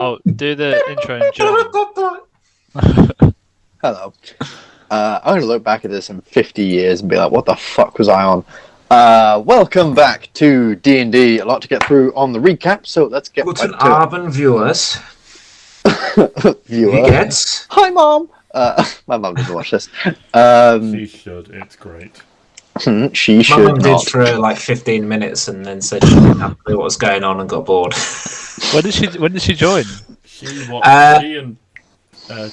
Oh, do the intro and John. Hello. I'm going to look back at this in 50 years and be like, what the fuck was I on? Welcome back to D&D. A lot to get through on the recap, so let's get Guten back to Abend, viewers. Viewer. Wie geht's? Hi, Mom! My mum doesn't watch this. She should. It's great. She My should mum not. did for like 15 minutes and then said she didn't have a clue what was going on and got bored. When did she join? She and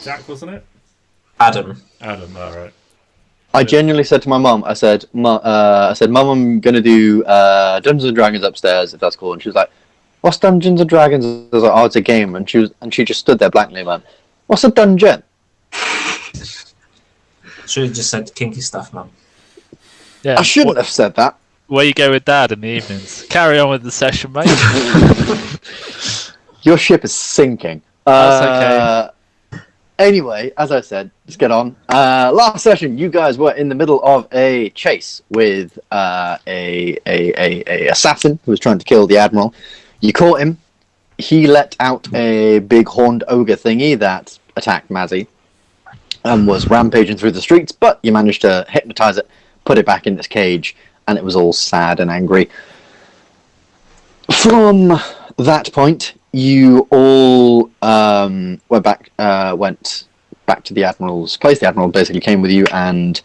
Jack, wasn't it? Adam. Adam, alright. I genuinely said to my mum, I said, Mum, I'm going to do Dungeons and Dragons upstairs, if that's cool. And she was like, what's Dungeons and Dragons? I was like, oh, it's a game. And she just stood there blankly and went, what's a dungeon? Should have just said kinky stuff, Mum. Yeah. I shouldn't have said that. Where you go with Dad in the evenings? Carry on with the session, mate. Your ship is sinking. That's okay. Anyway, as I said, let's get on. Last session, you guys were in the middle of a chase with a assassin who was trying to kill the admiral. You caught him. He let out a big horned ogre thingy that attacked Mazzy and was rampaging through the streets, but you managed to hypnotize it, put it back in its cage, and it was all sad and angry. From that point, you all went back to the admiral's place. The admiral basically came with you, and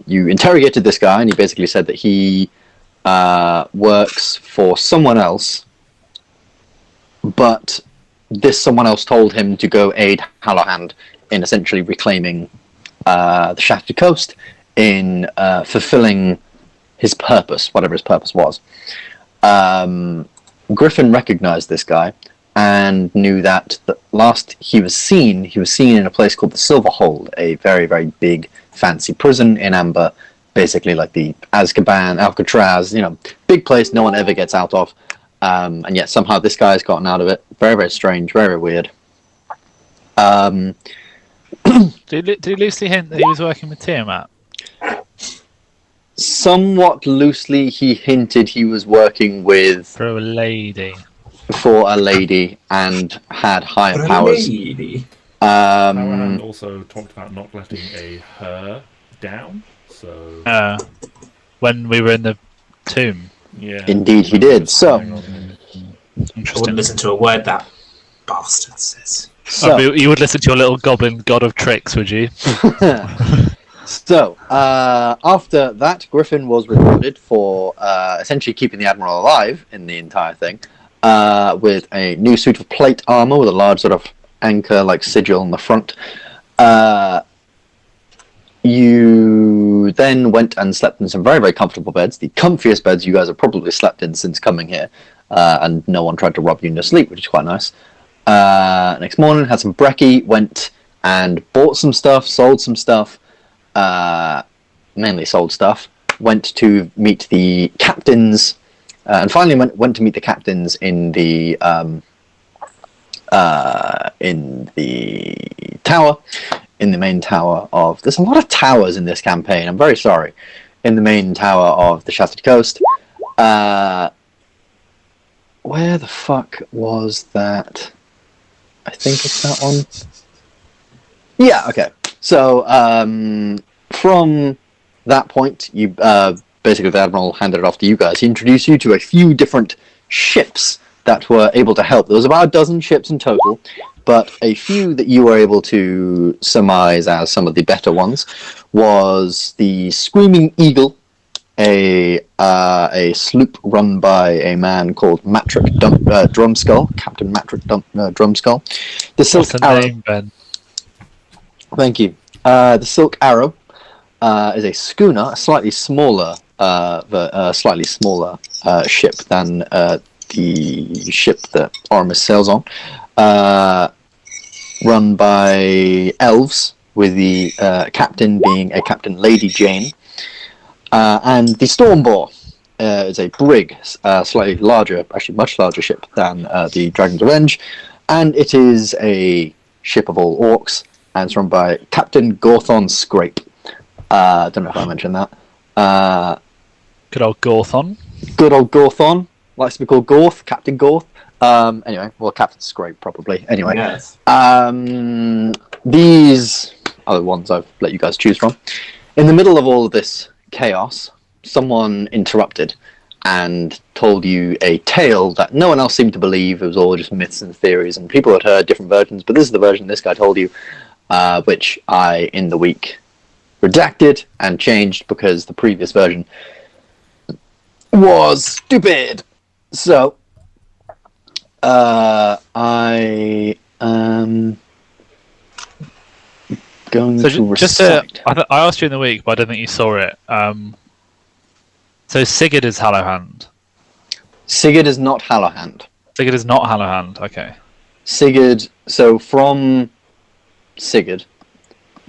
you interrogated this guy, and he basically said that he works for someone else, but this someone else told him to go aid Hallowhand in essentially reclaiming the Shattered Coast, in fulfilling his purpose, whatever his purpose was. Griffin recognized this guy and knew that the last he was seen in a place called the Silver Hold, a very, very big, fancy prison in Ambyr, basically like the Azkaban, Alcatraz, big place no one ever gets out of, and yet somehow this guy's gotten out of it. Very, very strange, very, very weird. Did he loosely hint that he was working with Tiamat? Somewhat loosely, he hinted he was working with For a lady and had higher powers. Hallowhand also talked about not letting a her down, so... when we were in the tomb. Yeah. Indeed he did, so... I wouldn't listen to a word that bastard says. So, you would listen to your little goblin god of tricks, would you? So, after that, Griffin was rewarded for essentially keeping the Admiral alive in the entire thing, with a new suit of plate armor with a large sort of anchor-like sigil on the front. You then went and slept in some very, very comfortable beds, the comfiest beds you guys have probably slept in since coming here, and no one tried to rob you in your sleep, which is quite nice. Next morning, had some brekkie, went and bought some stuff, sold some stuff, mainly sold stuff, went to meet the captains, and finally went to meet the captains in the tower, in the main tower of... There's a lot of towers in this campaign, I'm very sorry. In the main tower of the Shattered Coast. Where the fuck was that? I think it's that one. Yeah, okay. So, from that point, you basically the Admiral handed it off to you guys. He introduced you to a few different ships that were able to help. There was about a dozen ships in total, but a few that you were able to surmise as some of the better ones was the Screaming Eagle, a sloop run by a man called Matrick Drumskull, Captain Matrick Drumskull. The Silk Arrow. Name, Ben? Thank you. The Silk Arrow is a schooner, a slightly smaller ship than the ship that Oramis sails on. Run by elves, with the captain being a Captain Lady Jane. And the Stormboar is a brig, slightly larger, actually much larger ship than the Dragon's Revenge, and it is a ship of all orcs, and it's run by Captain Gorthon Scrape. Don't know if I mentioned that. Good old Gorthon. Good old Gorthon, likes to be called Gorth, Captain Gorth. Anyway, well, Captain Scrape probably. Anyway, Yes. These are the ones I've let you guys choose from. In the middle of all of this chaos, someone interrupted and told you a tale that no one else seemed to believe. It was all just myths and theories, and people had heard different versions, but this is the version this guy told you, which I, in the week, redacted and changed because the previous version was stupid. So, I am going So to just recite. I asked you in the week, but I don't think you saw it. So Sigurd is Hallowhand. Sigurd is not Hallowhand. Sigurd is not Hallowhand. Okay. Sigurd. So from Sigurd.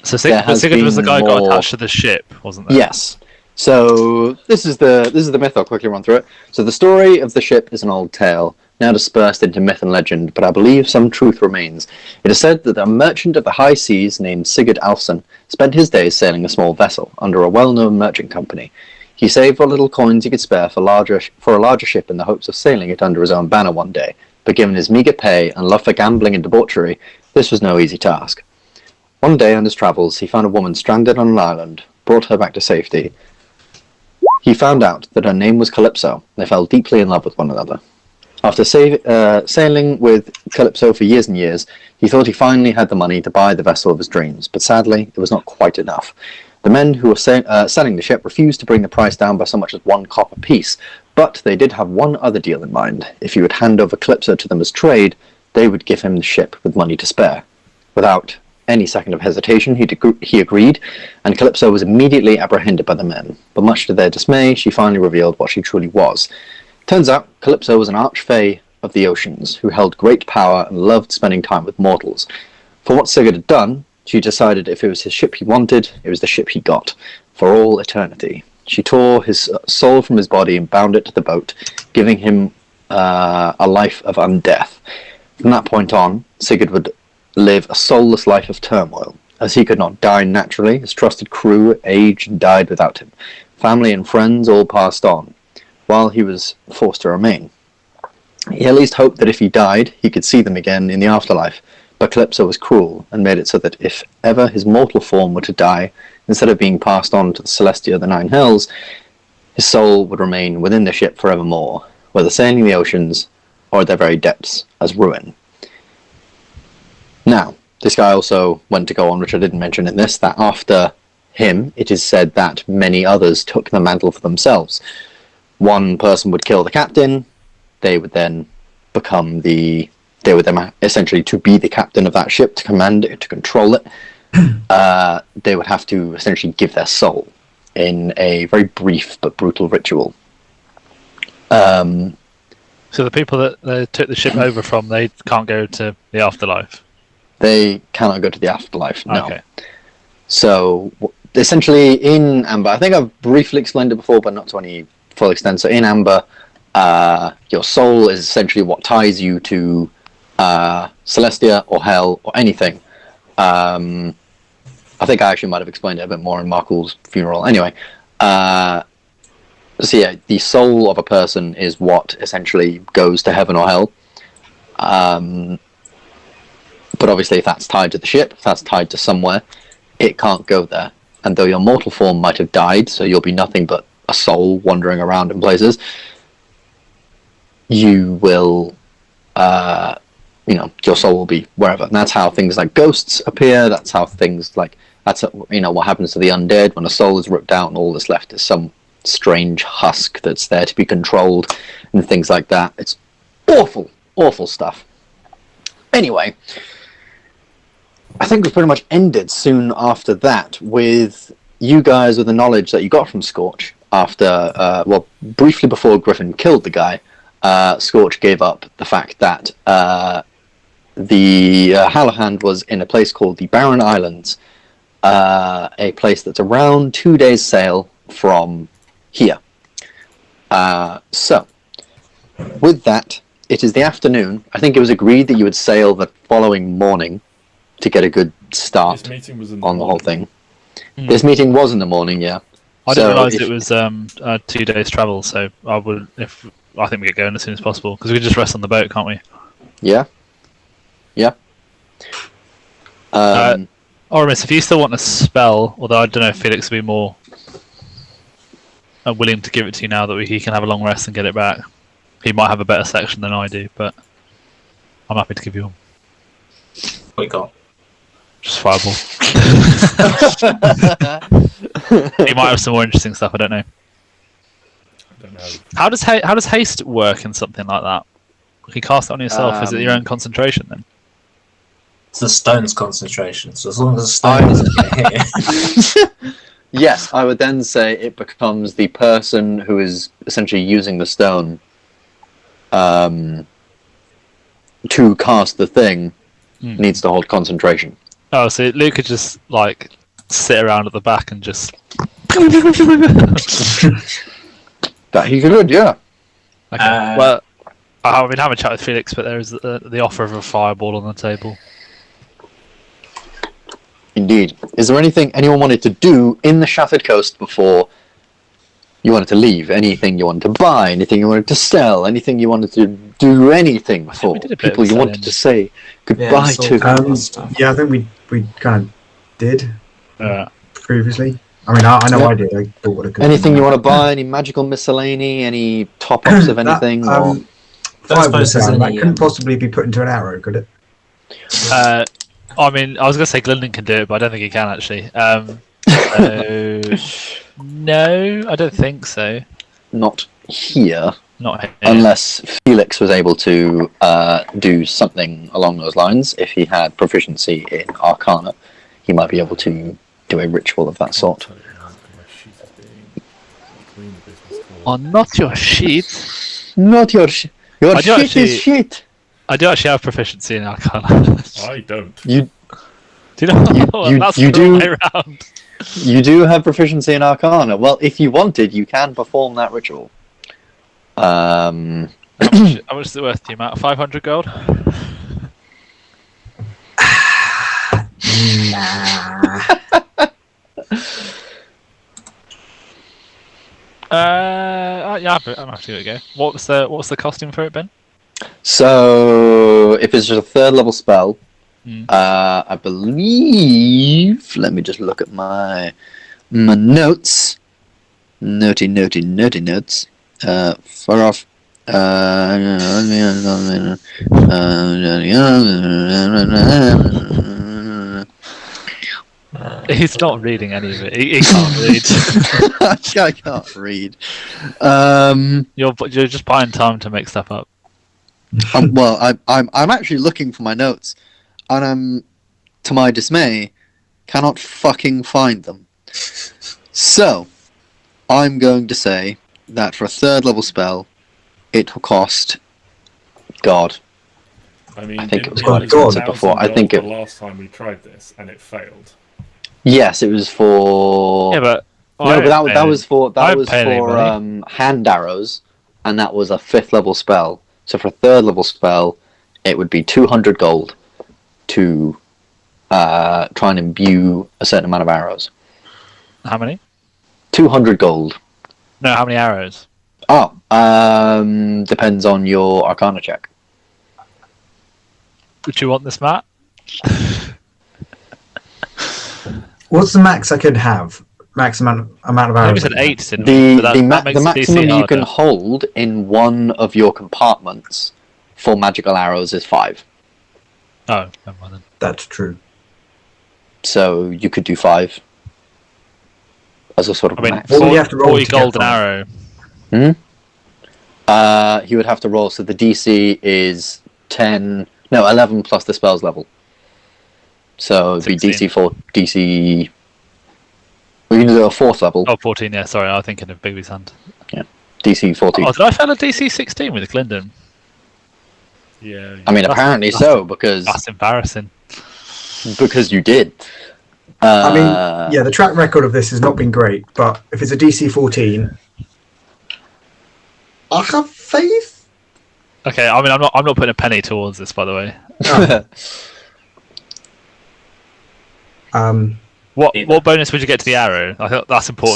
So There has Sigurd was the been guy who got more- attached to the ship, wasn't there? Yes. So this is the myth. I'll quickly run through it. So the story of the ship is an old tale, now dispersed into myth and legend, but I believe some truth remains. It is said that a merchant of the high seas named Sigurd Alfson spent his days sailing a small vessel under a well-known merchant company. He saved what little coins he could spare for a larger ship in the hopes of sailing it under his own banner one day, but given his meagre pay and love for gambling and debauchery, this was no easy task. One day on his travels, he found a woman stranded on an island, brought her back to safety. He found out that her name was Calypso. They fell deeply in love with one another. After sailing with Calypso for years and years, he thought he finally had the money to buy the vessel of his dreams, but sadly, it was not quite enough. The men who were selling the ship refused to bring the price down by so much as 1 copper piece, but they did have one other deal in mind. If he would hand over Calypso to them as trade, they would give him the ship with money to spare. Without any second of hesitation, he agreed, and Calypso was immediately apprehended by the men. But much to their dismay, she finally revealed what she truly was. Turns out, Calypso was an archfey of the oceans, who held great power and loved spending time with mortals. For what Sigurd had done, she decided if it was his ship he wanted, it was the ship he got, for all eternity. She tore his soul from his body and bound it to the boat, giving him a life of undeath. From that point on, Sigurd would live a soulless life of turmoil. As he could not die naturally, his trusted crew aged and died without him. Family and friends all passed on, while he was forced to remain. He at least hoped that if he died, he could see them again in the afterlife, but Calypso was cruel and made it so that if ever his mortal form were to die, instead of being passed on to the Celestia of the Nine Hells, his soul would remain within the ship forevermore, whether sailing the oceans or at their very depths as ruin. Now, this guy also went to go on, which I didn't mention in this, that after him, it is said that many others took the mantle for themselves. One person would kill the captain, they would then essentially to be the captain of that ship, to command it, to control it. They would have to essentially give their soul in a very brief but brutal ritual. So the people that they took the ship over from, they can't go to the afterlife? They cannot go to the afterlife, no. Okay. So, essentially, in Amber, I think I've briefly explained it before, but not to any full extent. So, in Amber, your soul is essentially what ties you to Celestia or Hell or anything. I think I actually might have explained it a bit more in Markle's funeral. Anyway, so yeah, the soul of a person is what essentially goes to heaven or hell. But obviously, if that's tied to the ship, if that's tied to somewhere, it can't go there. And though your mortal form might have died, so you'll be nothing but a soul wandering around in places, you will, your soul will be wherever. And that's how things like ghosts appear. That's how things like, what happens to the undead when a soul is ripped out and all that's left is some strange husk that's there to be controlled and things like that. It's awful, awful stuff. Anyway, I think we pretty much ended soon after that with you guys with the knowledge that you got from Scorch after, briefly before Griffin killed the guy. Scorch gave up the fact that the Hallowhand was in a place called the Barren Islands, a place that's around 2 days' sail from here. So, with that, it is the afternoon. I think it was agreed that you would sail the following morning to get a good start This meeting was in on the whole thing. Mm. This meeting was in the morning, yeah. I didn't So realise if- it was 2 days travel, so I would, if I think we get going as soon as possible because we can just rest on the boat, can't we? Yeah. Oramis, if you still want a spell, although I don't know if Felix would be more willing to give it to you now that he can have a long rest and get it back. He might have a better section than I do, but I'm happy to give you one. What you got? Just Fireball. He might have some more interesting stuff, I don't know. I don't know. How does haste work in something like that? You can cast it on yourself. Is it your own concentration then? It's the stone's concentration, so as long as the stone isn't going to hit. Yes, I would then say it becomes the person who is essentially using the stone to cast the thing needs to hold concentration. Oh, so Luke could just like sit around at the back and just. That he could, yeah. Okay. Well, I've been having a chat with Felix, but there is the offer of a fireball on the table. Indeed. Is there anything anyone wanted to do in the Shattered Coast before you wanted to leave? Anything you wanted to buy? Anything you wanted to sell? Anything you wanted to do? Anything before? People you wanted to say goodbye to? Yeah, I think we kind of did Yeah. previously. I mean, I know I did. I thought what a good Anything you want to buy? Any magical miscellany? Any top-ups of anything? Fireball sound, that couldn't possibly be put into an arrow, could it? I mean, I was going to say Gylndan can do it, but I don't think he can actually. No, I don't think so. Not here. Not here. Unless Felix was able to do something along those lines. If he had proficiency in Arcana, he might be able to do a ritual of that sort. Not your sheet. Not your shit. Your shit actually- is shit. I do actually have proficiency in Arcana. I don't. You Do you know? That's you the do- wrong way round. you do have proficiency in Arcana. Well, if you wanted, you can perform that ritual. How much is it worth to you, Matt? 500 gold? Nah. Yeah, I'm happy to give it a go. What's the costing for it, Ben? So, if it's just a third level spell, Mm. I believe. Let me just look at my notes. Naughty notes. Far off. He's not reading any of it. He can't read. I can't read. You're just buying time to make stuff up. Well, I'm actually looking for my notes, and I'm, to my dismay, cannot fucking find them. So, I'm going to say that for a third level spell, it will cost. God. I mean, I think it was didn't quite we expensive before. I think the it. last time we tried this and it failed. Yes, it was for. Yeah, but No, but that was for I don't pay any money. hand arrows, and that was a 5th level spell. So for a 3rd level spell, it would be 200 gold to try and imbue a certain amount of arrows. How many? 200 gold. No, how many arrows? Oh, depends on your Arcana check. Would you want this, Matt? What's the max I could have? Max amount of I think arrows. we said 8, didn't we? The But that makes the the DC maximum you can harder. hold in one of your compartments for magical arrows is 5. Oh, never mind then. That's true. So you could do 5 as a sort of I mean, max. What would you have to roll 40 to get gold an five? arrow. He would have to roll, so the DC is 11 plus the spell's level. So it'd be 16. DC 4, DC... We're going to do a 4th level, Oh, 14, yeah, sorry, I was thinking of Bigby's hand. DC 14. Oh, did I fail a DC 16 with Gylndan? Yeah. I mean, that's- apparently that's- so, because That's embarrassing. you did. I mean, yeah, the track record of this has not been great, but if it's a DC 14, I have faith. Okay, I mean, I'm not putting a penny towards this, by the way. What bonus would you get to the arrow? I thought that's important.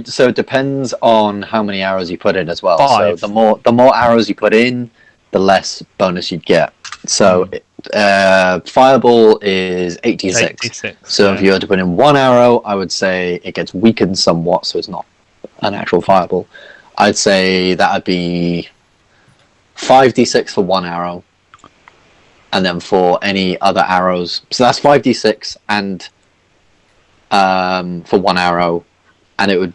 So it depends on how many arrows you put in as well. 5. So the more arrows you put in, the less bonus you'd get. So fireball is 86. So if you were to put in 1 arrow, I would say it gets weakened somewhat, so it's not an actual fireball. I'd say that would be 5d6 for 1 arrow, and then for any other arrows, so that's 5d6 and for 1 arrow, and it would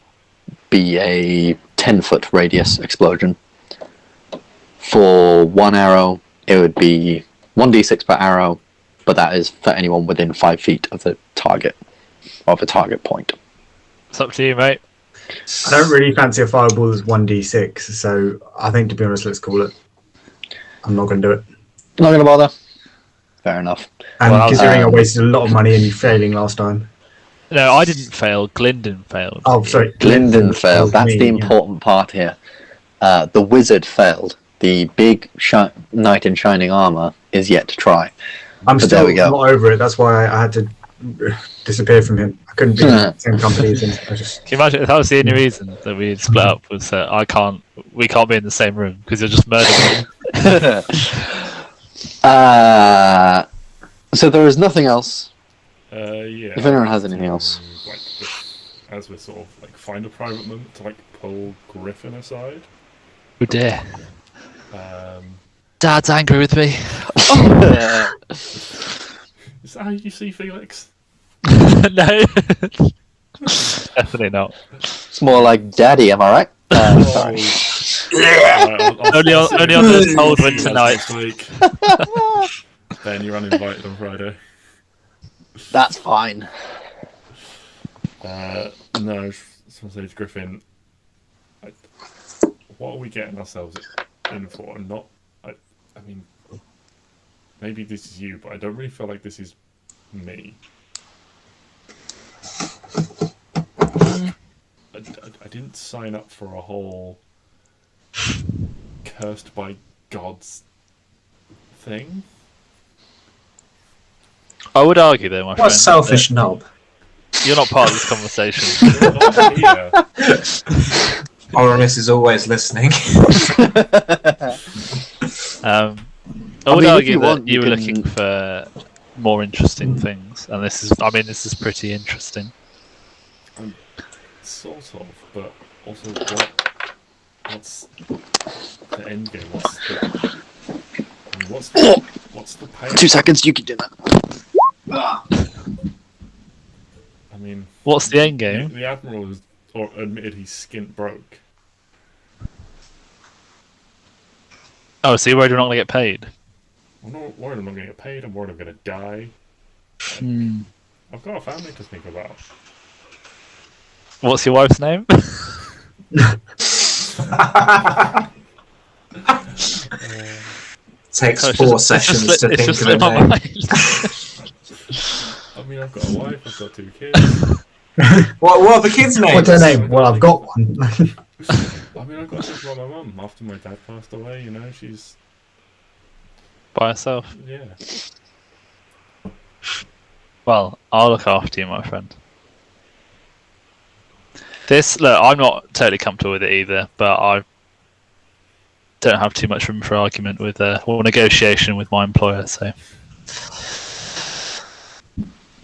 be a 10-foot radius explosion. For 1 arrow, it would be 1d6 per arrow, but that is for anyone within 5 feet of the target point. It's up to you, mate. I don't really fancy a fireball as 1d6, so I think, to be honest, let's call it. I'm not going to do it. Not going to bother. Fair enough. And considering I wasted a lot of money and you failing last time. No, I didn't fail. Gylndan failed. Oh, sorry. Gylndan failed. That's the important part here. The wizard failed. The big knight in shining armor is yet to try. I'm still not over it. That's why I had to disappear from him. I couldn't be in the same company as him. Can you imagine if that was the only reason that we split up was that we can't be in the same room because you're just murdering me. So there is nothing else. Yeah. If anyone has anything else. As we sort of find a private moment to pull Griffin aside. Oh dear. Dad's angry with me. Is that how you see Felix? No. Definitely not. It's more like Daddy, am I right? Sorry. Only on those cold winter nights. Ben, you're uninvited on Friday. That's fine. No, someone says Griffin. What are we getting ourselves in for? I mean, maybe this is you, but I don't really feel like this is me. I didn't sign up for a whole cursed by gods thing. I would argue, though, my friend. What a selfish knob. You're not part of this conversation. Oramis is always listening. I would argue that you were looking for more interesting things, and this is pretty interesting. Sort of, but also what's the end game? What's the payoff? 2 seconds, you can do that. I mean, what's the end game? The Admiral has admitted he's skint broke. Oh, so you're worried you're not going to get paid? I'm not worried I'm not going to get paid. I'm worried I'm going to die. I've got a family to think about. What's your wife's name? Takes 4 sessions to think of a name. I mean, I've got a wife, I've got 2 kids. What are the kids' names? What's her name? Well, I've got one. I mean, I've got to think about my mum. After my dad passed away, she's... By herself? Yeah. Well, I'll look after you, my friend. Look, I'm not totally comfortable with it either, but I don't have too much room for argument with or negotiation with my employer, so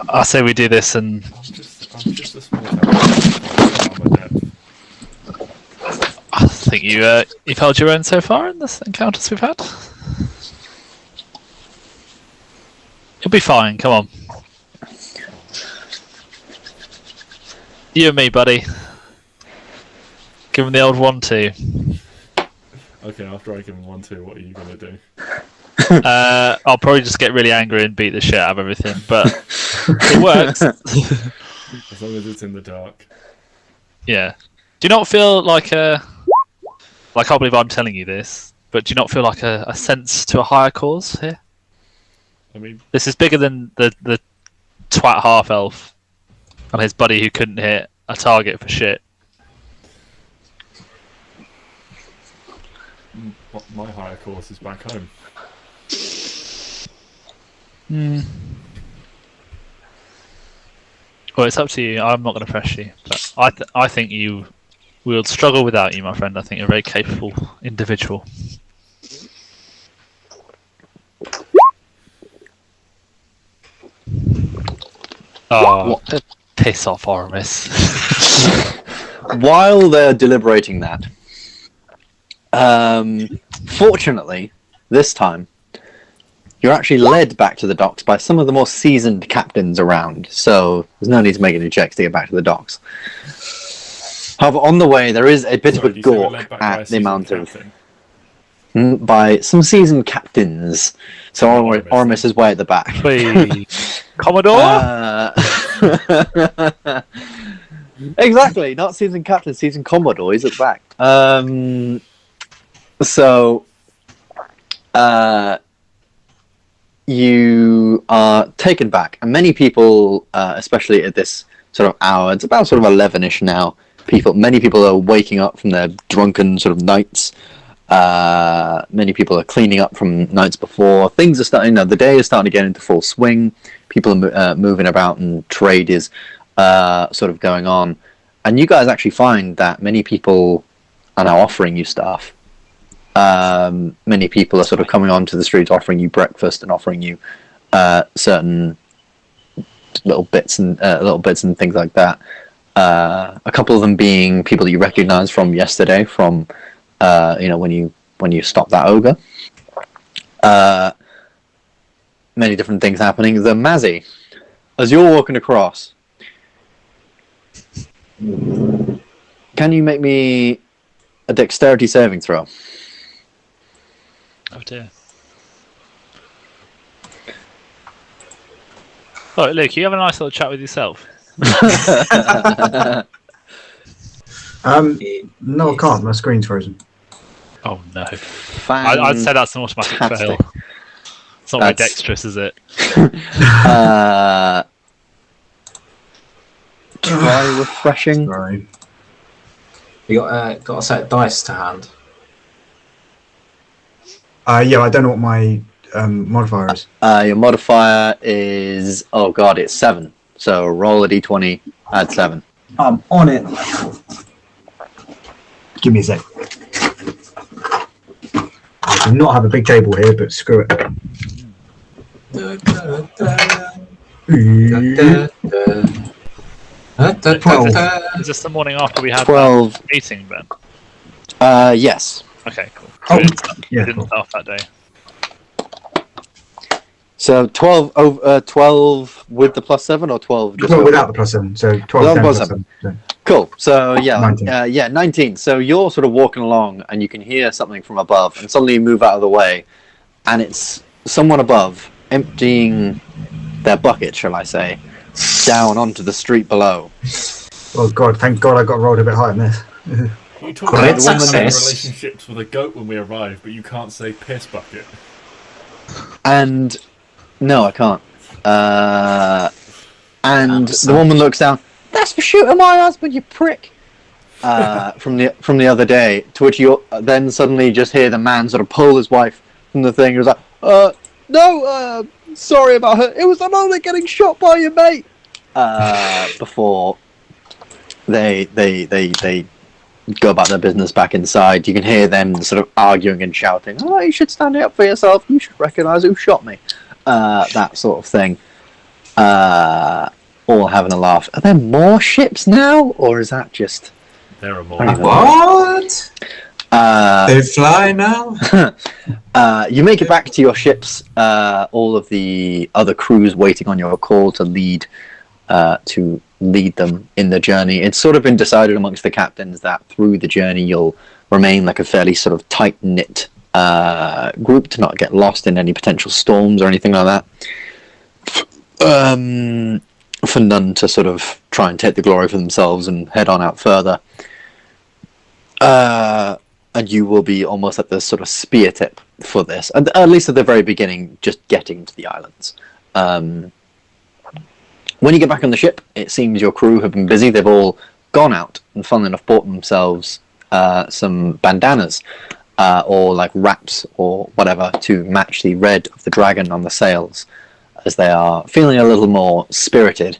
I say we do this and... I'm just a small town. I think you've held your own so far in the encounters we've had. You'll be fine, come on. You and me, buddy. Give him the old 1-2. Okay, after I give him 1-2, what are you going to do? I'll probably just get really angry and beat the shit out of everything, but it works. As long as it's in the dark. Yeah. Do you not feel like I can't believe I'm telling you this, but do you not feel like a sense to a higher cause here? I mean... This is bigger than the twat half-elf and his buddy who couldn't hit a target for shit. My higher course is back home. Well, it's up to you. I'm not going to press you, but I think you will struggle without you, my friend. I think you're a very capable individual. Oh, piss off, Oramis. While they're deliberating that, fortunately, this time, you're actually led back to the docks by some of the more seasoned captains around, so there's no need to make any checks to get back to the docks. However, on the way, there is a bit of a gawk at the amount of... by some seasoned captains. So Oramis is way at the back. Please. Commodore? Exactly, not seasoned captain, seasoned Commodore. He's at the back. You are taken back, and many people, especially at this sort of hour, it's about sort of 11ish now. Many people are waking up from their drunken sort of nights. Many people are cleaning up from nights before. Things are starting. The day is starting to get into full swing. People are moving about, and trade is sort of going on. And you guys actually find that many people are now offering you stuff. Many people are sort of coming onto the streets, offering you breakfast and offering you certain little bits and things like that. A couple of them being people that you recognise from yesterday, from when you stop that ogre. Many different things happening. The Mazzy, as you're walking across, can you make me a dexterity saving throw? Oh dear. Oh, Luke, you have a nice little chat with yourself. No, I can't. My screen's frozen. Oh no. I'd say that's an automatic fail. It's not very dexterous, is it? Try refreshing. Sorry. You got a set of dice to hand. Yeah, I don't know what my modifier is. Your modifier is it's 7. So roll a d20, add 7. I'm on it. Give me a sec. I do not have a big table here, but screw it. Is this the morning after we had 12 that meeting, Ben? Yes. Okay, cool. Oh, You yeah. didn't start that day. So 12 with the plus 7 or 12 just Well, over? without the plus 7, so 12 Without down plus plus 7. 7. Cool. So 19. 19. So you're sort of walking along and you can hear something from above, and suddenly you move out of the way, and it's someone above emptying their bucket, shall I say, down onto the street below. Oh god, thank god I got rolled a bit higher than this. You talk Great about success. relationships with a goat when we arrive, but you can't say piss bucket. And no, I can't. And the woman looks down. That's for shooting my husband, you prick. From the other day, to which you then suddenly just hear the man sort of pull his wife from the thing. He was like, no, sorry about her. It was the moment getting shot by your mate. Before they go about their business back inside, you can hear them sort of arguing and shouting, "Oh, you should stand up for yourself. You should recognise who shot me." That sort of thing. All having a laugh. Are there more ships now, or is that just? There are more. What? They fly now? You make it back to your ships. All of the other crews waiting on your call to lead them in the journey. It's sort of been decided amongst the captains that through the journey you'll remain like a fairly sort of tight-knit group to not get lost in any potential storms or anything like that. For none to sort of try and take the glory for themselves and head on out further. And you will be almost at the sort of spear tip for this, and at least at the very beginning, just getting to the islands. When you get back on the ship, it seems your crew have been busy. They've all gone out and, funnily enough, bought themselves some bandanas or like wraps or whatever to match the red of the dragon on the sails, as they are feeling a little more spirited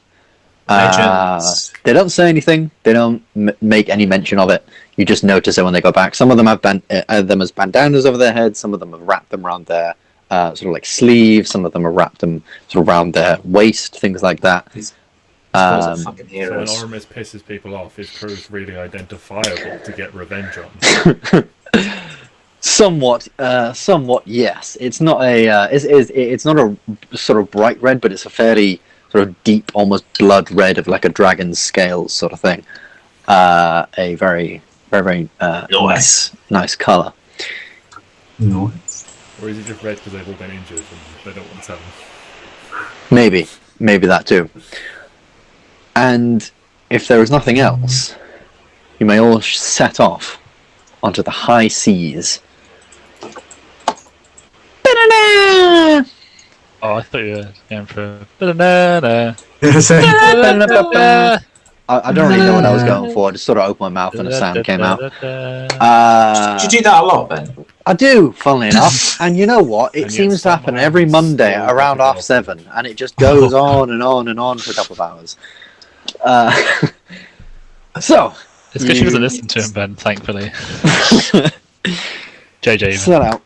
They don't say anything. They don't make any mention of it. You just notice it when they go back. Some of them have them as bandanas over their heads. Some of them have wrapped them around their sort of like sleeves. Some of them have wrapped them sort of around their waist. Things like that. These guys are fucking So when heroes. Oramis pisses people off, his crew is really identifiable to get revenge on. Somewhat, yes. It's not it's not a sort of bright red, but it's a fairly sort of deep, almost blood red of like a dragon's scales sort of thing. A very nice color. Nice. Or is it just red because they've all been injured and they don't want to tell them? Maybe that too. And if there is nothing else, you may all set off onto the high seas. Ba-da-da! Oh, I thought you were going for banana. Ba-da-da-ba-ba. I don't really know what I was going for. I just sort of opened my mouth and a sound came out. Did you do that a lot, Ben? I do, funnily enough. And you know what? It And yet seems to happen somehow every Monday still around got it half 7, and it just goes on and on and on for a couple of hours. So, It's because she doesn't listen to him, Ben, thankfully. JJ even.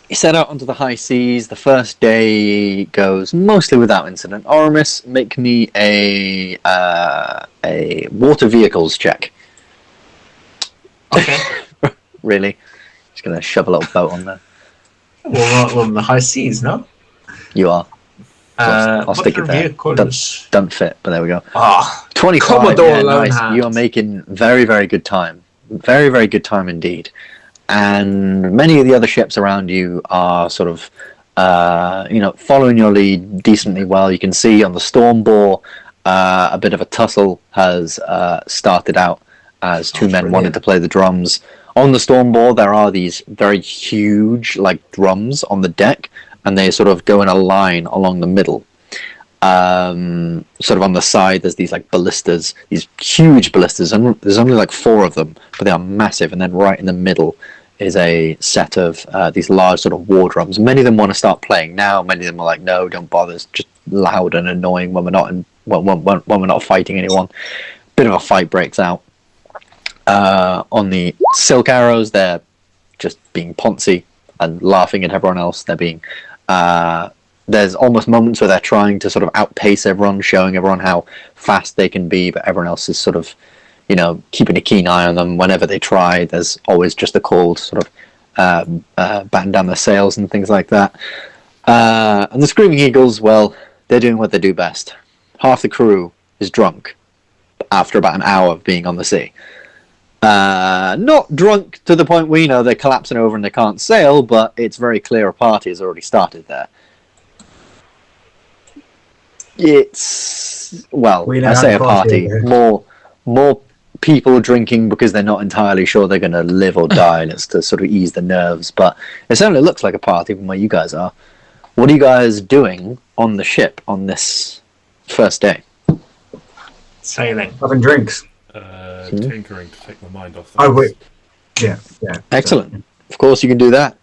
You set out onto the high seas. The first day goes mostly without incident. Oramis, make me a water vehicles check. Okay. Really? Just gonna shove a little boat on there. Well, we're on the high seas, no? You are. I'll stick it there. Vehicles? Don't fit, but there we go. Ah, 25. Commodore Yeah, nice. Hallowhand. You are making very, very good time. Very, very good time indeed. And many of the other ships around you are sort of, following your lead decently well. You can see on the Stormbore, a bit of a tussle has started out as two men wanted to play the drums. On the Stormbore, there are these very huge, like, drums on the deck, and they sort of go in a line along the middle. Sort of on the side, there's these like ballistas, these huge ballistas, and there's only like 4 of them, but they are massive. And then right in the middle is a set of these large sort of war drums. Many of them want to start playing now. Many of them are like, no, don't bother. It's just loud and annoying when we're not when we're not fighting anyone. Bit of a fight breaks out. On the silk arrows, they're just being poncy and laughing at everyone else. They're being there's almost moments where they're trying to sort of outpace everyone, showing everyone how fast they can be, but everyone else is sort of, keeping a keen eye on them. Whenever they try, there's always just a call to sort of batten down their sails and things like that. And the Screaming Eagles, well, they're doing what they do best. Half the crew is drunk after about an hour of being on the sea. Not drunk to the point where, they're collapsing over and they can't sail, but it's very clear a party has already started there. It's, well, We know I how say to a party, party, yeah. more people drinking because they're not entirely sure they're going to live or die, and it's to sort of ease the nerves, but it certainly looks like a party from where you guys are. What are you guys doing on the ship on this first day? sailing. Having drinks. Tinkering to take my mind off. Oh, wait. Yeah. Excellent. Of course you can do that.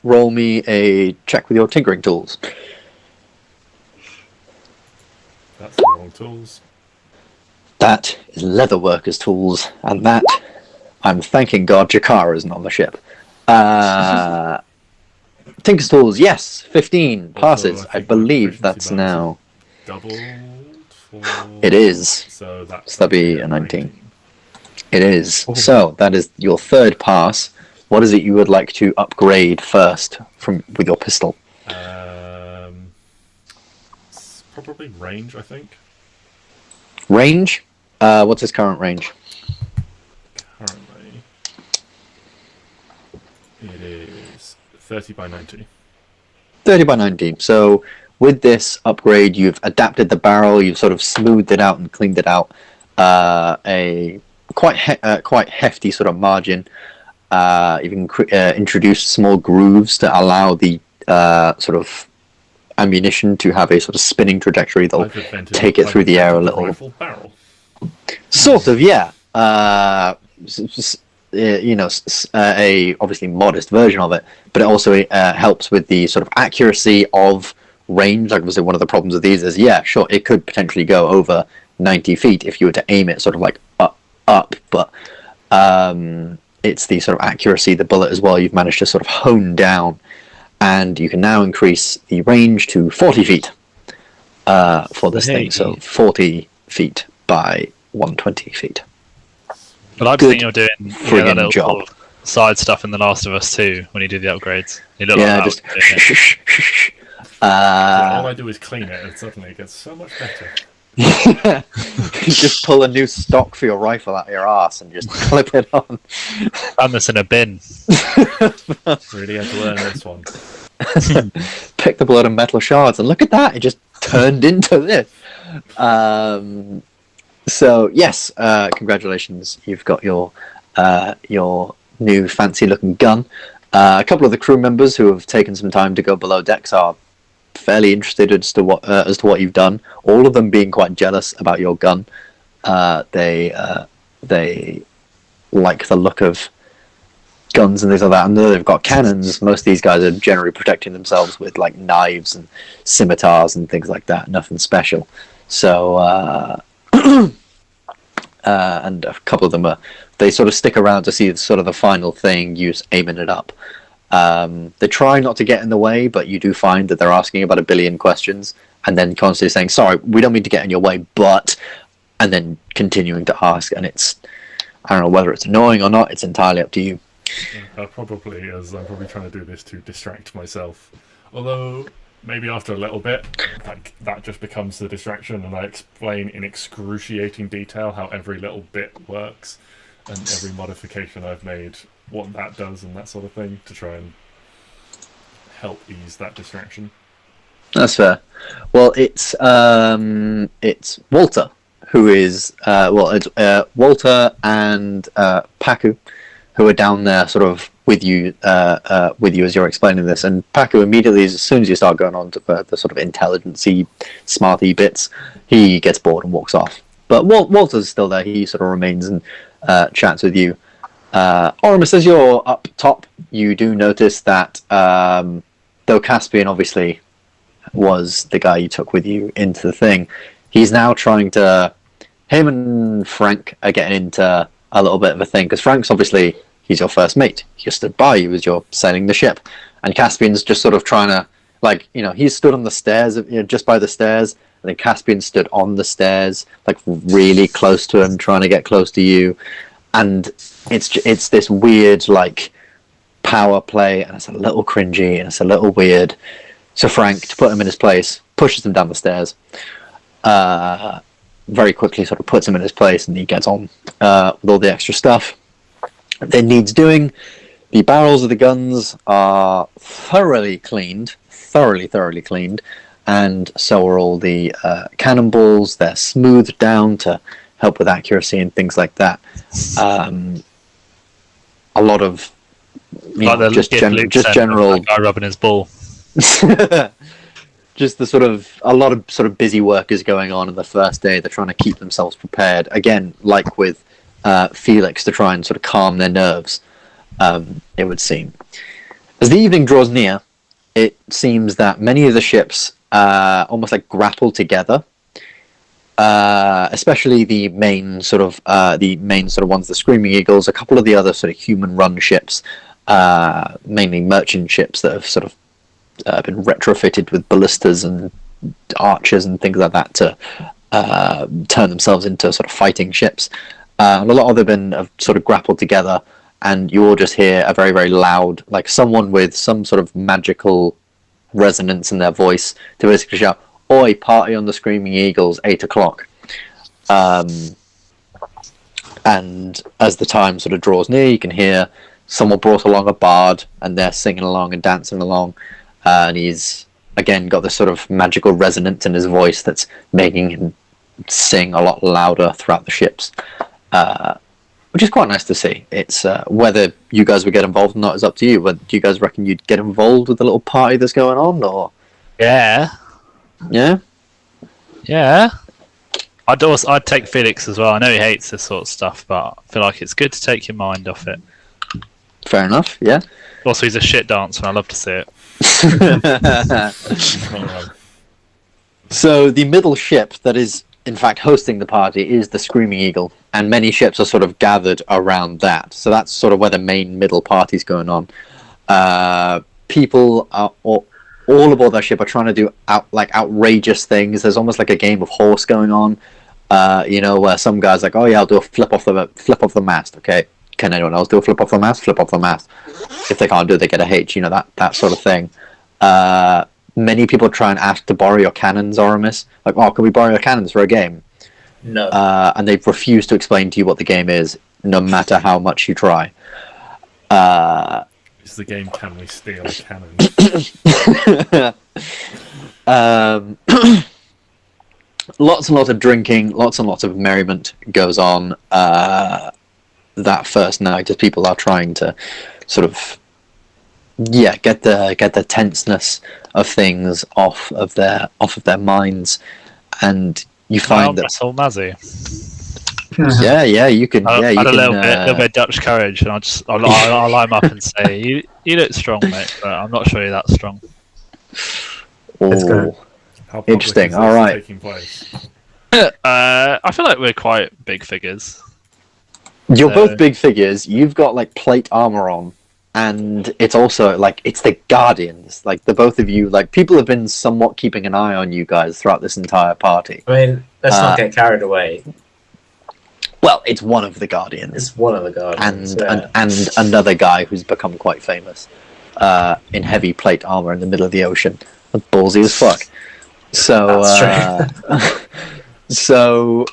Roll me a check with your tinkering tools. That's the wrong tools. That is leatherworkers' tools, and that, I'm thanking God Jakara isn't on the ship. Tinker's tools, yes, 15 passes. Also, I think my believe proficiency that's bonus now. Doubled for... It is. So that'd be a 19. It is. So that is your third pass. What is it you would like to upgrade first with your pistol? It's probably range, I think. Range? What's his current range? Currently, it is 30 by 90. 30 by 19. So with this upgrade, you've adapted the barrel, you've sort of smoothed it out and cleaned it out. A quite hefty sort of margin. You can introduce small grooves to allow the sort of ammunition to have a sort of spinning trajectory that'll take it through the air a little. Rifle barrel. Sort of, yeah. A obviously modest version of it, but it also helps with the sort of accuracy of range. Like, obviously, one of the problems with these is, yeah, sure, it could potentially go over 90 feet if you were to aim it sort of like up, but it's the sort of accuracy of the bullet as well you've managed to sort of hone down, and you can now increase the range to 40 feet for this thing, so 40 feet by 120 feet. But I've seen you're doing friggin' little job. sort of side stuff in The Last of Us 2 when you do the upgrades. You look Yeah, like just that when you're doing it. All I do is clean it, and suddenly it gets so much better. just pull a new stock for your rifle out of your ass and just clip it on. Found this in a bin. Really had to learn this one. Pick the blood and metal shards, and look at that, it just turned into this. So yes, congratulations, you've got your new fancy looking gun. A couple of the crew members who have taken some time to go below decks are fairly interested as to what you've done, all of them being quite jealous about your gun. They like the look of guns and things like that, and though they've got cannons, most of these guys are generally protecting themselves with like knives and scimitars and things like that, nothing special. So and a couple of them they sort of stick around to see sort of the final thing, you aiming it up. They try not to get in the way, but you do find that they're asking about 1 billion questions and then constantly saying, sorry, we don't mean to get in your way, but, and then continuing to ask, and it's, I don't know whether it's annoying or not, it's entirely up to you. Probably, as I'm probably trying to do this to distract myself. Although, maybe after a little bit, like, that just becomes the distraction, and I explain in excruciating detail how every little bit works, and every modification I've made, what that does and that sort of thing, to try and help ease that distraction. That's fair. Well, it's Walter, who is it's Walter and Paku, who are down there, sort of with you as you're explaining this. And Paku immediately, as soon as you start going on to the sort of intelligence-y, smarty bits, he gets bored and walks off. But Walter's still there. He sort of remains and chats with you. Oramis, as you're up top, you do notice that though Caspian obviously was the guy you took with you into the thing, he's now trying to... Him and Frank are getting into a little bit of a thing, because Frank's obviously, he's your first mate. He stood by you as you're sailing the ship. And Caspian's just sort of trying to, like, he stood on the stairs, just by the stairs, and then Caspian stood on the stairs, like really close to him, trying to get close to you. And it's this weird, like, power play, and it's a little cringy, and it's a little weird. So Frank, to put him in his place, pushes him down the stairs, very quickly sort of puts him in his place, and he gets on with all the extra stuff that needs doing. The barrels of the guns are thoroughly cleaned, and so are all the cannonballs. They're smoothed down to help with accuracy and things like that. A lot of just general guy rubbing his ball. Just a lot of sort of busy work is going on the first day. They're trying to keep themselves prepared. Again, like with Felix, to try and sort of calm their nerves, it would seem. As the evening draws near, it seems that many of the ships almost like grapple together. Especially the main sort of ones, the Screaming Eagles, a couple of the other sort of human-run ships, mainly merchant ships that have sort of been retrofitted with ballistas and archers and things like that to turn themselves into sort of fighting ships. And a lot of them have sort of grappled together, and you all just hear a very, very loud, like someone with some sort of magical resonance in their voice to basically shout, "Oi, party on the Screaming Eagles, 8 o'clock." And as the time sort of draws near, you can hear someone brought along a bard, and they're singing along and dancing along. And he's, again, got this sort of magical resonance in his voice that's making him sing a lot louder throughout the ships, which is quite nice to see. It's whether you guys would get involved or not is up to you. But do you guys reckon you'd get involved with the little party that's going on, or? Yeah. I'd take Felix as well. I know he hates this sort of stuff, but I feel like it's good to take your mind off it. Fair enough, yeah. Also, he's a shit dancer, and I love to see it. So the middle ship that is, in fact, hosting the party is the Screaming Eagle, and many ships are sort of gathered around that. So that's sort of where the main middle party's going on. People are all aboard that ship are trying to do outrageous things. There's almost like a game of horse going on. Where some guy's like, "Oh yeah, I'll do a flip off the mast." Okay, can anyone else do a flip off the mast? Flip off the mast. If they can't do it, they get a H. That sort of thing. Many people try and ask to borrow your cannons, Oramis. Like, "Oh, can we borrow your cannons for a game?" No. And they've refused to explain to you what the game is, no matter how much you try. It's the game Can We Steal a Cannon? Lots and lots of drinking, lots and lots of merriment goes on that first night as people are trying to sort of get the tenseness of things off of their minds, and you find that wrestle Mazzy. you can. I you had a can, little bit of Dutch courage, and I'll line him up and say, "You look strong, mate, but I'm not sure you're that strong." Let's go. How public Interesting, is this alright. taking place? I feel like we're quite big figures. You're So- both big figures. You've got like plate armor on, and it's also like it's the Guardians. Like the both of you, like people have been somewhat keeping an eye on you guys throughout this entire party. I mean, let's not get carried away. Well, it's one of the Guardians, It's one of the guardians. and another guy who's become quite famous in heavy plate armor in the middle of the ocean. That's ballsy as fuck. So,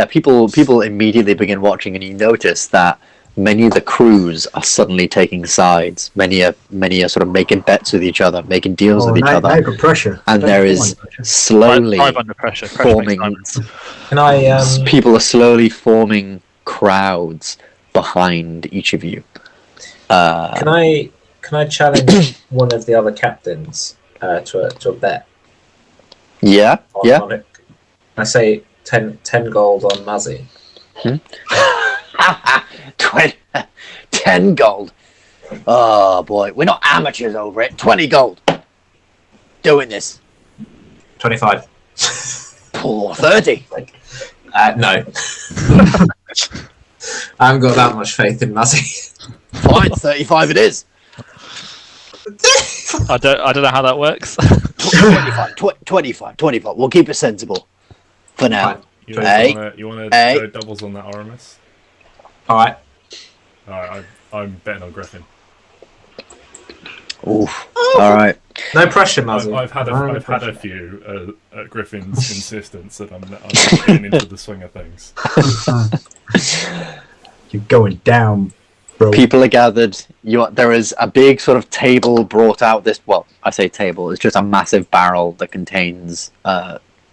people immediately begin watching, and you notice that many of the crews are suddenly taking sides. Many are sort of making bets with each other, making deals with each other, Now put pressure. and Don't there put is on pressure. slowly Thrive under pressure. Pressure forming. makes diamonds. Can I? People are slowly forming crowds behind each of you. Can I challenge one of the other captains to a bet? Yeah, yeah. On it? I say 10 gold on Mazzy. 10 gold. Oh boy, we're not amateurs over it. 20 gold. Doing this. 25. Poor 30. No. I haven't got that much faith in Mazzy. Fine, 35 it is. I don't know how that works. 25. We'll keep it sensible for now. Fine. You want to Hey. go doubles on that Oramis? Alright. Alright, I'm betting on Griffin. Oof. All right. No pressure, Mazzy. I've had No a pressure. few at Griffin's insistence that I'm getting into the swing of things. You're going down, bro. People are gathered. There is a big sort of table brought out. Well, I say table. It's just a massive barrel that contains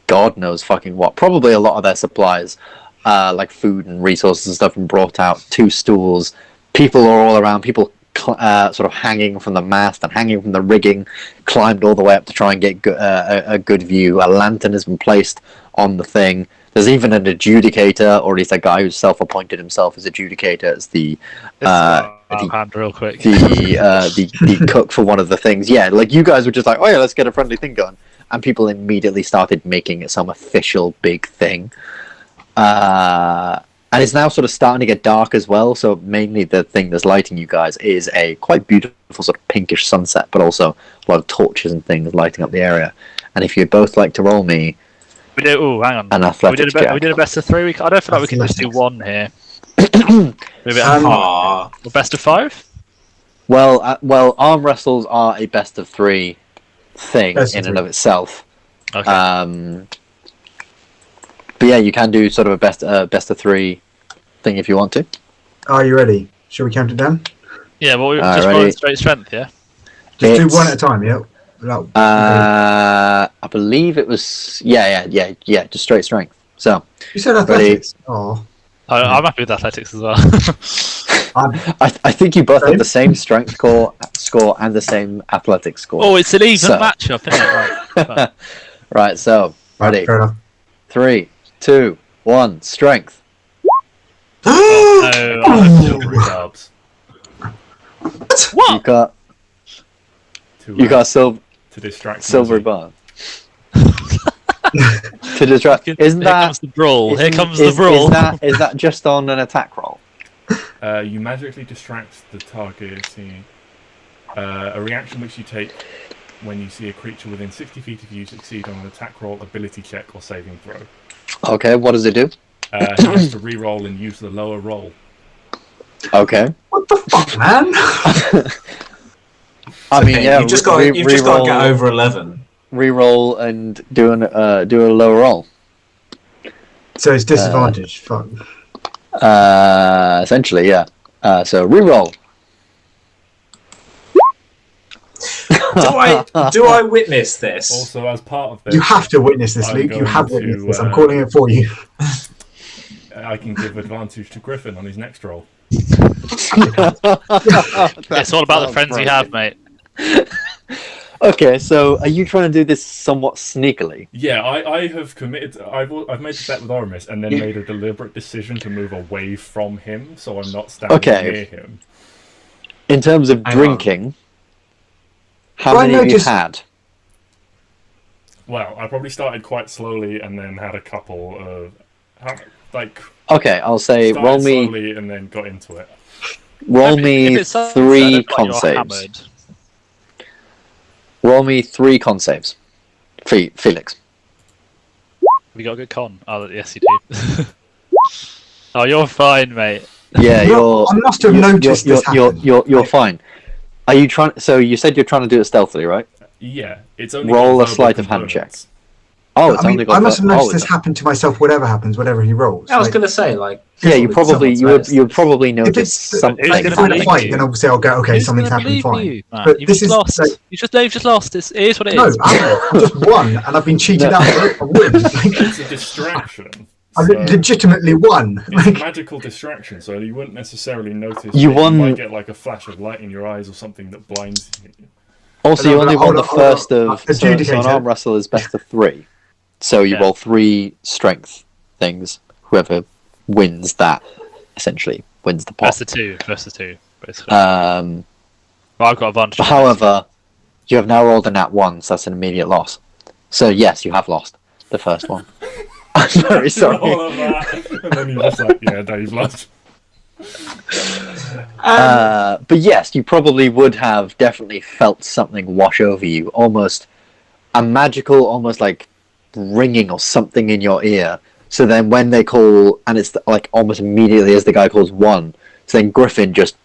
God knows fucking what. Probably a lot of their supplies, like food and resources and stuff, and brought out 2 stools. People are all around. People sort of hanging from the mast and hanging from the rigging, climbed all the way up to try and get a good view. A lantern has been placed on the thing. There's even an adjudicator, or at least a guy who's self-appointed himself as adjudicator, as the hand real quick. the cook for one of the things. Yeah, like you guys were just like, oh yeah, let's get a friendly thing going, and people immediately started making it some official big thing. And it's now sort of starting to get dark as well, so mainly the thing that's lighting you guys is a quite beautiful sort of pinkish sunset, but also a lot of torches and things lighting up the area. And if you'd both like to roll me We did. Oh, hang on. an athletics check. We did a best of 3. I don't feel like we can just do 1 here. Maybe Aw. or best of 5. Well, arm wrestles are a best of 3 thing Best of in and 3. of itself. Okay. But yeah, you can do sort of a best of 3 thing if you want to. Are you ready? Shall we count it down? Yeah, well, we Alright, just ready? roll straight strength. Yeah. Just It's- do one at a time, yeah? No. I believe it was yeah, just straight strength. So You said athletics. Oh, I'm happy with athletics as well. I think you both have the same strength score and the same athletics score. Oh, it's an even So- matchup, isn't it? Right. Right, so ready. fair enough. 3, 2, 1, strength. No, Silvery barbs. You what? got silver To distract silver Mazzy. bar. To distract. Isn't Here that? comes the brawl. Here isn't- comes is- the brawl. Is that just on an attack roll? You magically distract the target. A reaction which you take when you see a creature within 60 feet of you succeed on an attack roll, ability check, or saving throw. Okay, what does it do? He has to re-roll and use the lower roll. Okay. What the fuck, man? I mean, yeah. you've just got to get over 11. Re-roll and do a lower roll. So it's disadvantage. Fuck. Essentially, yeah. So re-roll. Do I witness this? Also, as part of this, You have to witness this, I'm Luke. You going have to, witnessed this. I'm calling it for you. I can give advantage to Griffin on his next roll. It's all about the friends you have, mate. Okay, so are you trying to do this somewhat sneakily? Yeah, I have committed. I've made a bet with Oramis and then made a deliberate decision to move away from him, so I'm not standing near him. In terms of Hang drinking, how Well, many no, have you just- had? Well, I probably started quite slowly and then had a couple of Okay, I'll say started roll me slowly and then got into it. If it's sunset, 3 like con you're saves. hammered. Roll me 3 con saves. Felix. Have you got a good con? Oh, yes, you do. Oh, you're fine, mate. Yeah, No, I must have noticed this happen. You're fine. Are you trying? So you said you're trying to do it stealthily, right? Yeah, it's only Roll got a verbal sleight of hand components. Oh, it's I only mean, got. I must have noticed this it's- happen to myself. Whatever happens, whatever he rolls. I was Like, going to say, like... Yeah, you probably someone's you would probably if notice it's something. Who's if gonna it's in a believe fight, you? then obviously I'll go. Okay, Who's something's gonna happening. believe Fine. you, man? But You've this just is lost. like, They've just lost. It is what it no, is. I just won, and I've been cheated No. out of a win. Like, It's a distraction. I so legitimately won. it's a Like, magical distraction, so you wouldn't necessarily notice. You that won- You might get like a flash of light in your eyes or something that blinds you. Also, you No, only hold won the on, hold on. first of. So Adjudicator. an arm wrestle is best of 3. So you Yeah. roll 3 strength things. Whoever wins that essentially wins the pot. Versus two, basically. Um, Well, I've got advantage. however, you have now rolled a nat 1, so that's an immediate loss. So yes, you have lost the first one. I'm very sorry. All of that, and then you're just like, yeah, Dave lost. But yes, you probably would have definitely felt something wash over you, almost a magical, almost like ringing or something in your ear. So then when they call, and it's like almost immediately as the guy calls 1, so then Griffin just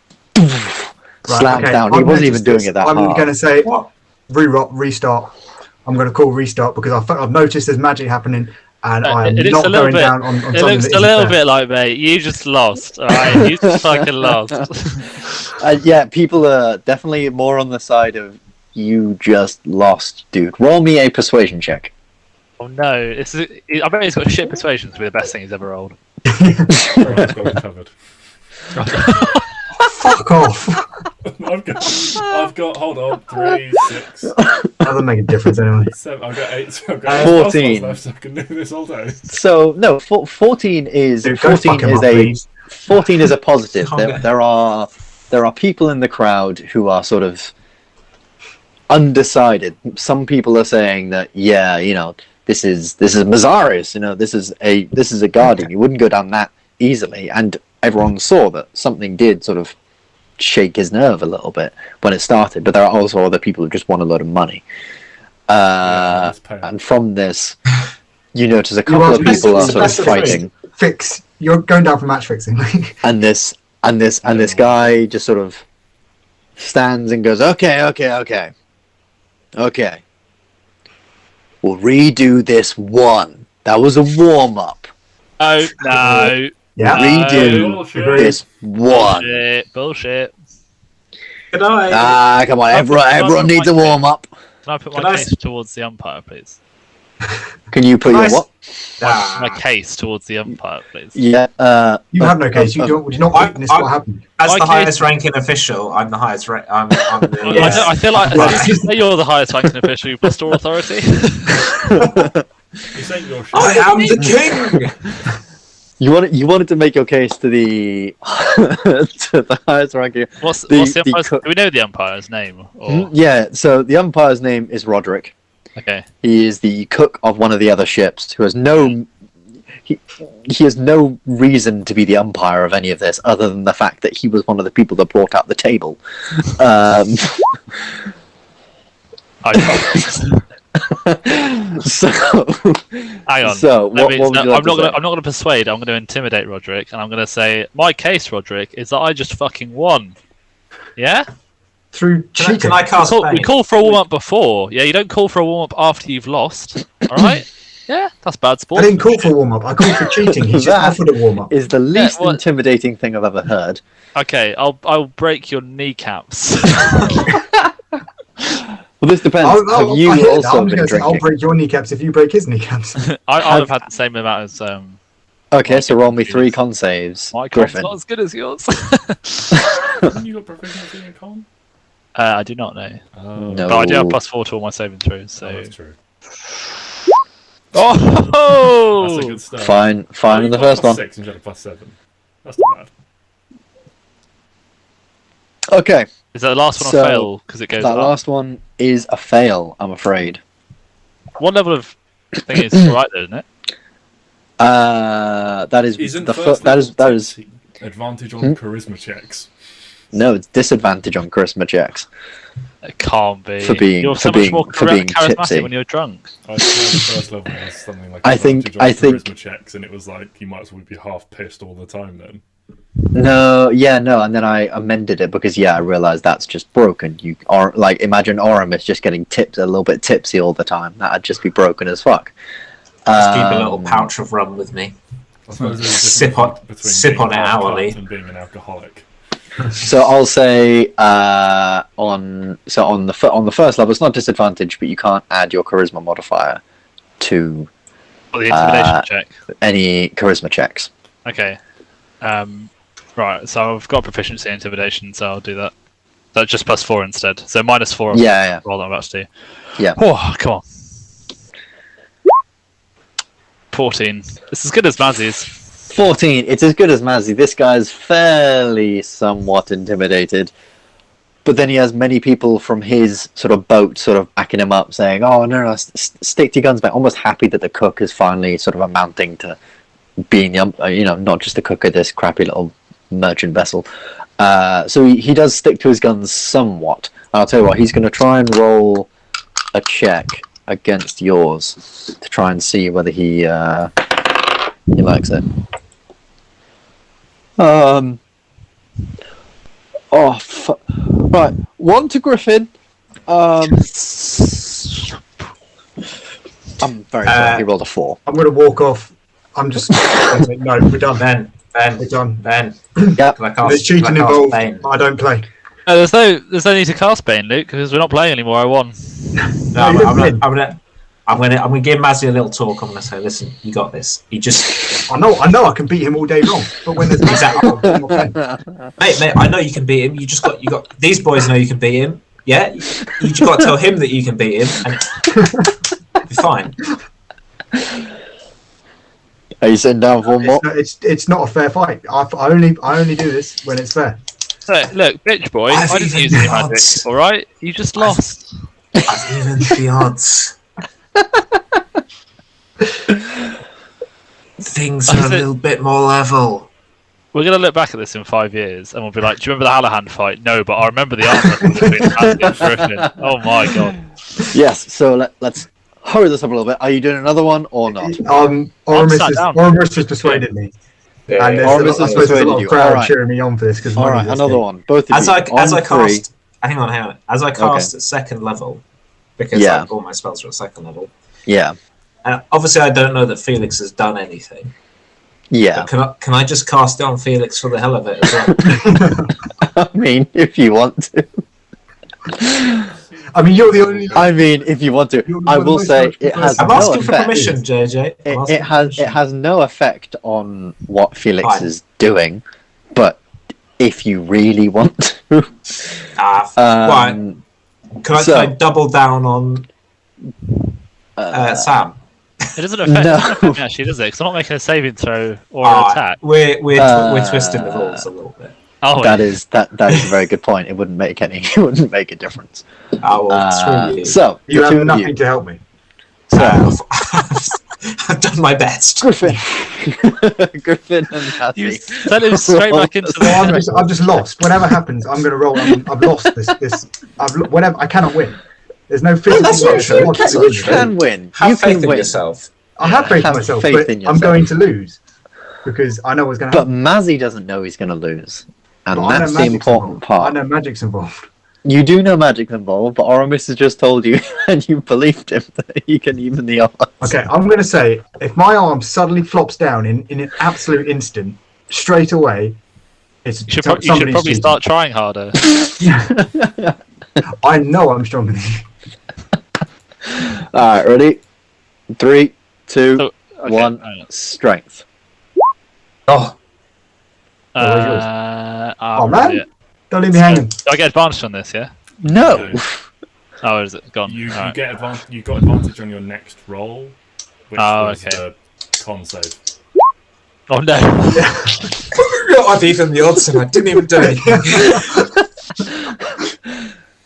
slams down. He I've wasn't even noticed doing this. it that I'm hard. going to say restart. I'm going to call restart because I've noticed there's magic happening, and I'm It looks not a little going bit. down on It something looks that a isn't little fair. bit like, mate, you just lost. Alright, you just fucking lost. Yeah, people are definitely more on the side of you just lost, dude. Roll me a persuasion check. Oh no, I bet he's got shit persuasion to be the best thing he's ever rolled. Right, got it covered. Fuck off. I've got. Hold on, 3, 6, That doesn't make a difference anyway. 7. I've got 8. So I've got 14. left, so I can do this all day. So no, 14 is Dude, go 14 fuck him is up, a please. 14 is a positive. Okay. There are people in the crowd who are sort of undecided. Some people are saying that this is Mazzarious, this is a guardian. You wouldn't go down that easily, and everyone saw that something did sort of shake his nerve a little bit when it started. But there are also other people who just want a load of money. Let's pay him. And from this, you notice a couple of people are sort of fighting. Fix. You're going down for match fixing. And this guy just sort of stands and goes, okay. We'll redo this one. That was a warm up. Oh no. Yeah. Redo Bullshit. this one. Bullshit. Can I? Come on, everyone needs a warm up. Can I put Can my I case towards the umpire, please? Can you put Can your I s- what? My case towards the umpire, please. Yeah. You have no case. You do not I- witness I- what happened. As My the case- highest ranking official, I'm the highest rank. I'm the. I feel like did you say you're the highest ranking official. You've lost all authority. This ain't your shit. I am the king. You wanted to make your case to the to the highest ranking. What's The- the the umpire's? co- Do we know the umpire's name? Or Yeah. So the umpire's name is Roderick. Okay. He is the cook of one of the other ships who has no... He has no reason to be the umpire of any of this other than the fact that he was one of the people that brought out the table. So, hang on. So, That what means would you like I'm not to say? going to persuade. I'm going to intimidate Roderick, and I'm going to say my case, Roderick, is that I just fucking won. Yeah. Through cheating. Can I cast We Bane? call for a warm up before. Yeah, you don't call for a warm up after you've lost. All right. Yeah, that's bad I sport. didn't call for a warm up. I called for cheating. He just That offered a warm up. Is the least well- intimidating thing I've ever heard. Okay, I'll break your kneecaps. Well, this depends. Have you also been drinking? I'll break your kneecaps if you break his kneecaps. I'd have had the same amount as Okay, so roll me 3 con saves. my con's Griffin. not as good as yours. Haven't you got proficiency in con? I do not know, Oh, No. but I do have +4 to all my saving throws. So. that's true. Oh, That's a good start. Fine Oh, in you the got first one. +6 instead of +7. That's not bad. Okay, Is that the last one So, a fail because it goes that up? last one is a fail, I'm afraid. One level of thing is right there, isn't it? That is Isn't the first that is level advantage on charisma checks. no, it's disadvantage on charisma checks. It can't be. For being- You're so for much being- more for being charismatic tipsy. when you're drunk. I swear the first level was something like I think- advantage on charisma checks, and it was like you might as well be half pissed all the time then. No, and then I amended it because I realized that's just broken. You are like imagine Oramis just getting tipped a little bit tipsy all the time. That'd just be broken as fuck. Just keep a little Um, pouch of rum with me. I suppose there's a Sip on- difference sip between on being it half hourly. cut and being an alcoholic. So I'll say on the first level it's not disadvantage, but you can't add your charisma modifier to Or the intimidation check. any charisma checks. Okay. Right, so I've got proficiency in intimidation, so I'll do that. That's just +4 instead. So -4 on Yeah. the roll that I'm about to do. Yeah. Oh, come on. 14. It's as good as Mazzy's. 14. It's as good as Mazzy. This guy's fairly somewhat intimidated. But then he has many people from his sort of boat sort of backing him up, saying, oh, no, stick to your guns, mate. Almost happy that the cook is finally sort of amounting to being, not just the cook of this crappy little merchant vessel. So he does stick to his guns somewhat. I'll tell you what, he's going to try and roll a check against yours to try and see whether he likes it. Right, 1 to Griffin. I'm very sorry, he rolled a 4. I'm going to walk off. I'm just... no, we're done. Ben, We're done. Ben. Yep. Can I cast, There's cheating can I cast involved. Bane? I don't play. There's no need to cast Bane, Luke, because we're not playing anymore. I won. No, you didn't I'm gonna give Mazzy a little talk. I'm gonna say, listen, you got this. You just, I know I can beat him all day long, but when there's Exactly. I'm not playing. mate. I know you can beat him. You got. These boys know you can beat him. Yeah, you just got to tell him that you can beat him, and it'll be fine. Are you sitting down for more? It's not a fair fight. I only do this when it's fair. Look, bitch boy, I've I didn't even use any got- magic, alright? You just lost. I've evened the odds. Things are a little bit more level. We're going to look back at this in 5 years, and we'll be like, do you remember the Hallowhand fight? No, but I remember the armor between Mazzy and Griffin. Oh my god. Yes, so let's hurry this up a little bit. Are you doing another one or not? Oramis has persuaded me. Yeah. And Oramis I has suppose there's a persuaded lot you. of crowd Alright. cheering me on for this because All right, another one. Both of As you. I On 3. cast, hang on. As I cast at second level, because Yeah. like, all my spells are at second level. Yeah, Obviously, I don't know that Felix has done anything. yeah. But can I just cast it on Felix for the hell of it as well? I mean, if you want to. I mean, you're the only. I mean, if you want to. You're I one of will the say most it has I'm no asking for effect. permission, JJ. I'm asking It for has permission. no effect on what Felix Fine. is doing, but if you really want to, Right. Can I so- double down on Sam? It doesn't affect, No. it doesn't affect me actually, does it? Because I'm not making a saving throw or an attack. We're twisting the rules a little bit. Oh, that is a very good point. It wouldn't make it wouldn't make a difference. Oh, well, screw you. So You the two have of nothing to help me. I've done my best. Griffin, Griffin, and You Matthew. sent him straight back into So I'm the. just lost. Whatever happens, I'm going to roll. I've lost this. Whatever. I cannot win. There's no physical. That's not true. You can win. Have You faith can in win. yourself. I have faith in Have myself, faith but in I'm yourself. going to lose because I know what's going to But happen. Mazzy doesn't know he's going to lose, and But I know that's the magic's important involved. I part. know magic's involved. You do know magic's involved, but Oramis has just told you, and you believed him that he can even the odds. Okay, I'm going to say if my arm suddenly flops down in an absolute instant, straight away, it's You should probably cheating. start trying harder. I know I'm stronger than you. All right, ready? 3, 2, Oh, okay, 1. hang on. Strength. Oh, where's yours? Oh man. Don't leave me hanging. Do I get advantage on this? Yeah. No. Okay. Oh, where is it gone? You Alright. get advantage. You got advantage on your next roll, which Oh, was okay. the con save. Oh no. I've even the odds and I didn't even do anything.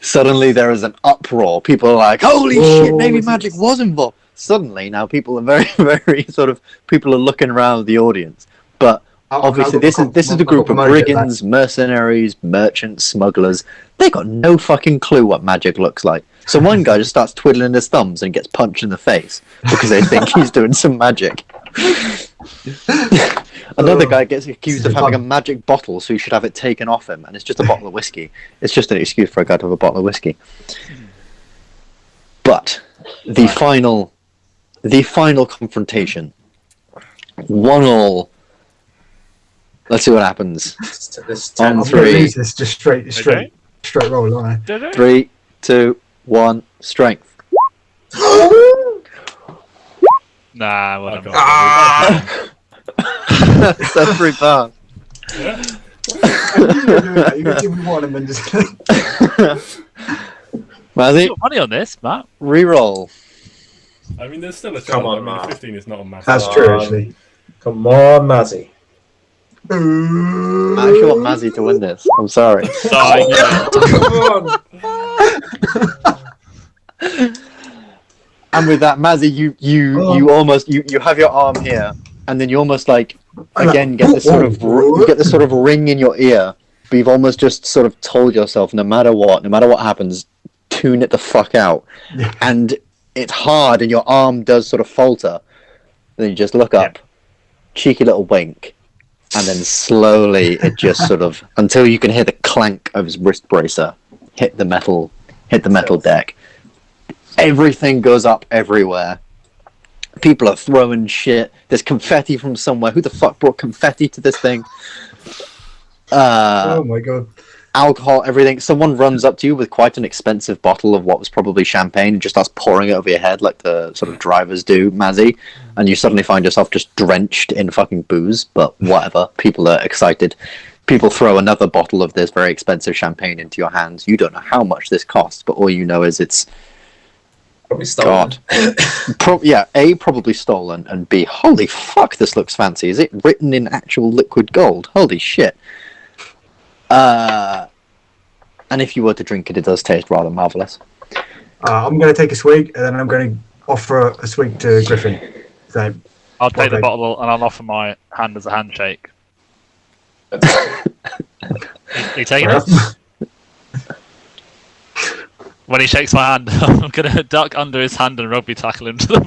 Suddenly there is an uproar. People are like, "Holy Whoa, shit! Maybe this magic is- was involved." Suddenly now people are very, very sort of people are looking around the audience. But obviously this is the group of brigands, mercenaries, merchants, smugglers. They got no fucking clue what magic looks like. So one guy just starts twiddling his thumbs and gets punched in the face because they think he's doing some magic. Another guy gets accused of having a magic bottle, so you should have it taken off him, and it's just a bottle of whiskey. It's just an excuse for a guy to have a bottle of whiskey. But the final confrontation, 1-1. Let's see what happens. This On I'm going to 3, lose this just straight roll, aren't I? 3, 2, 1. Strength. Nah, well, Okay. Ah! That's pretty bad. Yeah. You're going to give me one and then just... Mazzy, you got money on this, Matt. reroll. I mean, there's still a chance. Come on, I mean, Mark. 15 is not a massive. That's true, actually. Come on, Mazzy. I actually want Mazzy to win this. I'm sorry. Oh, Come on. And with that, Mazzy, you almost you have your arm here, and then you almost like again get this sort of ring in your ear, but you've almost just sort of told yourself, no matter what happens, tune it the fuck out. Yeah. And it's hard, and your arm does sort of falter. Then you just look up, cheeky little wink, and then slowly it just sort of until you can hear the clank of his wrist bracer hit the metal deck. Everything goes up everywhere. People are throwing shit. There's confetti from somewhere. Who the fuck brought confetti to this thing? Oh my god. Alcohol, everything. Someone runs up to you with quite an expensive bottle of what was probably champagne and just starts pouring it over your head like the sort of drivers do, Mazzy. And you suddenly find yourself just drenched in fucking booze. But whatever. People are excited. People throw another bottle of this very expensive champagne into your hands. You don't know how much this costs, but all you know is it's Probably stolen. God. Probably stolen, and B, holy fuck, this looks fancy. Is it written in actual liquid gold? Holy shit. And if you were to drink it, it does taste rather marvellous. I'm going to take a swig, and then I'm going to offer a swig to Griffin. So, I'll take the Okay. bottle and I'll offer my hand as a handshake. You taking it? When he shakes my hand, I'm gonna duck under his hand and rugby tackle him to the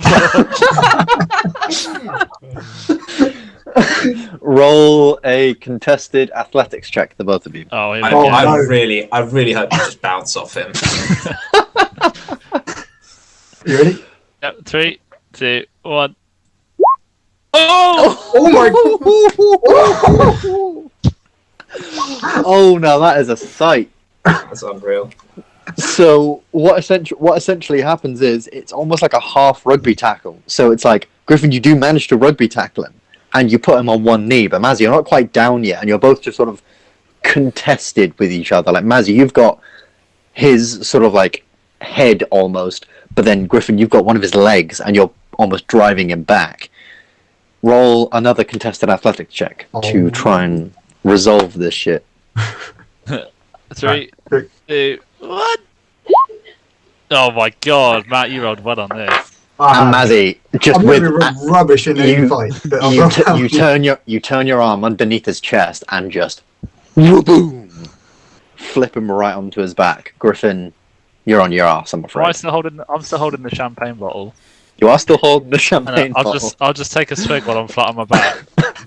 floor. Roll a contested athletics check, the both of you. Oh, here we I, go. I no. really hope you just bounce off him. you ready? Yep, 3, 2, 1. Oh! Oh my Oh, now that is a sight. That's unreal. So what essentially happens is it's almost like a half rugby tackle. So it's like, Griffin, you do manage to rugby tackle him, and you put him on one knee, but Mazzy, you're not quite down yet, and you're both just sort of contested with each other. Like, Mazzy, you've got his sort of like head almost, but then Griffin, you've got one of his legs, and you're almost driving him back. Roll another contested athletics check to try and resolve this shit. Three, Right. 2, 1. Oh my god, Matt, you rolled well on this. And Mazzy, just I'm with gonna be rubbish in any fight. But I'll tell you turn your arm underneath his chest and just boom, flip him right onto his back. Griffin, you're on your ass, I'm afraid. I'm still holding the champagne bottle. You are still holding the And champagne bottle. I'll just take a swig while I'm flat on my back,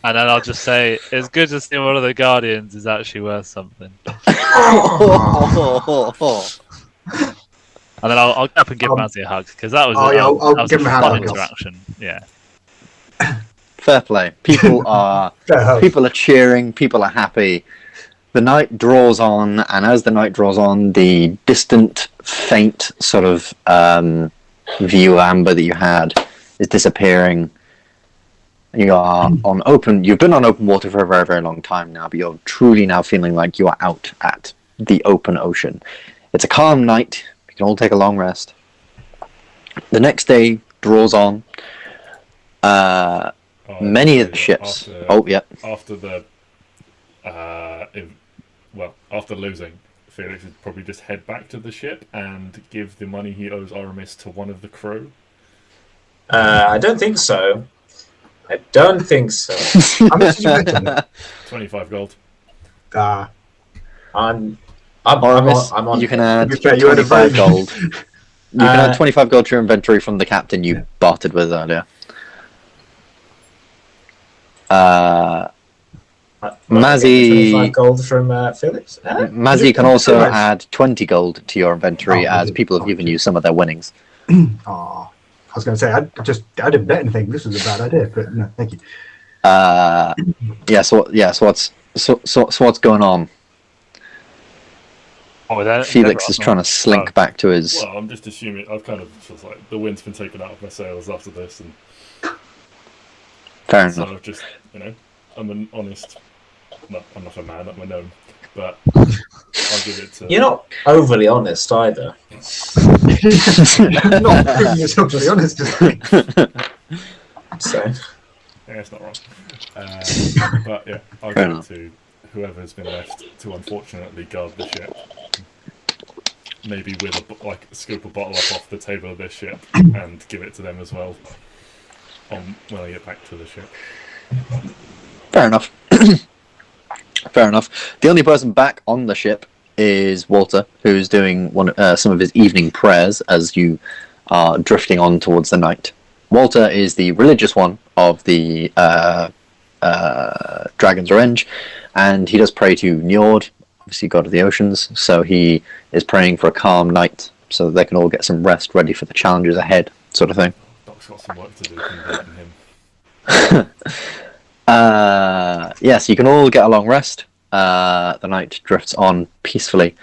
and then I'll just say, "It's good to see one of the Guardians is actually worth something." And then I'll get up and give Mazzy a hug because that was I'll give him a hand fun hug. interaction. Yeah. Fair play. People are cheering. People are happy. The night draws on, and as the night draws on, the distant, faint sort of view of Amber that you had is disappearing. You are on open. You've been on open water for a very, very long time now, but you're truly now feeling like you are out at the open ocean. It's a calm night. You can all take a long rest. The next day draws on. Many of the ships. After losing, Felix would probably just head back to the ship and give the money he owes Oramis to one of the crew. I don't think so. How much did you mention? 25 gold. I'm Oramis, on. you can add You had a 25 gold. You can add 25 gold to your inventory from the captain you bartered with earlier. Mazzy 25 gold from Felix. Mazzy can also add 20 gold to your inventory as people have given you some of their winnings. I was going to say I didn't bet anything. This was a bad idea, but no, thank you. So what's going on? Felix is trying to slink back to his. Well, I'm just assuming I've kind of just like the wind's been taken out of my sails after this, and Fair so enough. I've just I'm an honest. No, I'm not a man. I'm a gnome, but I'll give it to. You're not overly honest either. Not proving yourself to be honest. So Yeah, it's not wrong. But yeah, I'll Fair give enough. it to whoever's been left to unfortunately guard the ship. Maybe with scoop a bottle up off the table of this ship and give it to them as well when I get back to the ship. Fair enough. Fair enough. The only person back on the ship is Walter, who's doing some of his evening prayers as you are drifting on towards the night. Walter is the religious one of the Dragon's Revenge, and he does pray to Njord, obviously god of the oceans, so he is praying for a calm night so that they can all get some rest ready for the challenges ahead, sort of thing. Doc's got some work to do converting him. Yes, you can all get a long rest. The night drifts on peacefully.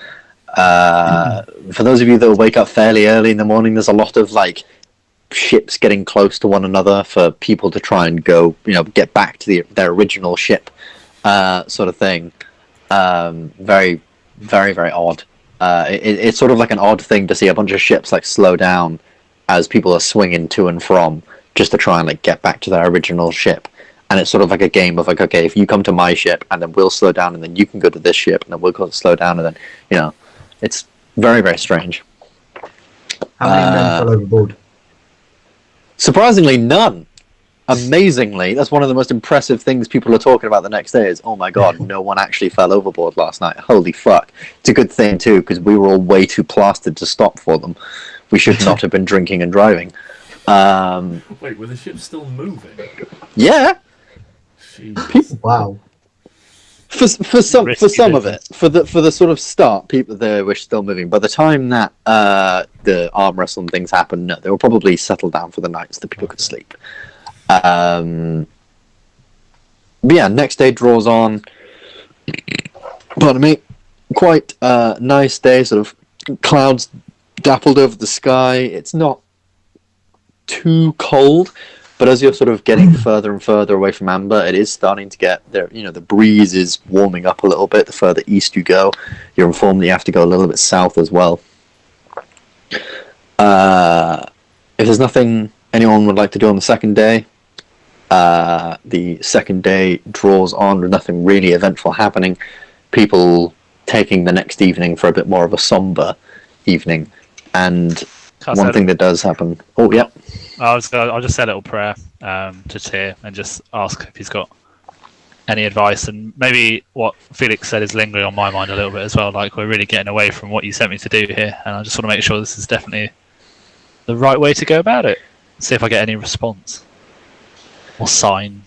For those of you that will wake up fairly early in the morning, there's a lot of ships getting close to one another for people to try and go, get back to their original ship, sort of thing. Very, very, very odd. It's sort of like an odd thing to see a bunch of ships slow down as people are swinging to and from just to try and get back to their original ship. And it's sort of like a game of okay, if you come to my ship and then we'll slow down and then you can go to this ship and then we'll go slow down and then it's very, very strange. How many men fell overboard? Surprisingly, none. Amazingly, that's one of the most impressive things people are talking about the next day is, oh my god, no one actually fell overboard last night. Holy fuck. It's a good thing too, because we were all way too plastered to stop for them. We should not have been drinking and driving. Wait, were the ships still moving? Yeah. Jeez. Wow. For some of it, for the sort of start, people they were still moving. By the time that the arm wrestling things happened, no, they were probably settled down for the night so that people could sleep. But yeah, next day draws on. Pardon me. Quite nice day. Sort of clouds dappled over the sky. It's not too cold. But as you're sort of getting further and further away from Amber, it is starting to get there. The breeze is warming up a little bit. The further east you go, you're informed that you have to go a little bit south as well. If there's nothing anyone would like to do on the second day, the second day draws on with nothing really eventful happening. people taking the next evening for a bit more of a somber evening. And one thing that does happen. Oh, yeah. I'll just say a little prayer to Tyr and just ask if he's got any advice. And maybe what Felix said is lingering on my mind a little bit as well. Like, we're really getting away from what you sent me to do here, and I just want to make sure this is definitely the right way to go about it. See if I get any response or sign.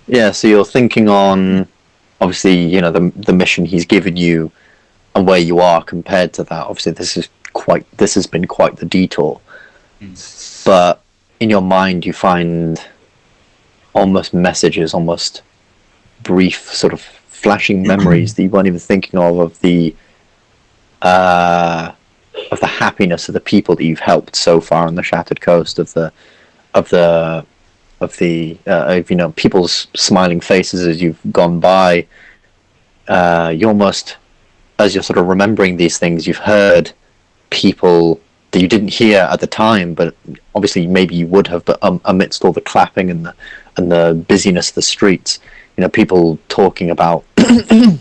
Yeah, so you're thinking on, obviously, you know, the mission he's given you and where you are compared to that. Obviously, this has been quite the detour. But in your mind, you find almost messages, almost brief, sort of flashing memories that you weren't even thinking of the happiness of the people that you've helped so far on the Shattered Coast, of you know, people's smiling faces as you've gone by. You almost, as you're sort of remembering these things, you've heard people that you didn't hear at the time, but obviously maybe you would have, but amidst all the clapping and the busyness of the streets, you know, people talking about the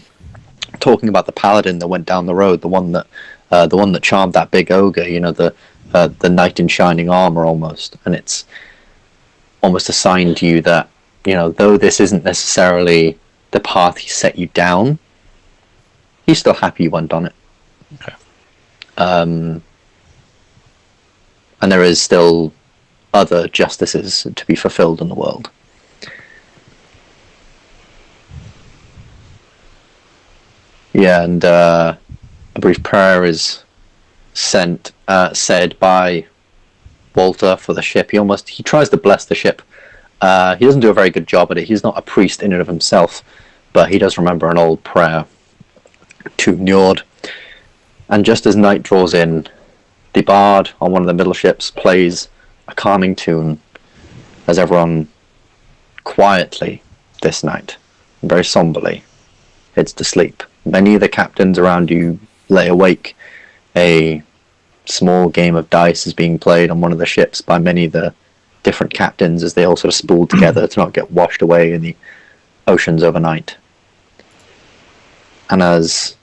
paladin that went down the road, the one that charmed that big ogre, you know, the knight in shining armor almost. And it's almost a sign to you that, you know, though this isn't necessarily the path he set you down, he's still happy you went on it. Okay. And there is still other justices to be fulfilled in the world. Yeah, and a brief prayer is said by Walter for the ship. He tries to bless the ship. He doesn't do a very good job at it. He's not a priest in and of himself, but he does remember an old prayer to Njord. And just as night draws in, the bard on one of the middle ships plays a calming tune as everyone quietly this night, very somberly, heads to sleep. Many of the captains around you lay awake. A small game of dice is being played on one of the ships by many of the different captains as they all sort of spool together to not get washed away in the oceans overnight. And as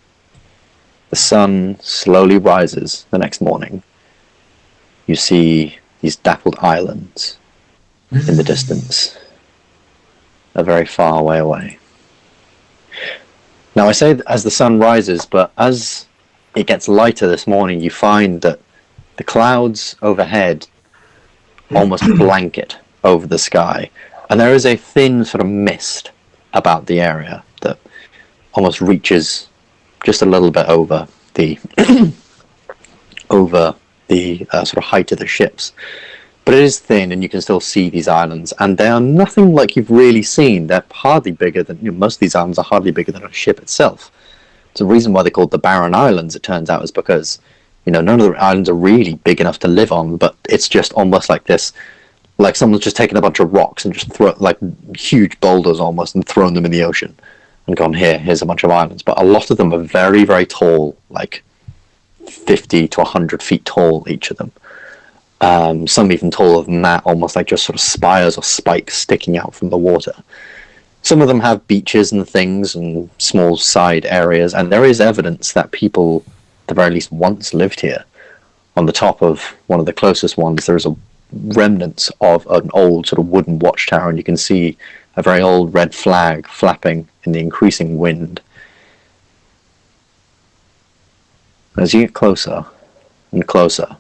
the sun slowly rises the next morning, you see these dappled islands in the distance, a very far way away. Now I say as the sun rises, but as it gets lighter this morning, you find that the clouds overhead almost blanket over the sky, and there is a thin sort of mist about the area that almost reaches just a little bit over the sort of height of the ships. But it is thin, and you can still see these islands, and they are nothing like you've really seen. They're hardly bigger than, you know, most of these islands are hardly bigger than a ship itself. So the reason why they're called the Barren Islands, it turns out, is because, you know, none of the islands are really big enough to live on, but it's just almost like this, like someone's just taken a bunch of rocks and just thrown, like huge boulders almost, and thrown them in the ocean and gone, here's a bunch of islands. But a lot of them are very, very tall, like 50 to 100 feet tall, each of them. Some even taller than that, almost like just sort of spires or spikes sticking out from the water. Some of them have beaches and things and small side areas, and there is evidence that people, at the very least, once lived here. On the top of one of the closest ones, there's a remnants of an old sort of wooden watchtower, and you can see a very old red flag flapping in the increasing wind. As you get closer and closer,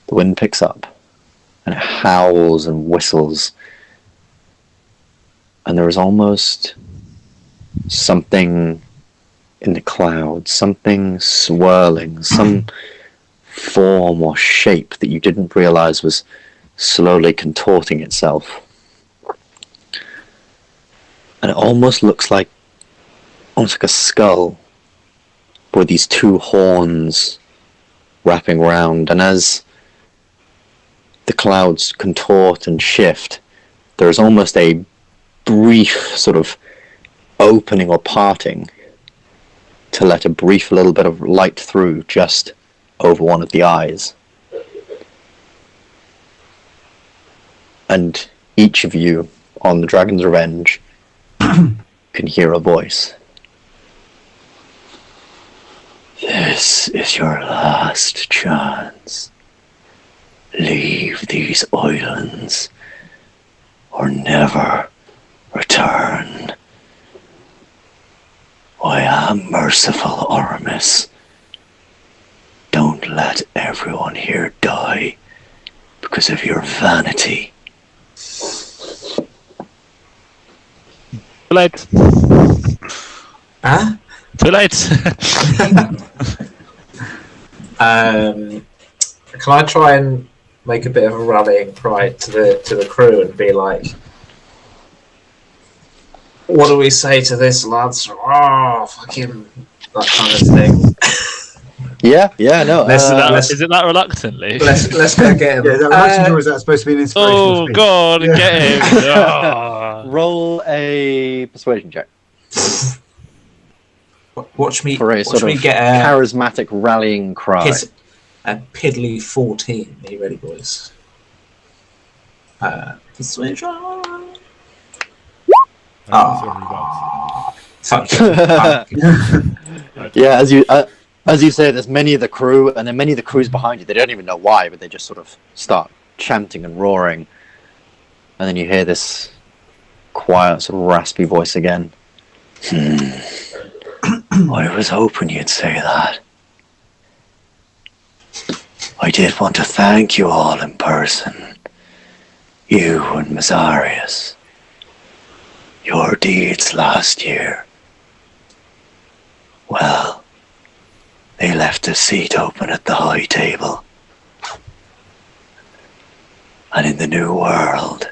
the wind picks up, and it howls and whistles, and there is almost something in the clouds, something swirling, some form or shape that you didn't realize was slowly contorting itself. And it almost looks like a skull with these two horns wrapping around, and as the clouds contort and shift, there is almost a brief sort of opening or parting to let a brief little bit of light through just over one of the eyes. And each of you on the Dragon's Revenge can hear a voice. This is your last chance. Leave these islands or never return. I am merciful, Oramis. Don't let everyone here die because of your vanity. Too late. Huh? Too late. Can I try and make a bit of a rallying cry to the crew and be like, what do we say to this, lads? Oh, fucking that kind of thing. Yeah, no. Is it that reluctantly? Let's go get him. Yeah, is that reluctant or is that supposed to be an inspirational Oh speech? God, Yeah. get him! Oh. Roll a persuasion check Watch me for a sort of get charismatic rallying cry. a piddly 14. Are you ready, boys? Persuasion. Fuck you. Yeah, as you say, there's many of the crew, and then many of the crews behind you. They don't even know why, but they just sort of start chanting and roaring, and then you hear this quiet, sort of raspy voice again. I was hoping you'd say that. I did want to thank you all in person. You and Mazzarious. Your deeds last year. Well, they left a seat open at the high table. And in the new world,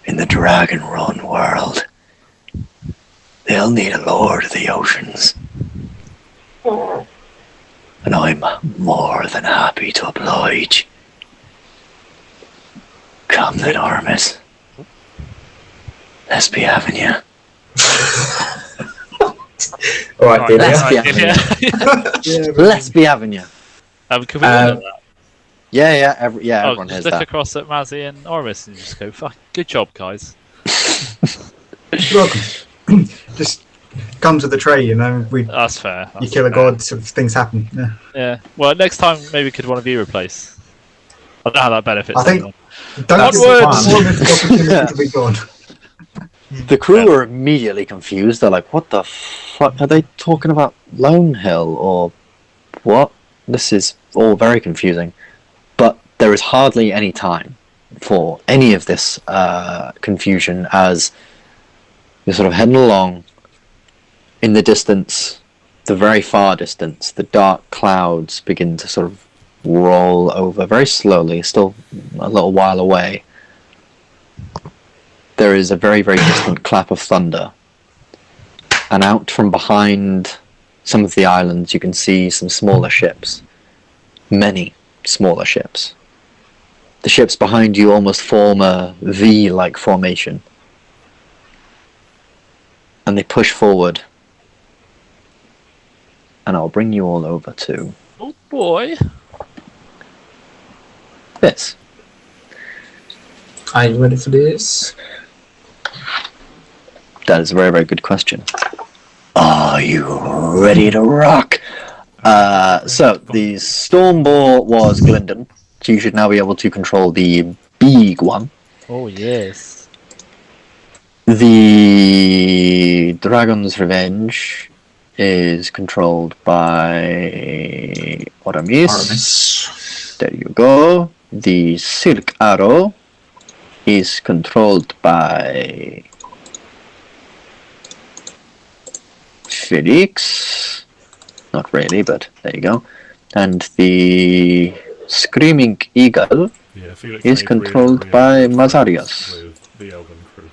in the Dragon Run world, they'll need a Lord of the Oceans. And I'm more than happy to oblige. Come then, Oramis. Let's be having you. Alright, Delia. Let's be having you. Let's be having you. Can we all do that? Yeah, everyone has just look that. across at Mazzy and Oramis and just go, "Fuck, good job, guys." You're welcome. Just comes with the tray, you know. That's fair. You kill a god, sort of things happen. Yeah. Yeah. Well, next time maybe could one of you replace? I don't know how that benefits I think- anyone. Don't give the Onwards! more of the opportunity to be gone. The crew are immediately confused. They're like, what the fuck? Are they talking about Lone Hill or what? This is all very confusing. But there is hardly any time for any of this confusion as you're sort of heading along. In the distance, the very far distance, the dark clouds begin to sort of roll over very slowly, still a little while away. There is a very, very distant clap of thunder. And out from behind some of the islands, you can see some smaller ships. Many smaller ships. The ships behind you almost form a V-like formation. And they push forward. And I'll bring you all over to Oh boy. this. Are you ready for this? That is a very, very good question. Are you ready to rock? So, the Stormboar was Gylndan, so you should now be able to control the big one. Oh yes. The Dragon's Revenge is controlled by Oramis. There you go. The Silk Arrow is controlled by Felix. Not really, but there you go. And the Screaming Eagle Yeah, Felix is made controlled really by good Mazzarious. with the Elven crew.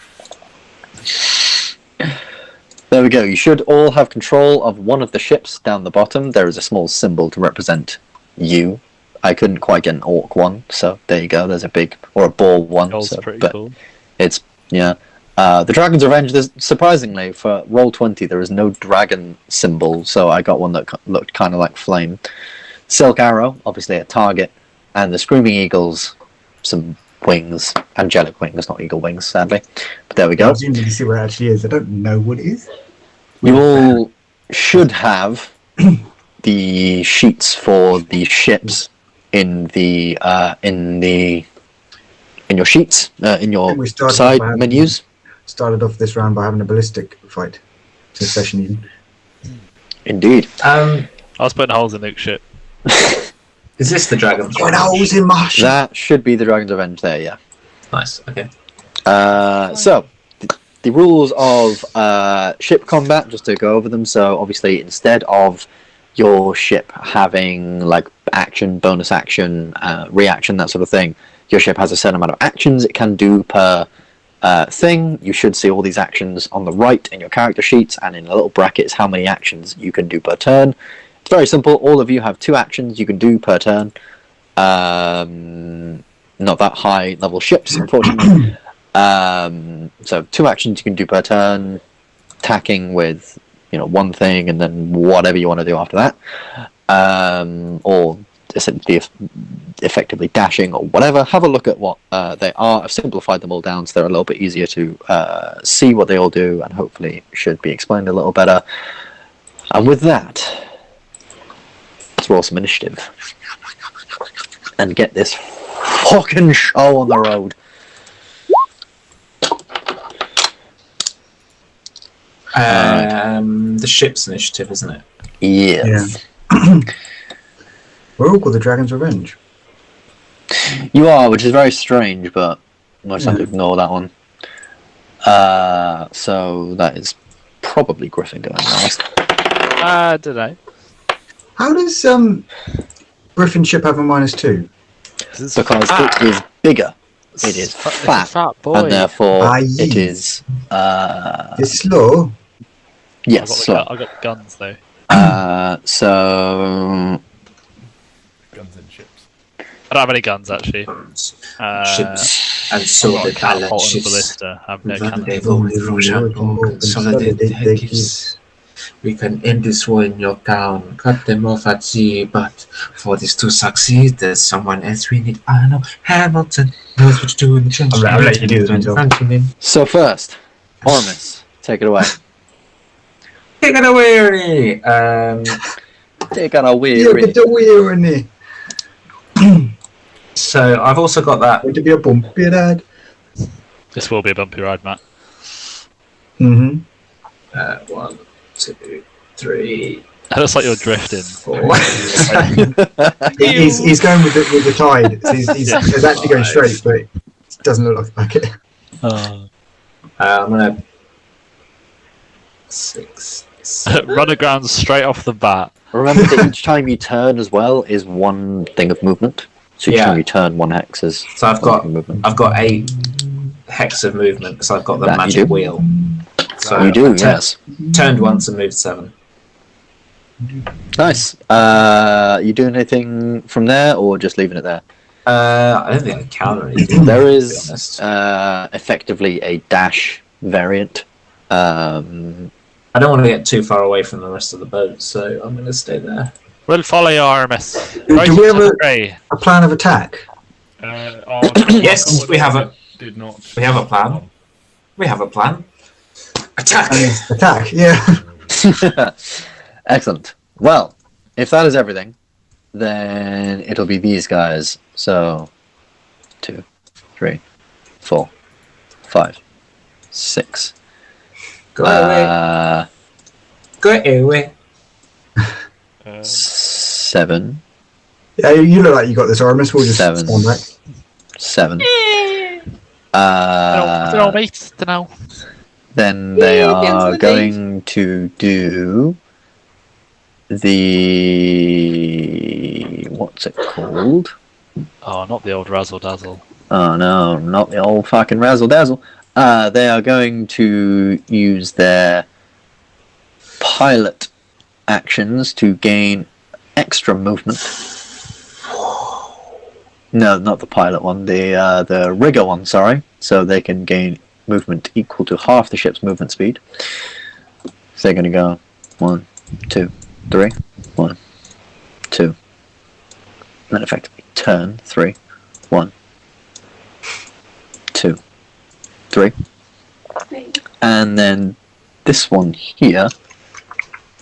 There we go. You should all have control of one of the ships down the bottom. There is a small symbol to represent you. I couldn't quite get an orc one, so there you go. There's a big, or a boar one. Gold's So, pretty but cool. it's, yeah. The Dragon's Revenge, there's, surprisingly, for Roll20, there is no dragon symbol, so I got one that looked kind of like flame. Silk Arrow, obviously a target, and the Screaming Eagles, some wings, angelic wings, not eagle wings, sadly. But there we I go. presume you can see where it actually is. I don't know what it is. You all should have the sheets for the ships in your sheets, in your We started side by having- menus. Started off this round by having a ballistic fight. To session even. Indeed. I was putting holes in Luke's ship. Is this the dragon's Got revenge? holes in my shit. That should be the Dragon's Revenge there, yeah. Nice. Okay. So, the rules of ship combat, just to go over them. So, obviously, instead of your ship having like action, bonus action, reaction, that sort of thing, your ship has a certain amount of actions it can do per thing. You should see all these actions on the right in your character sheets, and in a little bracket is how many actions you can do per turn. It's very simple. All of you have 2 actions you can do per turn. Not that high level ships, unfortunately. So 2 actions you can do per turn, attacking with 1 thing, and then whatever you want to do after that, or essentially effectively dashing or whatever. Have a look at what they are. I've simplified them all down so they're a little bit easier to see what they all do, and hopefully should be explained a little better. And with that, let's roll some initiative and get this fucking show on the road. The ship's initiative, isn't it? Yes. Yeah. We're all called the Dragon's Revenge. You are, which is very strange, but I just have to ignore that one. So that is probably Griffin going last. I don't know. How does Griffin's ship have a -2? This Because it is bigger. It is fat, fat boy. and therefore Aye. it is It's slow. yes. So I got the guns though. so Guns and ships. I don't have any guns actually. Ships and I've got a sworded catapult island and a ships. ballista. I have no cannon. Rendezvous with Rochambeau, consolidate detectives. We can end this war in your town, cut them off at sea, but for this to succeed, there's someone else we need. I know Hamilton knows what to do in the trenches. I'll let you do the job. So first, Oramis, take it away. Take it away, Ernie. Take it away. Yeah, get the wheel in there. So I've also got that. Going to be a bumpy ride. This will be a bumpy ride, Matt. Mm-hmm. 1, 2, 3, It looks like you're drifting. 4. He's going with the tide. So he's actually going straight, but it doesn't look like it. Oh. I'm gonna 6. Run aground straight off the bat. Remember that each time you turn as well is 1 thing of movement. So each Yeah. time you turn, 1 hex is So I've 1 got thing of movement. 8 hex of movement because I've got the That you magic do. wheel. So You do, I yes. Turned once and moved 7. Nice. You doing anything from there, or just leaving it there? I don't think I counter anything. There to be is honest. effectively a dash variant. I don't want to get too far away from the rest of the boat, so I'm going to stay there. We'll follow you, Aramis. Do we have a a plan of attack? Yes, we have a- Did not. we have a plan. We have a plan. Attack! Attack, yeah. Excellent. Well, if that is everything, then it'll be these guys. So, 2, 3, 4, 5, 6. Go away. Go away. 7. Yeah, you look like you got this, Oramis. We'll just 7. spawn back. 7. They're all mates, dunno. Then they are going to do the... what's it called? Oh, not the old razzle dazzle. Oh no, not the old fucking razzle dazzle. They are going to use their pilot actions to gain extra movement. No, not the pilot one. The rigger one. Sorry. So they can gain movement equal to half the ship's movement speed. So they're going to go 1, 2, 3, 1, 2, and then effectively turn 3, 1, 2, 3. And then this one here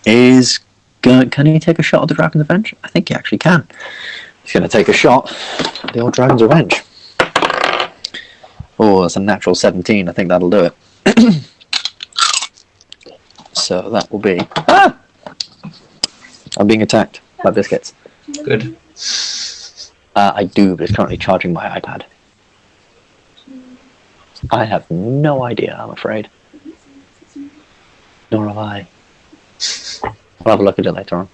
is can he take a shot at the Dragon's Revenge? I think he actually can. He's going to take a shot at the old Dragon's Revenge. Oh, that's a natural 17. I think that'll do it. So that will be... Ah! I'm being attacked by biscuits. Good. I do, but it's currently charging my iPad. I have no idea, I'm afraid. Nor have I. I'll have a look at it later on.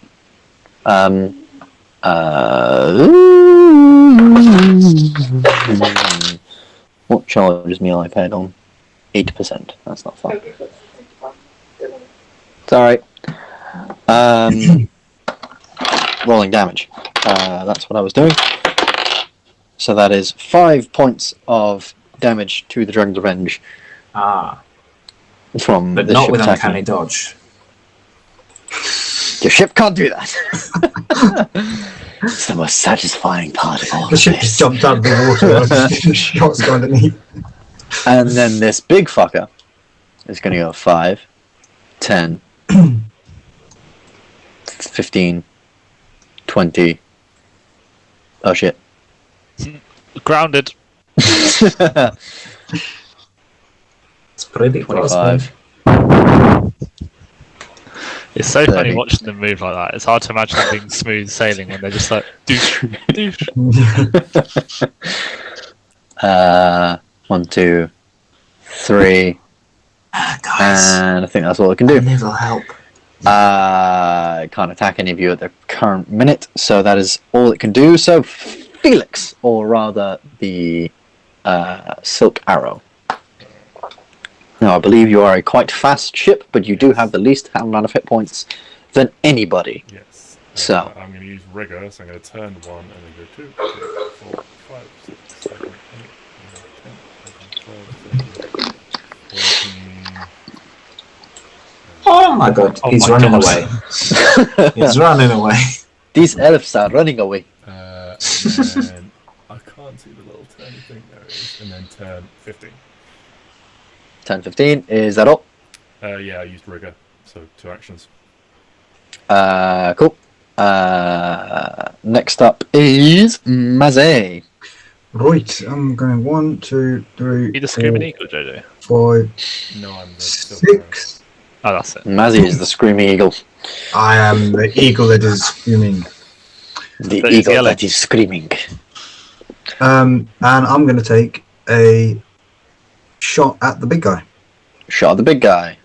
What charges my iPad on? 8%. That's not fun. It's alright. Rolling damage. That's what I was doing. So that is 5 points of damage to the Dragon's Revenge. From But this not ship with attacking. uncanny dodge. Your ship can't do that. It's the most satisfying part of all The of ship this. just jumped out of the water and shots go underneath. And then this big fucker is going to go 5, 10, 15, 20. Oh shit. Grounded. It's pretty close. 25. It's so funny 30. watching them move like that. It's hard to imagine them being smooth sailing when they're just like doosh, doosh. 1, 2, 3. Guys, And I think that's all it can do. it'll help. It can't attack any of you at the current minute, so that is all it can do. So, Felix, or rather the Silk Arrow. Now, I believe you are a quite fast ship, but you do have the least amount of hit points than anybody. Yes. So. I'm going to use rigor, so I'm going to turn 1 and then go 2, 3, 4, 5, 6, 7, 8, 9, 10, 11, 12, 13, 14. Oh my god, Oh he's my running God. away. He's running away. These elves are running away. And then I can't see the little turny thing. There it is. And then turn 15. 10, 15. Is that all? Yeah, I used rigor, so 2 actions. Cool. Next up is Mazay. Right, I'm going 1, 2, 3, Be the Screaming Eagle, Jojo. 5, No, I'm the 6. Oh, that's it. Mazzy is the Screaming Eagle. I am the eagle that is screaming. The That is eagle yelling. that is screaming. And I'm going to take a shot at the big guy. Shot at the big guy.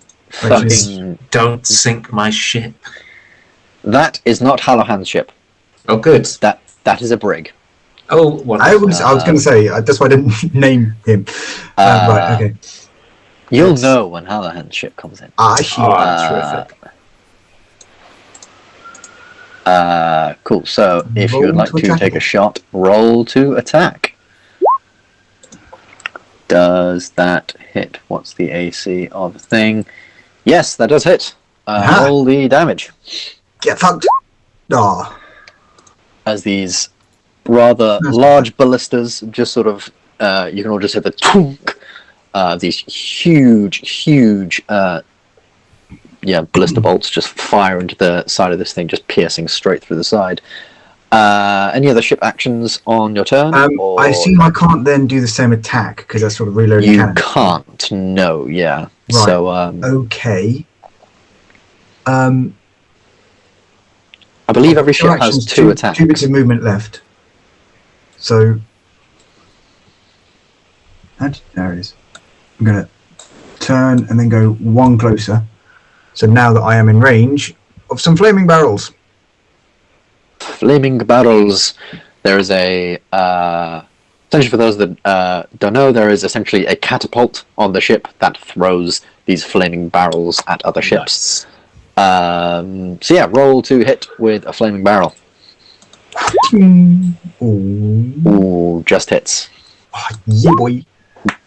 Which is- Fucking... Don't sink my ship. That is not Hallowhand's ship. Oh, good. That is a brig. Oh, I wonderful. was going to say, that's why I didn't name him. Right, okay. You'll Yes. know when Hallowhand's ship comes in. I see. Terrific. Cool. So if you would Roll like to to attack. take a shot, roll to attack. Does that hit? What's the AC of the thing? Yes, that does hit. Ah. Roll the damage. Get fucked. Ah. As these rather That's large ballistas just sort of, you can all just hear the twunk. These huge, ballista bolts just fire into the side of this thing, just piercing straight through the side. Any other ship actions on your turn? or I assume I can't then do the same attack because that's sort of reloading you cannon. can't. No, yeah. Right. So, Okay. I believe every Two ship has actions, 2 attacks. 2 bits of movement left. So, there it is. I'm going to turn and then go 1 closer. So now that I am in range of some flaming barrels. Flaming barrels. There is a essentially, for those that don't know, there is essentially a catapult on the ship that throws these flaming barrels at other ships. So yeah, roll to hit with a flaming barrel. Ooh. Ooh, just hits. Oh, yeah, boy.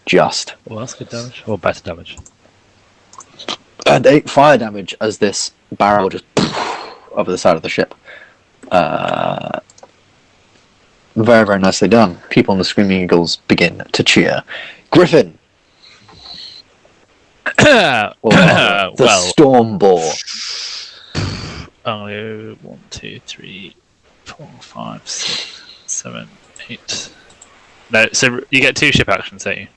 Just. Well, that's good damage. Or better damage. And 8 fire damage as this barrel just over the side of the ship. Very, very nicely done. People in the Screaming Eagles begin to cheer. Griffin. Or the Well, Storm Boar. only 1, 2, 3, 4, 5, 6, 7, 8. No, so you get 2 ship actions, don't you?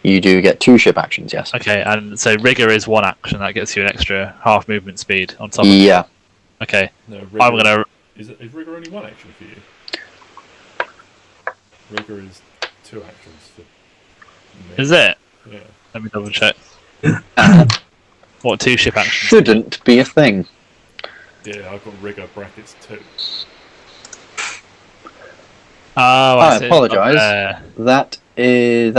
You do get 2 ship actions, yes. Okay, and so rigor is 1 action. That gets you an extra half movement speed on top of Yeah. it. Okay, No, I'm gonna. Is rigor only 1 action for you? Rigor is 2 actions for me. Is it? Yeah. Let me double check. What 2 ship actions? Shouldn't be a thing. Yeah, I've got rigor brackets 2. Oh, I see. apologise. That is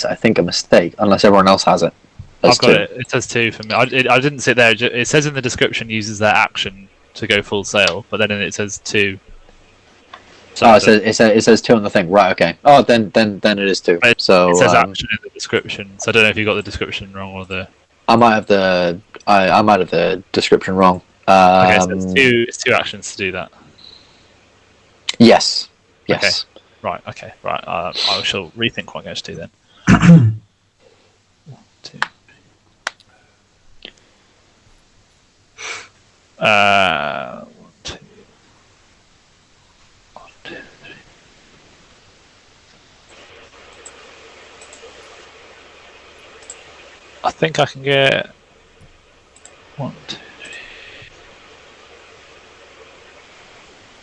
I think a mistake unless everyone else has it. I've got it. It says 2 for me. I didn't sit there. It says in the description uses their action to go full sail, but then it says 2. So Oh, it says 2 on the thing. Right. Okay. Oh, then it is 2. So it says action in the description. So I don't know if you got the description wrong or the. I might have the description wrong. Okay, so it's 2 actions to do that. Yes. Yes. Okay. Right. Okay. Right. I shall rethink what I'm going to do then. 1, 2. 1, 2. 1, 2, 3. I think I can get 1, 2, 3.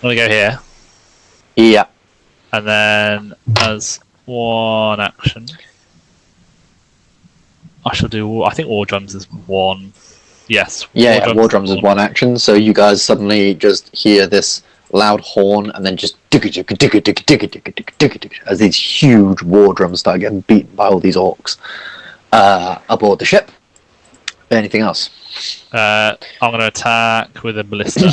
I'm gonna go here, Yeah. and then as 1 action, I shall do. I think war drums is 1. Yes. Yeah. War drums is 1 action. So you guys suddenly just hear this loud horn, and then just as these huge war drums start getting beaten by all these orcs aboard the ship. Anything else? I'm going to attack with a ballista.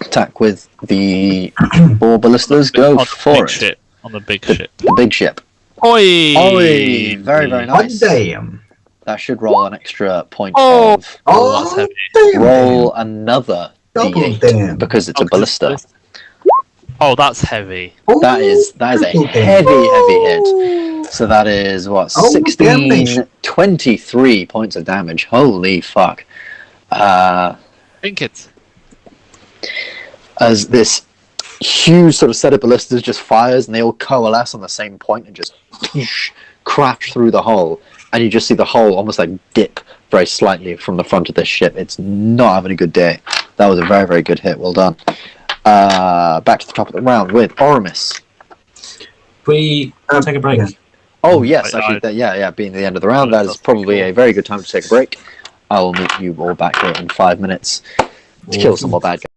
Attack with the 4 ballistas. Go for it. Ship, on the big ship. The big ship. Oi! Oi! Very, very nice. Damn. That should roll an extra point Oh! of. Oh, that's heavy. Damn. Roll another Double d8 damn. because it's a ballista. Oh, that's heavy. That is a triple heavy, damn. heavy hit. So that is what, Oh, 16, damnation. 23 points of damage. Holy fuck! Think it. As this huge sort of set of ballistas just fires, and they all coalesce on the same point and just crash through the hull, and you just see the hull almost like dip very slightly from the front of this ship. It's not having a good day. That was a very, very good hit. Well done. Back to the top of the round with Oramis. We take a break. Yeah. Oh yes, actually, being the end of the round, that is probably a very good time to take a break. I will meet you all back here in 5 minutes to kill some more bad guys.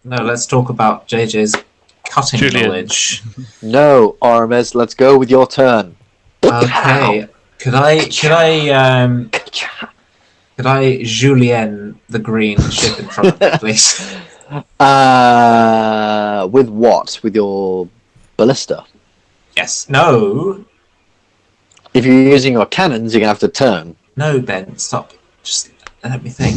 No, let's talk about JJ's cutting Julian. knowledge. No, Oramis, let's go with your turn. Okay. Could I Julien the green ship in front of me, please? With what? With your ballista? Yes. No. If you're using your cannons, you're gonna have to turn. No, Ben. Stop. Just let me think.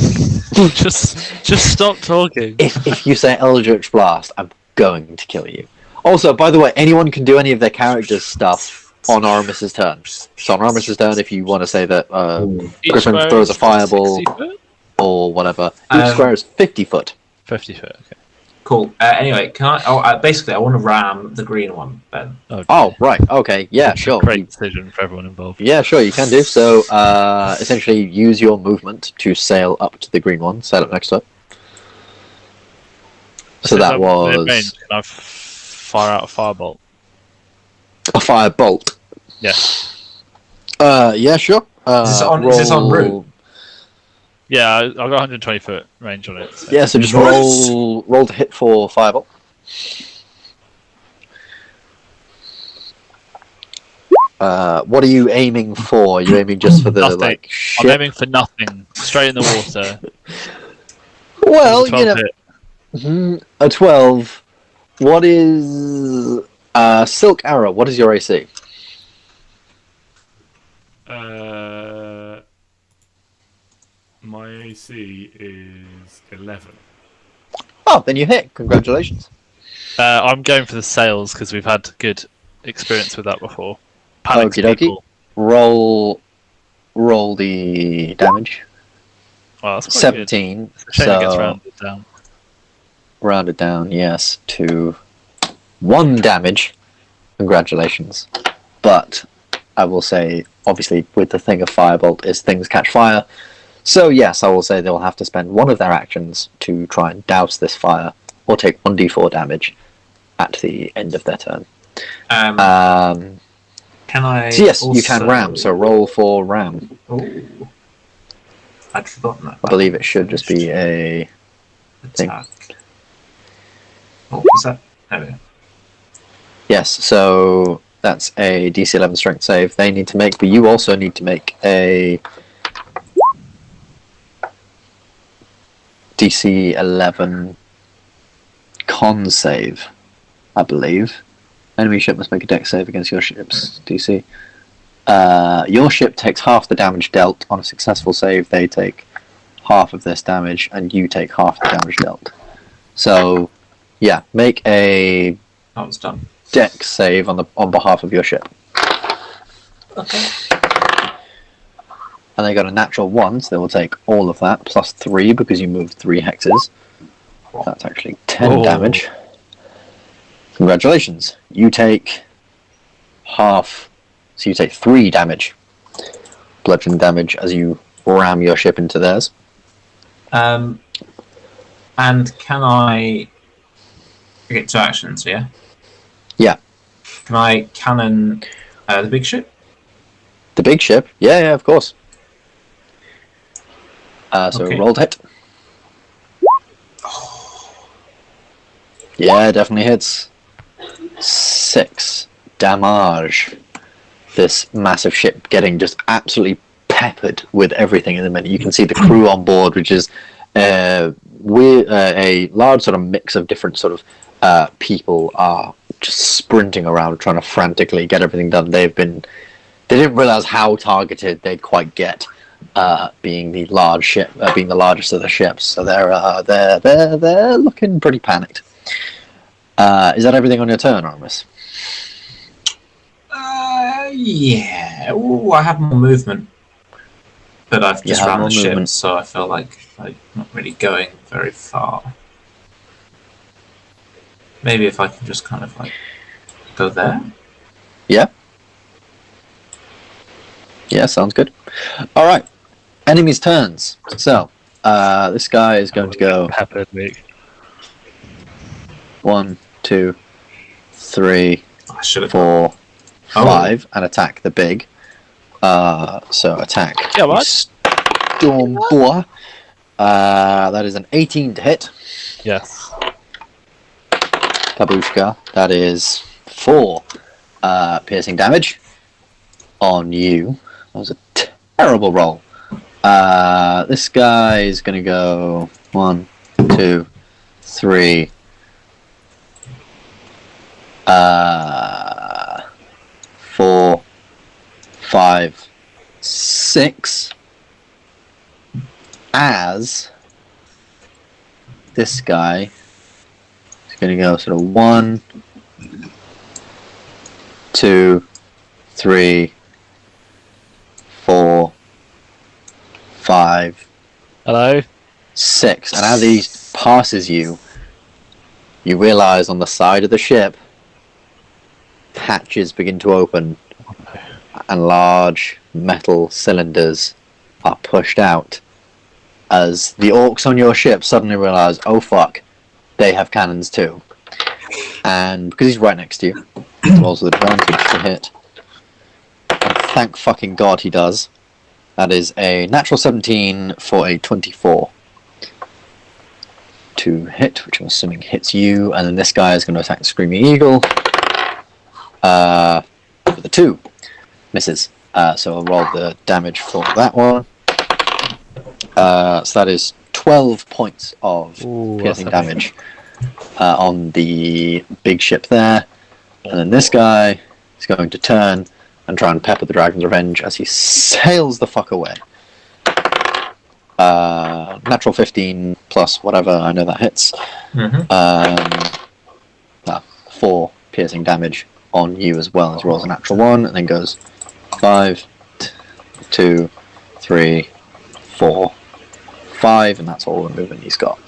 just stop talking. If you say Eldritch Blast, I'm going to kill you. Also, by the way, anyone can do any of their characters' stuff on Oramis's turn. So on Oramis's turn, if you want to say that Griffin throws a fireball or whatever, each square is 50 foot. 50 foot, okay. Cool. Anyway, can I? Basically, I want to ram the green one, Ben. Oh, right. Okay. Yeah, sure. Great decision for everyone involved. Yeah, sure, you can do. So, essentially, use your movement to sail up to the green one, sail up next to it. So that was... Can I fire out a firebolt? A firebolt? Yeah. Yeah, sure. Is this on route? Yeah, I've got 120 foot range on it. So. Yeah, so just roll to hit for firebolt. What are you aiming for? Are you aiming just for the nothing. ship? I'm aiming for nothing. Straight in the water. Well, a 12. What is Silk Arrow? What is your AC? My AC is 11. Oh, then you hit. Congratulations. I'm going for the sails because we've had good experience with that before. Panic Okie dokie. people. Roll the damage. Well, that's quite 17. Good. Shame it gets So rounded down. rounded down, yes, to 1 damage. Congratulations. But I will say, obviously, with the thing of Firebolt, is things catch fire. So yes, I will say they'll have to spend one of their actions to try and douse this fire, or take 1d4 damage at the end of their turn. Can I? So yes, also... you can ram. So roll for ram. Oh, I'd forgotten that. I believe it should just be a thing. Attack. Oh, is that? There we go. Yes. So that's a DC 11 strength save. They need to make, but you also need to make a DC 11 con save, I believe. Enemy ship must make a dex save against your ship's DC. Your ship takes half the damage dealt on a successful save. They take half of this damage, and you take half the damage dealt. So, yeah, make a That was done. dex save on behalf of your ship. Okay. And they got a natural 1, so they will take all of that, plus 3 because you moved 3 hexes. That's actually 10 damage. Congratulations. You take half, so you take 3 damage. Bludgeon damage as you ram your ship into theirs. And can I get 2 actions, yeah? Yeah. Can I cannon the big ship? The big ship? Yeah, of course. So Okay. roll to hit. Yeah, definitely hits. 6 damage. This massive ship getting just absolutely peppered with everything in the minute. You can see the crew on board, which is a large sort of mix of different sort of people are just sprinting around trying to frantically get everything done. They didn't realize how targeted they'd quite get, being the large ship, being the largest of the ships. So they're looking pretty panicked. Is that everything on your turn, Aramis? Yeah. Ooh, I have more movement. But I've just ran the ship, movement. so I feel like I'm not really going very far. Maybe if I can just kind of like go there? Yeah, sounds good. Alright. Enemies' turns. So, this guy is going to go Peppered week. 1, 2, 3, I should have 4, 5, and attack the big. So attack. Yeah, what? Storm boar. That is an 18 to hit. Yes. Babushka, that is 4 piercing damage on you. That was a terrible roll. This guy is going to go 1, 2, 3, 4, 5, 6. As this guy is going to go sort of 1, 2, 3, 4, 5, Hello? 6. And as he passes you, you realise on the side of the ship, hatches begin to open and large metal cylinders are pushed out as the orcs on your ship suddenly realise, oh fuck, they have cannons too. And because he's right next to you, he rolls with advantage to hit. And thank fucking god he does. That is a natural 17 for a 24 to hit, which I'm assuming hits you. And then this guy is going to attack the Screaming Eagle with a 2. Misses. So I'll roll the damage for that one. So that is 12 points of piercing damage on the big ship there. And then this guy is going to turn and try and pepper the Dragon's Revenge as he sails the fuck away. Natural 15 plus whatever, I know that hits. 4 piercing damage on you as well, as rolls a natural 1, and then goes 5, 2, 3, 4, 5, and that's all the movement he's got.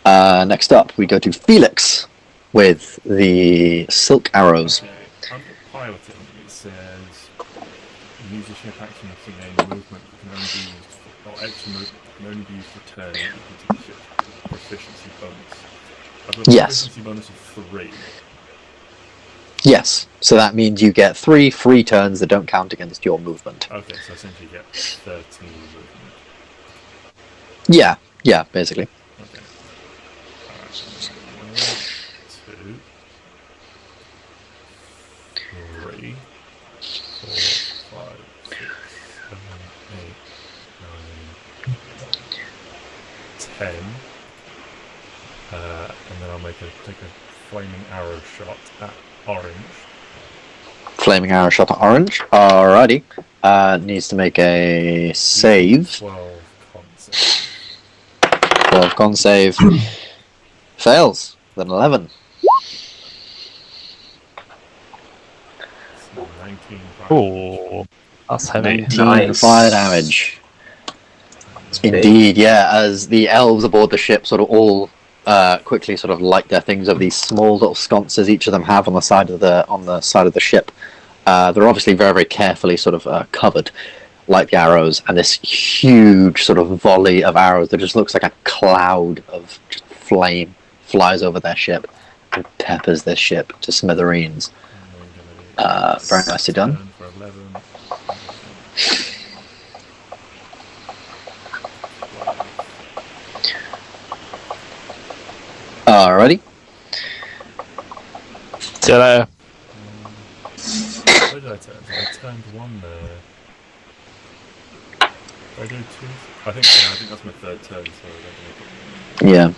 Next up, we go to Felix with the silk arrows. Okay, under piloting, it says use a ship action to gain movement that can only be used for, or extra movement that can only be used for turn equal to the ship's proficiency bonus. I've got a proficiency bonus of 3. Yes, so that means you get 3 free turns that don't count against your movement. Okay, so essentially you get 13 movement. Yeah, basically. Okay. 1, 2, 3, 4, 5, 6, 7, 8, 9, 10. And then I'll take a flaming arrow shot at orange. Flaming arrow shot at orange. Alrighty. Needs to make a save. 12 con save. 12 con save. Fails. Then 11. So 19 fire. Oh, that's heavy. 19 fire damage. Indeed, yeah. As the elves aboard the ship sort of all quickly sort of light their things over these small little sconces each of them have on the side of the ship. They're obviously very, very carefully sort of covered, like the arrows, and this huge sort of volley of arrows that just looks like a cloud of just flame flies over their ship and peppers this ship to smithereens. Very nicely done. For 11. Alrighty. See you later. Where did I turn? I turned 1 there. Did I do 2? I think that's my 3rd turn, so I don't know. Yeah.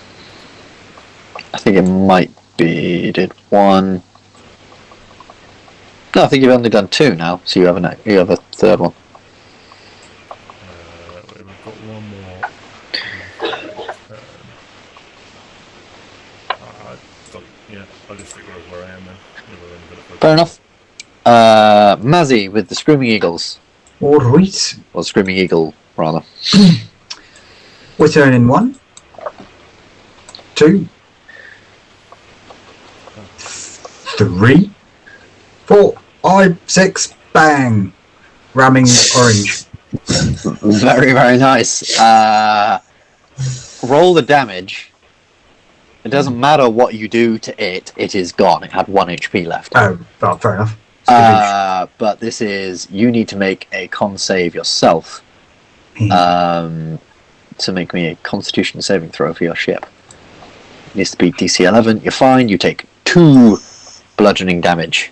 I think it might be you did 1. No, I think you've only done 2 now, so you have a 3rd one. We've got 1 more turn. I'll just stick with where I am then. Fair enough. Mazzy with the Screaming Eagles. Alright. Or Screaming Eagle, rather. We're turning 1, 2, 3, 4, 5, 6, bang! Ramming orange. Very, very nice. Roll the damage. It doesn't matter what you do to it, it is gone. It had 1 HP left. Oh, well, fair enough. But this is, you need to make a con save yourself. to make me a Constitution saving throw for your ship. It needs to be DC 11. You're fine. You take 2 bludgeoning damage.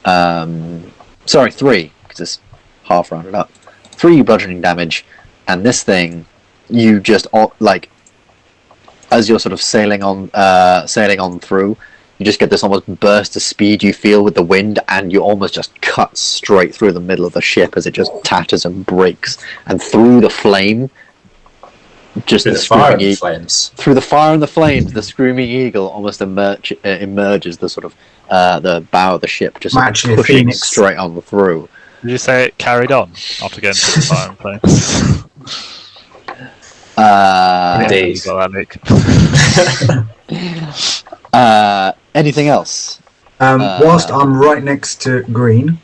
Sorry, 3, because it's half rounded up. 3 bludgeoning damage, and this thing, you just like, as you're sort of sailing on through, you just get this almost burst of speed you feel with the wind, and you almost just cut straight through the middle of the ship as it just tatters and breaks, and through the flame, just Through the fire and the flames. Through the fire and the flames, the screaming eagle almost emerges the sort of the bow of the ship, just sort of pushing straight on through. Did you say it carried on after getting through the fire and flames? Indeed. Anything else? Whilst I'm right next to green,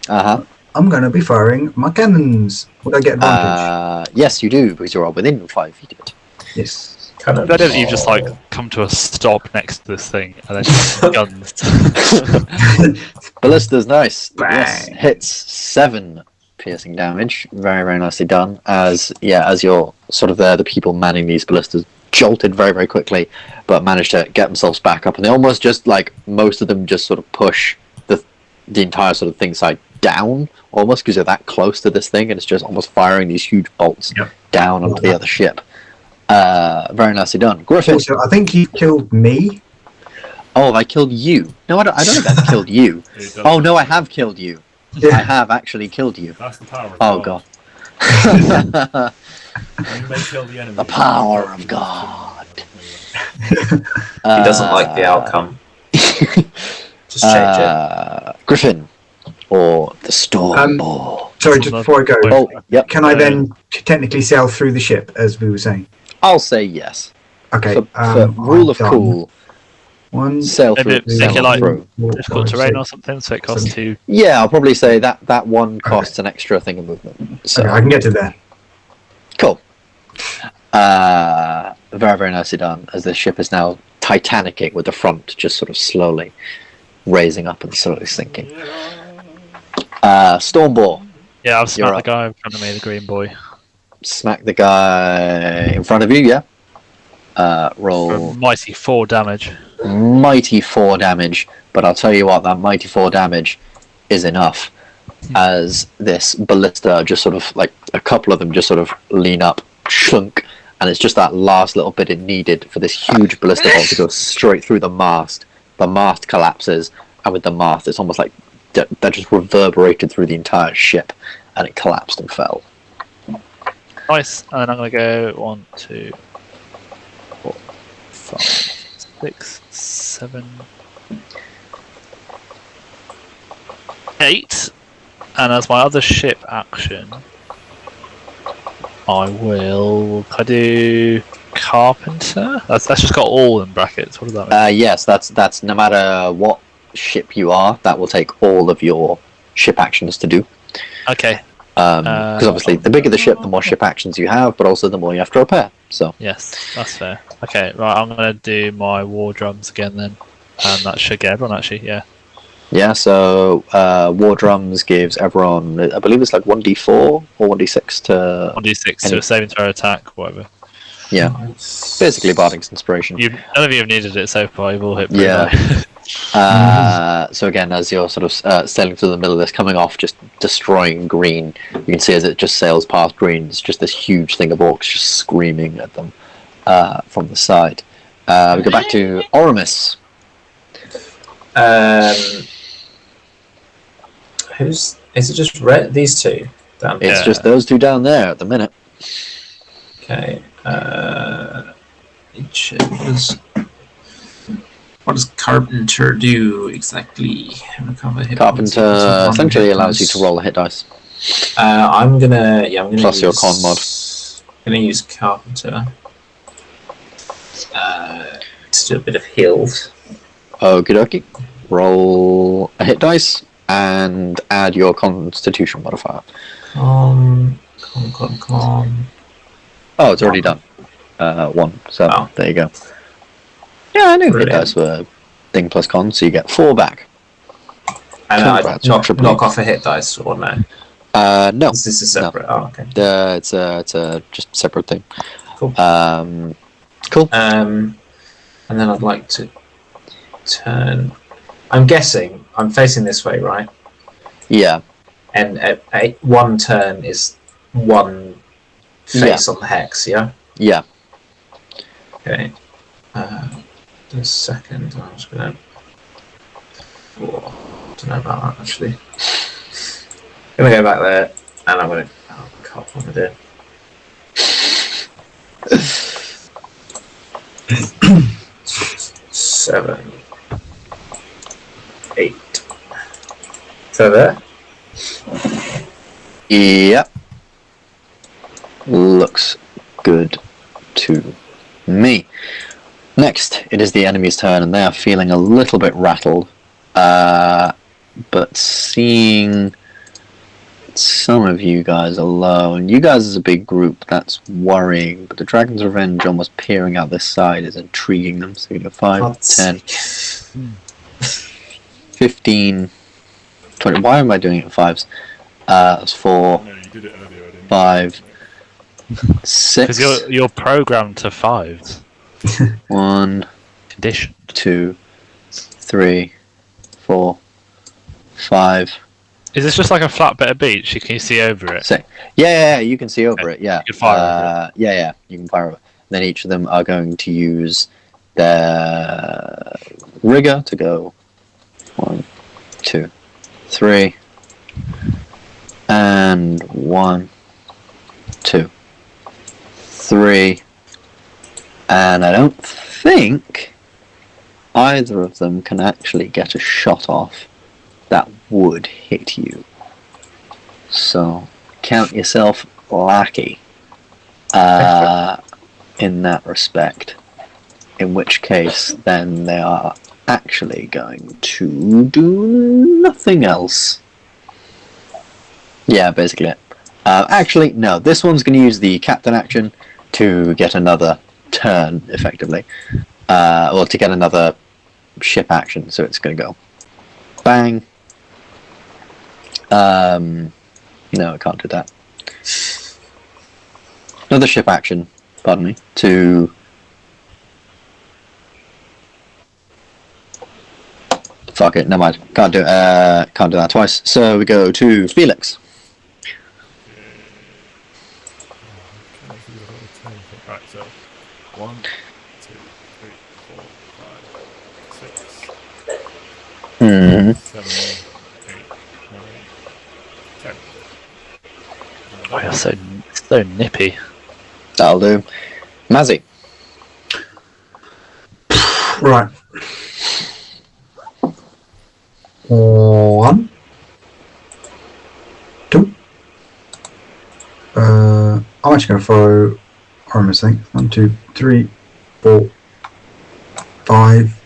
I'm going to be firing my cannons. Would I get advantage? Yes, you do, because you're within 5 feet of it. Yes. Better that you've just like come to a stop next to this thing and then just guns. Ballista's nice. Bang. Yes, hits 7 piercing damage. Very, very nicely done. As you're sort of there, the people manning these ballistas jolted very, very quickly, but managed to get themselves back up, and they almost just like most of them just sort of push the entire sort of thing side down, almost because they're that close to this thing, and it's just almost firing these huge bolts down onto the other ship. Very nicely done, Griffin. Also, I think he killed me. Oh, have I killed you? No, I don't think I've killed you. Oh no, I have killed you. Yeah. I have actually killed you. That's the power of Oh God. god. You may kill the enemy. The power of God. He doesn't like the outcome. Just change it. Griffin, or the Storm Ball. Sorry, just before I go, Oh, yep. can I then technically sail through the ship, as we were saying? I'll say yes. Okay. For rule of done. cool, One, sail through. Maybe make it like through. difficult terrain or something, so it costs 2. Yeah, I'll probably say that one costs an extra thing of movement. So Okay, I can get to there. cool. Very, very nicely done. As the ship is now titanicking with the front just sort of slowly raising up and slowly sinking. Stormball. Yeah, I've You're smacked the up. guy in front of me, the green boy. Smack the guy in front of you, yeah? For Roll mighty 4 damage. mighty 4 damage, but I'll tell you what, that mighty 4 damage is enough. As this ballista just sort of, like, a couple of them just sort of lean up, shunk, and it's just that last little bit it needed for this huge ballista bolt to go straight through the mast. The mast collapses, and with the mast, it's almost like that just reverberated through the entire ship, and it collapsed and fell. Nice. And then I'm going to go 1, 2, 4, 5, 6, 7, 8. And as my other ship action, I do Carpenter? That's just got all in brackets. What does that mean? Yes, that's no matter what ship you are, that will take all of your ship actions to do. Okay. Because obviously, the bigger the ship, the more ship actions you have, but also the more you have to repair. So Yes, that's fair. Okay, right, I'm going to do my war drums again then. And that should get everyone actually, yeah. yeah, so War Drums gives everyone, I believe it's like 1d4 or 1d6 to 1d6 to a saving throw attack, whatever. yeah, basically Barding's Inspiration. None of you have needed it so far, you've all hit pretty Yeah. high. So again, as you're sort of sailing through the middle of this, coming off, just destroying green, you can see as it just sails past green, it's just this huge thing of orcs just screaming at them from the side. We go back to Oramis. Is it just red? These two down It's Yeah. just those two down there at the minute. Okay. What does Carpenter do exactly? Carpenter essentially allows you to roll a hit dice. I'm gonna Plus use, your con mod. I'm gonna use Carpenter to do a bit of heals. Okie dokie. Roll a hit dice and add your Constitution modifier. Con. Oh, it's already done. 1. So Oh. there you go. Yeah, I knew hit Brilliant. dice were thing plus con, so you get 4 back. And I Congrats, knock triple. off a hit dice or no? No. Is this a separate? Oh, okay. It's a just a separate thing. Cool. Cool. And then I'd like to turn. I'm guessing I'm facing this way, right? Yeah. And one turn is one face on the hex, yeah? Yeah. Okay. The second, I'm just gonna. Oh, don't know about that actually. Gonna go back there, and I'm gonna. Oh, God, what am I doing? Seven, 8. So there. Yep. Looks good to me. Next, it is the enemy's turn, and they are feeling a little bit rattled. But seeing some of you guys alone, you guys as a big group, that's worrying. But the Dragon's Revenge almost peering out this side is intriguing them. So you go 5, God's 10, sake. 15, 20. Why am I doing it in fives? That's 4, No, you did it earlier. I didn't. 5, 6. Because you're programmed to 5s. 1, Conditioned. 2, 3, 4, 5. Is this just like a flat bit of beach? Can you see over it? 6. Yeah, you can see over it. Yeah, You can fire over yeah, you can fire over. Then each of them are going to use their rigor to go 1, 2, 3, and 1, 2, 3. And I don't think either of them can actually get a shot off that would hit you. So count yourself lucky in that respect. In which case, then they are actually going to do nothing else. Yeah, basically it. Actually, no. This one's going to use the captain action to get another turn, effectively. Or to get another ship action, so it's going to go bang. No, I can't do that. Another ship action, pardon me, to... Fuck it, never mind. Can't do that twice. So we go to Felix. Right, so 1, 2, 3, 4, 5, 6, Mm-hmm. 7, 8, 9, 10. Oh, you're so nippy. That'll do. Mazzy. Right. 1, 2. I'm actually going to throw Oramis, I think. 1, 2, 3, 4, 5,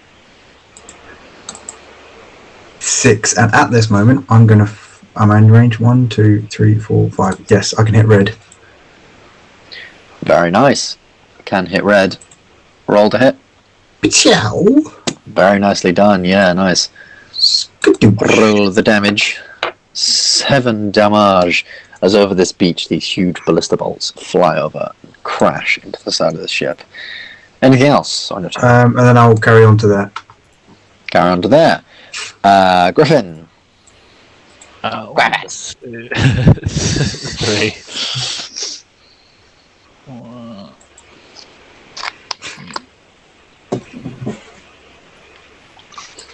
6. And at this moment, I'm in range. 1, 2, 3, 4, 5. Yes, I can hit red. Very nice. Can hit red. Roll to hit. Ciao. Very nicely done. Yeah, nice. Roll the damage. 7 damage. As over this beach, these huge ballista bolts fly over and crash into the side of the ship. Anything else on your turn? And then I'll carry on to there. Carry on to there. Griffin. Oh, Grab 3.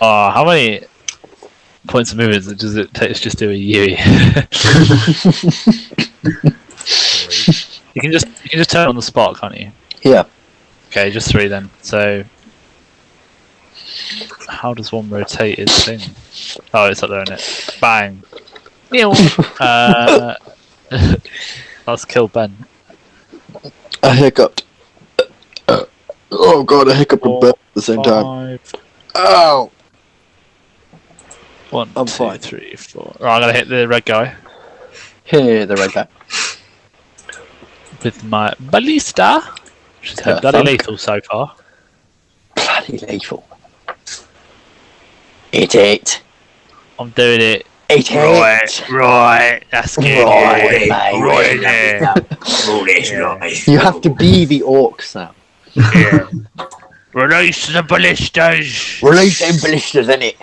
Oh, how many points of movement does it take to just do a Yui? you can just turn it on the spot, can't you? Yeah. Okay, just 3 then. So how does one rotate his thing? Oh, it's up there, isn't it? Bang. Let's kill Ben. I hiccuped. Oh god, I hiccuped and burped at the same time. 5. Ow! 1, I'm 2, fine. 3, 4. Right, I'm gonna hit the red guy Here, the red guy. with my ballista, which has been bloody lethal so far. Bloody lethal. Hit it. I'm doing it. It hit. Right. That's good. Right, Right there. You have to be the orcs now. Yeah. Release the ballistas. Release them ballistas, innit?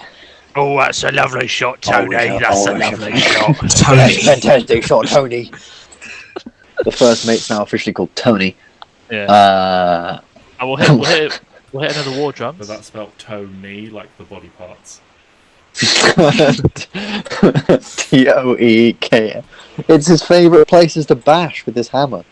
Oh, that's a lovely shot, Tony. yeah. That's a Oh, lovely yeah. shot. Tony. Fantastic shot, Tony. The first mate's now officially called Tony. Yeah. And we'll hit another war drums. But that's spelled Tony, like the body parts. Toek. It's his favourite places to bash with his hammer.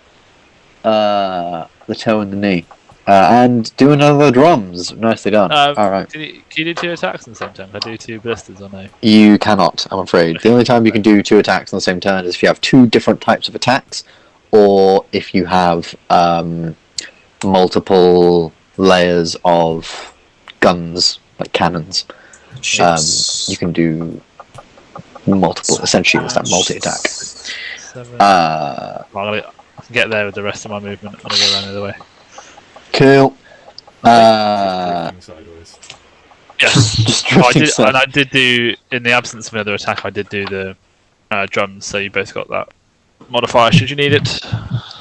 The toe and the knee. And do another drums. Nicely done. Alright. Can you do 2 attacks in the same time? Can I do 2 blisters or no? You cannot, I'm afraid. The only time you can do 2 attacks on the same turn is if you have 2 different types of attacks, or if you have multiple layers of guns, like cannons. You can do multiple. Essentially, it's that multi-attack. 7. I can get there with the rest of my movement. I'm going to go around the other way. Cool. Sideways. Yes. Just I did do, in the absence of another attack, I did do the drums, so you both got that modifier should you need it.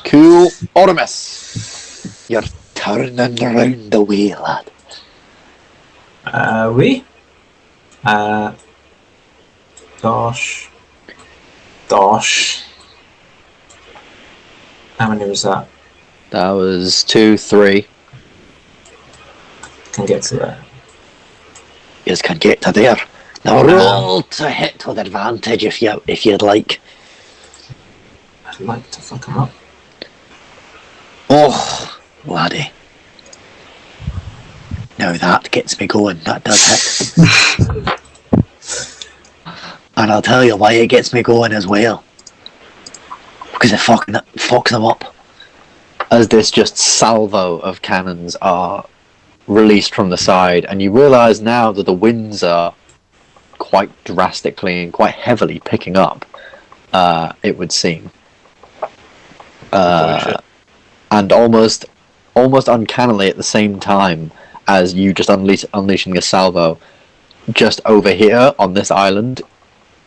Cool. Oramis, you're turning around the wheel, lad. We? Dosh. How many was that? That was 2, 3. Can get to that. You can get to there. Now roll to hit with advantage if you'd like. I'd like to fuck him up. Oh, laddie. Now that gets me going. That does hit. And I'll tell you why it gets me going as well. Because it fucks them up. As this just salvo of cannons are released from the side, and you realise now that the winds are quite drastically and quite heavily picking up, it would seem. And almost uncannily at the same time as you just unleashing a salvo, just over here on this island,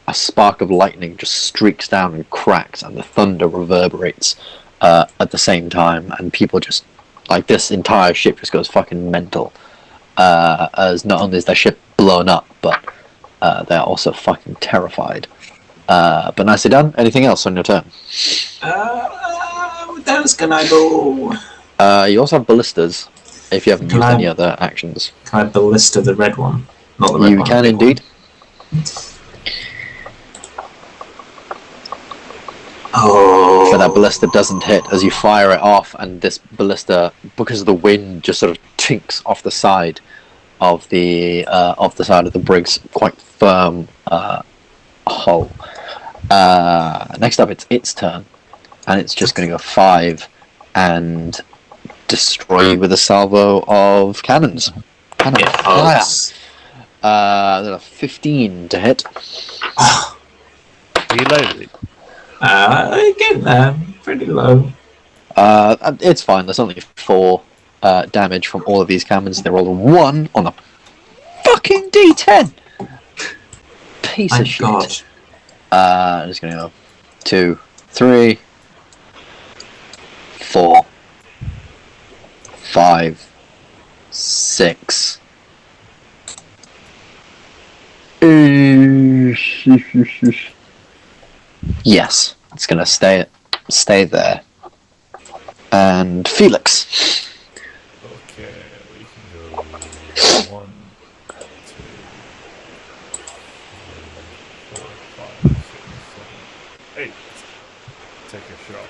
a spark of lightning just streaks down and cracks, and the thunder reverberates at the same time, and people just, like, this entire ship just goes fucking mental, as not only is their ship blown up, but they're also fucking terrified. But nicely done. Anything else on your turn? What else can I do? You also have ballistas, if you haven't used any other actions. Can I ballista the red one? Not the red one. You can indeed. Oh. But that ballista doesn't hit as you fire it off, and this ballista, because of the wind, just sort of tinks off the side of the brig's quite firm hull. Next up, it's its turn, and it's just going to go 5 and destroy you with a salvo of cannons. Cannon fire. There's a 15 to hit. Are you low? Again, pretty low. It's fine. There's only 4 damage from all of these cannons. They rolled a 1 on the fucking D10. Piece of shit. God. I'm just gonna go 2, 3, 4, 5, 6. Yes, it's gonna stay there. And Felix. Okay, we can go 1, 2, 3, 4, 5, 6, 7, 8. Take a shot.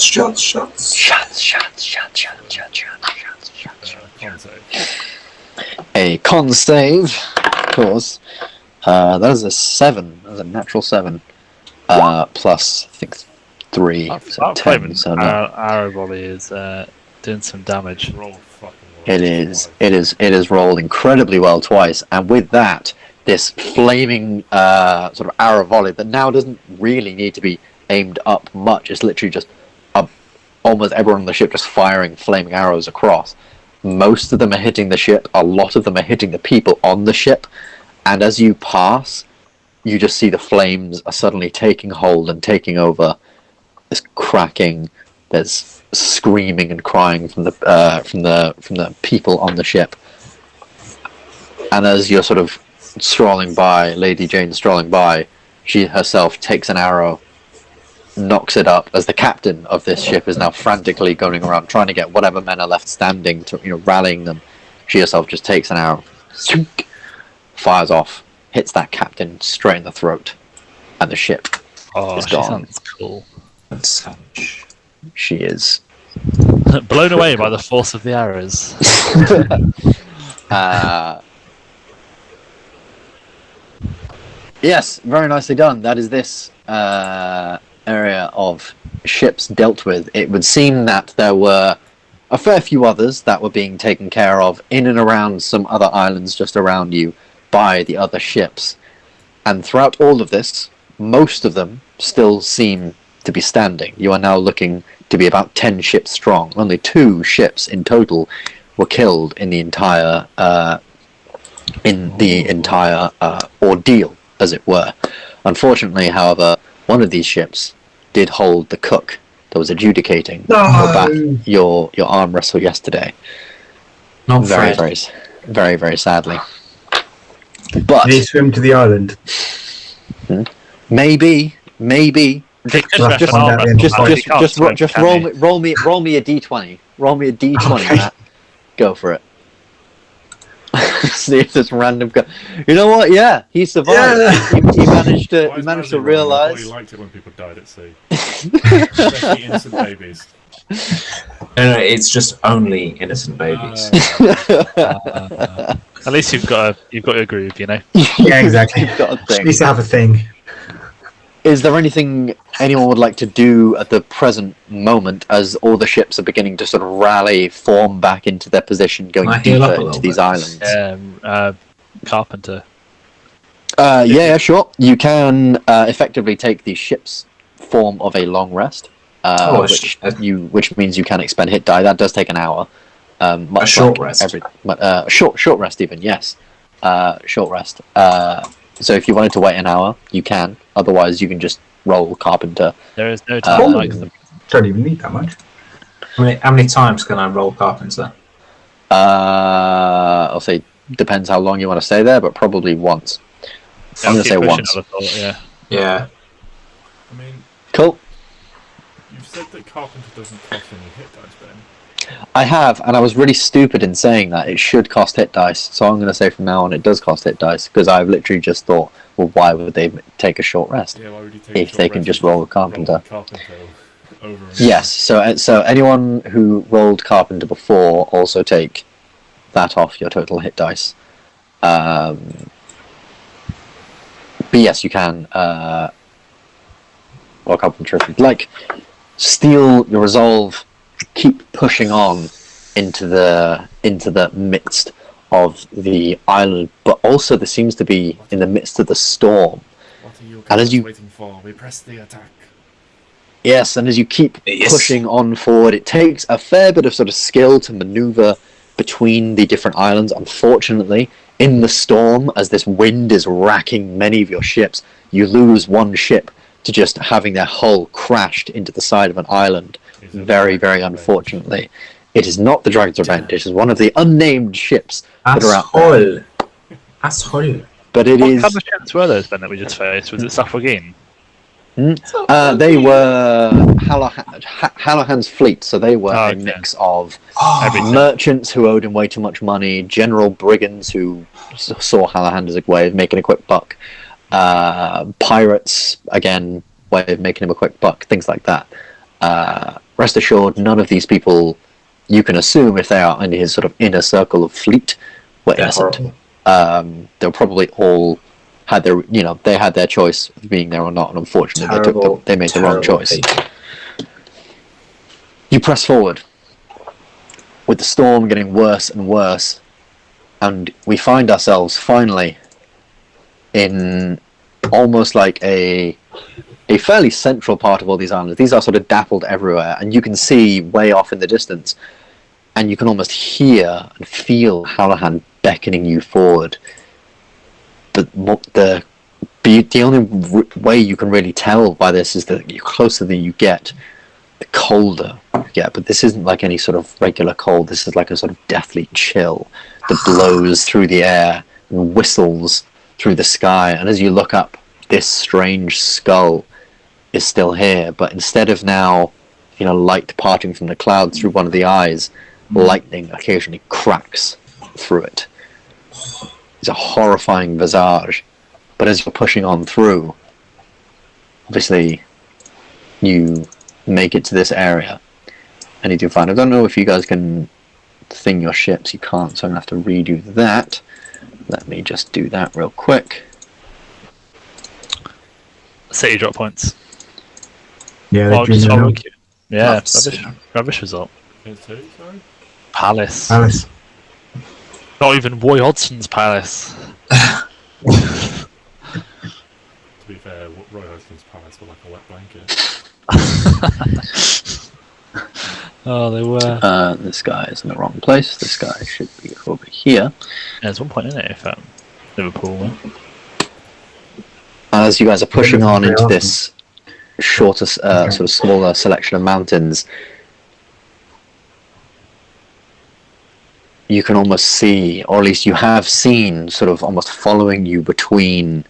Shots. Con save. A con save, of course. That is a 7. That is a natural 7. Plus, I think 3. So 10. So no. Arrow volley is doing some damage. Roll fucking well. It is rolled incredibly well twice, and with that, this flaming sort of arrow volley that now doesn't really need to be aimed up much. It's literally just almost everyone on the ship just firing flaming arrows across. Most of them are hitting the ship. A lot of them are hitting the people on the ship. And as you pass, you just see the flames are suddenly taking hold and taking over. There's cracking. There's screaming and crying from the people on the ship. And as you're sort of strolling by, Lady Jane strolling by, she herself takes an arrow, knocks it up, as the captain of this ship is now frantically going around trying to get whatever men are left standing to, rallying them. She herself just takes an arrow, fires off, hits that captain straight in the throat, and the ship is gone. Sounds cool. That's savage. She is blown away by the force of the arrows. Yes, very nicely done. That is this area of ships dealt with. It would seem that there were a fair few others that were being taken care of in and around some other islands just around you by the other ships. And throughout all of this, most of them still seem to be standing. You are now looking to be about 10 ships strong. Only 2 ships in total were killed in the entire ordeal, as it were. Unfortunately, however, one of these ships did hold the cook that was adjudicating your arm wrestle yesterday. Not very, Fred. very, very sadly. But Did he swim to the island? maybe. Just We'll have to find out the end of the Just roll me a d20. Roll me a d20. Okay. Matt. Go for it. See if this random guy. You know what? Yeah, he survived. Yeah. He managed to. Why He is managed to Mazzy wrong? I thought realize. he liked it when people died at sea. Especially innocent babies. No, it's just only innocent babies. At least you've got a groove, you know. Yeah, exactly. You've got a She thing. needs to have a thing. Is there anything anyone would like to do at the present moment as all the ships are beginning to sort of rally, form back into their position, going Can I heal up deeper a into little these bit? islands? Carpenter. Yeah, sure. You can effectively take the ship's form of a long rest, which means you can expend hit die. That does take an hour. A short rest. Short rest even, yes. Short rest. So if you wanted to wait an hour, you can. Otherwise, you can just roll Carpenter. There is no time like them. Don't even need that much. How many times can I roll Carpenter? I'll say depends how long you want to stay there, but probably once. I'm going to say once. Yeah. I mean, Cool. you've said that Carpenter doesn't cost any hit dice, Ben. I have, and I was really stupid in saying that. It should cost hit dice, so I'm going to say from now on it does cost hit dice, because I've literally just thought, well, why would they take a short rest? Yeah, why would you take If they can just roll a Carpenter. Over and Yes, so anyone who rolled Carpenter before also take that off your total hit dice. But yes, you can roll Carpenter if you'd like. Steal your resolve. Keep pushing on into the midst of the island, but also there seems to be in the midst of the storm. What are you And as guys you- waiting for? We press the attack. Yes, and as you keep Yes. pushing on forward, it takes a fair bit of sort of skill to maneuver between the different islands. Unfortunately, in the storm, as this wind is racking many of your ships, you lose one ship to just having their hull crashed into the side of an island. Is it Very, the very Dragon's unfortunately. It is not the Dragon's Revenge. It is one of the unnamed ships that are out there. Asshole. But it What is. kind of ships were those then that we just faced? Was it Suffragine? They were Hallowhand's fleet, so they were Oh, a okay. mix of Everything. merchants who owed him way too much money, general brigands who saw Hallowhand as a way of making a quick buck, pirates, again, way of making him a quick buck, things like that. Rest assured, none of these people, you can assume if they are in his sort of inner circle of fleet, were They're innocent. horrible. They'll probably all had their, they had their choice of being there or not, and unfortunately they made the wrong choice. people. You press forward, with the storm getting worse and worse, and we find ourselves finally in almost like a fairly central part of all these islands. These are sort of dappled everywhere, and you can see way off in the distance and you can almost hear and feel Hallowhand beckoning you forward. But the only way you can really tell by this is that the closer that you get, the colder you get. But this isn't like any sort of regular cold. This is like a sort of deathly chill that blows through the air and whistles through the sky. And as you look up, this strange skull is still here. But instead of now, light parting from the clouds through one of the eyes, lightning occasionally cracks through it. It's a horrifying visage. But as you're pushing on through, obviously you make it to this area, and you do find, I don't know if you guys can thing your ships. You can't, so I'm going to have to redo that. Let me just do that real quick. City drop points. Yeah, Oh, just yeah, Rubbish. rubbish result. Against who, sorry? Palace. Alice. Not even Roy Hodgson's Palace. To be fair, Roy Hodgson's Palace were like a wet blanket. Oh, they were. This guy is in the wrong place. This guy should be over here. There's one point in it if Liverpool win. As you guys are pushing on into this shorter, sort of smaller selection of mountains, you can almost see, or at least you have seen, sort of almost following you between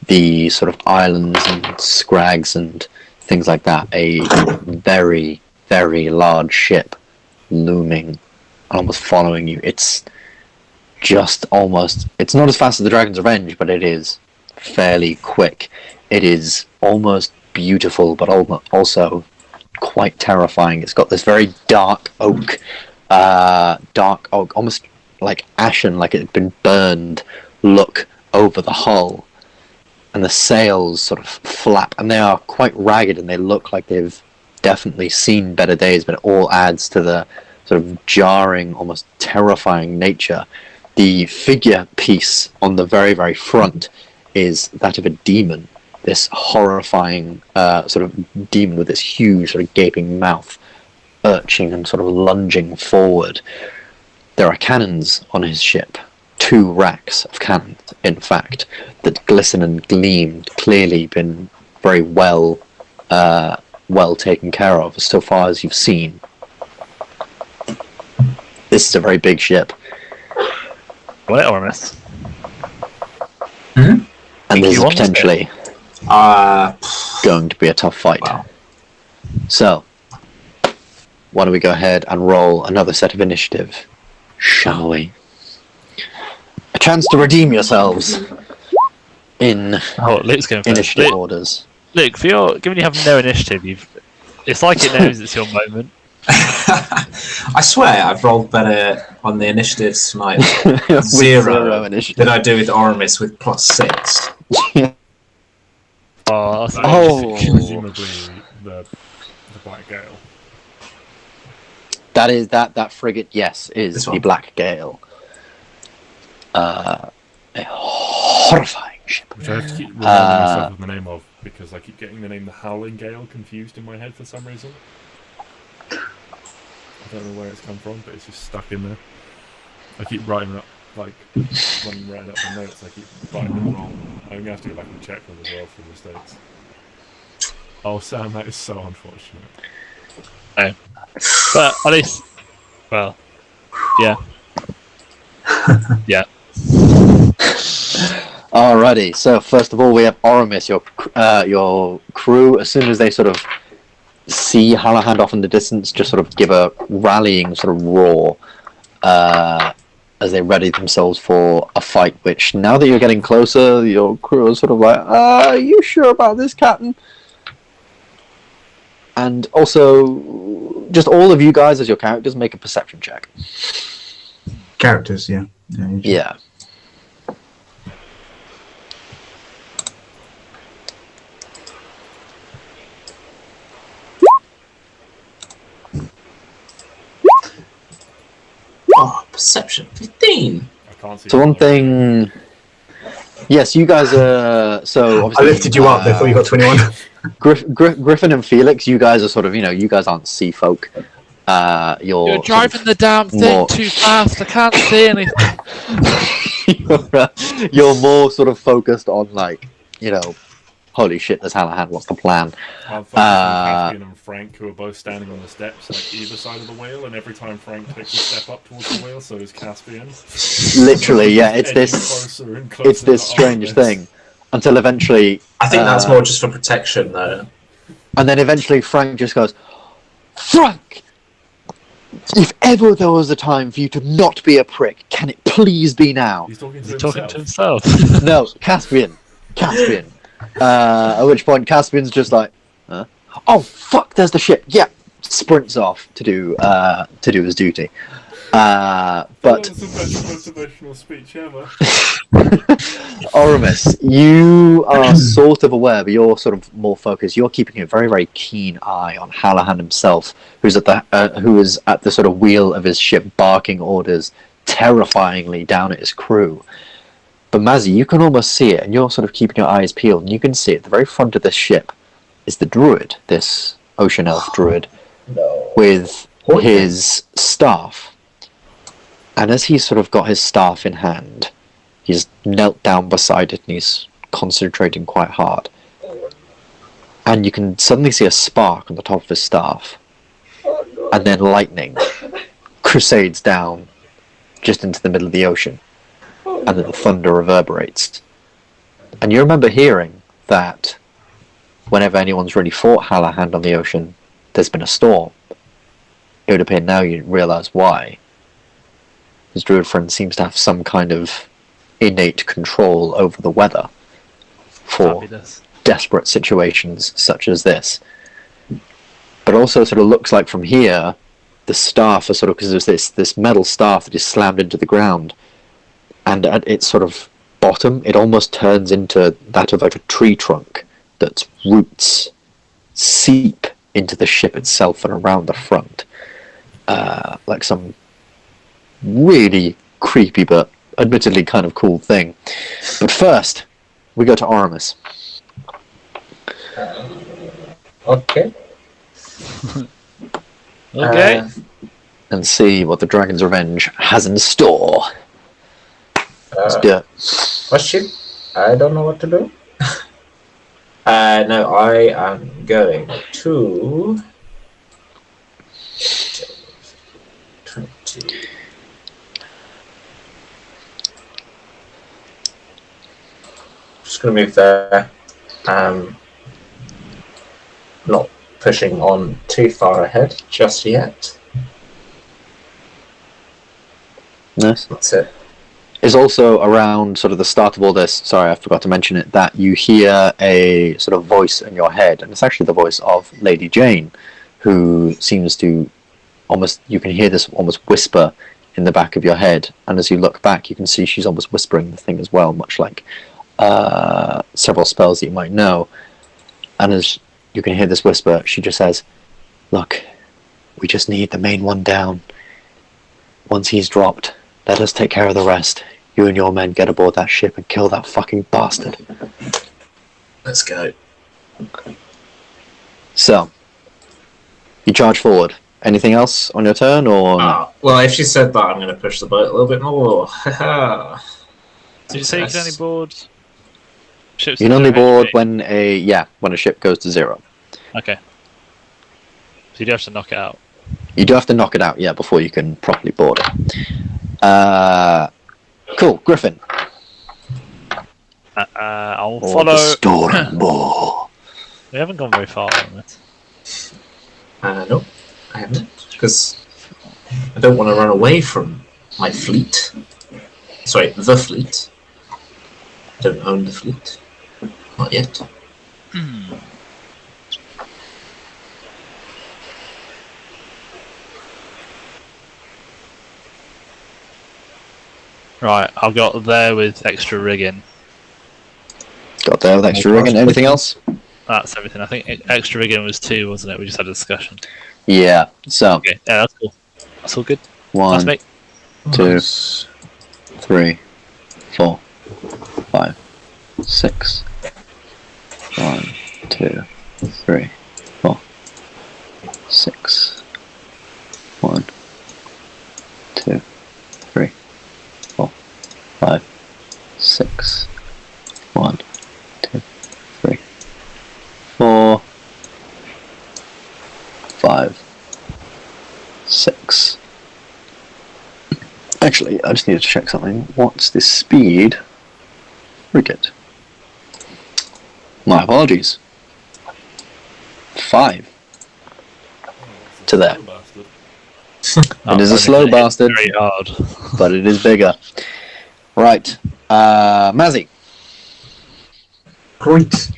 the sort of islands and scrags and things like that, a very, very large ship looming and almost following you. It's just almost, it's not as fast as the Dragon's Revenge, but it is fairly quick. It is almost beautiful, but also quite terrifying. It's got this very dark oak, almost like ashen, like it had been burned look over the hull, and the sails sort of flap, and they are quite ragged, and they look like they've definitely seen better days, but it all adds to the sort of jarring, almost terrifying nature. The figure piece on the very, very front is that of a demon, this horrifying sort of demon with this huge sort of gaping mouth, lurching and sort of lunging forward. There are cannons on his ship, 2 racks of cannons, in fact, that glisten and gleam, clearly been very well taken care of, so far as you've seen. This is a very big ship. What, Oramis? And this is potentially going to be a tough fight. Wow. So, why don't we go ahead and roll another set of initiative, shall we? A chance to redeem yourselves in Luke's going first. initiative orders. Luke, given you have no initiative, it's like it knows it's your moment. I swear I've rolled better on the initiatives tonight. With Zero initiative. than I do with Oramis with +6. Oh, that's Presumably the Black Gale. That is that frigate. Yes, is This the one. Black Gale. A horrifying ship. Which I have to keep reminding myself of the name of, because I keep getting the name the Howling Gale confused in my head for some reason. I don't know where it's come from, but it's just stuck in there. I keep writing it up, like, when I'm writing up my notes, I keep writing them wrong. I'm going to have to go back and check them as well for mistakes. Oh, Sam, that is so unfortunate. No. But at least, well, yeah. Yeah. Alrighty, so first of all we have Oramis, your crew, as soon as they sort of see Hallowhand off in the distance, just sort of give a rallying sort of roar as they ready themselves for a fight, which now that you're getting closer, your crew is sort of like, are you sure about this, Captain? And also, just all of you guys as your characters make a perception check. Characters, yeah. Yeah. Oh, perception 15. I can't see So one it. thing... Yes, you guys are... So I obviously, lifted you up, I thought you got 21. Griffin and Felix, you guys are sort of, you guys aren't sea folk. You're driving the damn thing too fast. I can't see anything. You're more sort of focused on, like, you know, holy shit, there's Hallowhand, what's the plan? I'm focused on Caspian and Frank, who are both standing on the steps at either side of the wheel, and every time Frank takes a step up towards the wheel, so does Caspian. Literally, yeah, it's this strange Aramis. thing. Until eventually... I think that's more just for protection, though. And then eventually Frank just goes, Frank! If ever there was a time for you to not be a prick, can it please be now? He's talking To himself. No, Caspian. At which point Caspian's just like, huh? Oh fuck! There's the ship. Yeah, sprints off to do his duty. But that's the best motivational speech ever. Oramis, you are sort of aware, but you're sort of more focused. You're keeping a very, very keen eye on Hallowhand himself, who is at the sort of wheel of his ship, barking orders terrifyingly down at his crew. But Mazzy, you can almost see it, and you're sort of keeping your eyes peeled, and you can see at the very front of this ship is the druid, this ocean elf druid, with his staff. And as he's sort of got his staff in hand, he's knelt down beside it and he's concentrating quite hard. And you can suddenly see a spark on the top of his staff. And then lightning crusades down just into the middle of the ocean. And then the thunder reverberates. And you remember hearing that whenever anyone's really fought Hallowhand on the ocean, there's been a storm. It would appear now you realise why. His druid friend seems to have some kind of innate control over the weather for desperate situations such as this. But also sort of looks like from here, the staff are sort of, because there's this metal staff that is slammed into the ground, and at its sort of bottom, it almost turns into that of like a tree trunk that's roots seep into the ship itself and around the front, like some really creepy but admittedly kind of cool thing. But first, we go to Oramis. Okay. Okay. And see what the Dragon's Revenge has in store. Let's do it. Question? I don't know what to do. No, I am going to 20. Just going to move there. Not pushing on too far ahead just yet. Nice. That's it. Is also around sort of the start of all this, sorry I forgot to mention it, that you hear a sort of voice in your head, and it's actually the voice of Lady Jane, who seems to almost, you can hear this almost whisper in the back of your head, and as you look back you can see she's almost whispering the thing as well, much like several spells that you might know. And as you can hear this whisper, she just says, look, we just need the main one down. Once he's dropped, let us take care of the rest. You and your men get aboard that ship and kill that fucking bastard. Let's go. So, you charge forward. Anything else on your turn, or...? Well, if she said that, I'm going to push the boat a little bit more. Did you say you can only board ships? You can only board when a ship goes to 0. Okay. So you do have to knock it out. You do have to knock it out, yeah, before you can properly board it. Cool, Griffin. I'll Or follow. the Storm Ball. We haven't gone very far on this. No, I haven't. Because I don't want to run away from my fleet. Sorry, the fleet. I don't own the fleet. Not yet. Right, I've got there with extra rigging. Got there with extra rigging. Anything else? That's everything. I think extra rigging was 2, wasn't it? We just had a discussion. Yeah, so... Okay, yeah, that's cool. That's all good. 1, Nice, mate. 2, 3, 4, 5, 6. 1, 2, 3, 4, 6, 5, 6. 1, 2, 3, 4, 5, 6. Actually, I just need to check something. What's the speed? Frigate. My apologies. 5 to there. It is a slow bastard, very hard. but it is bigger. Right, Mazzy. Great.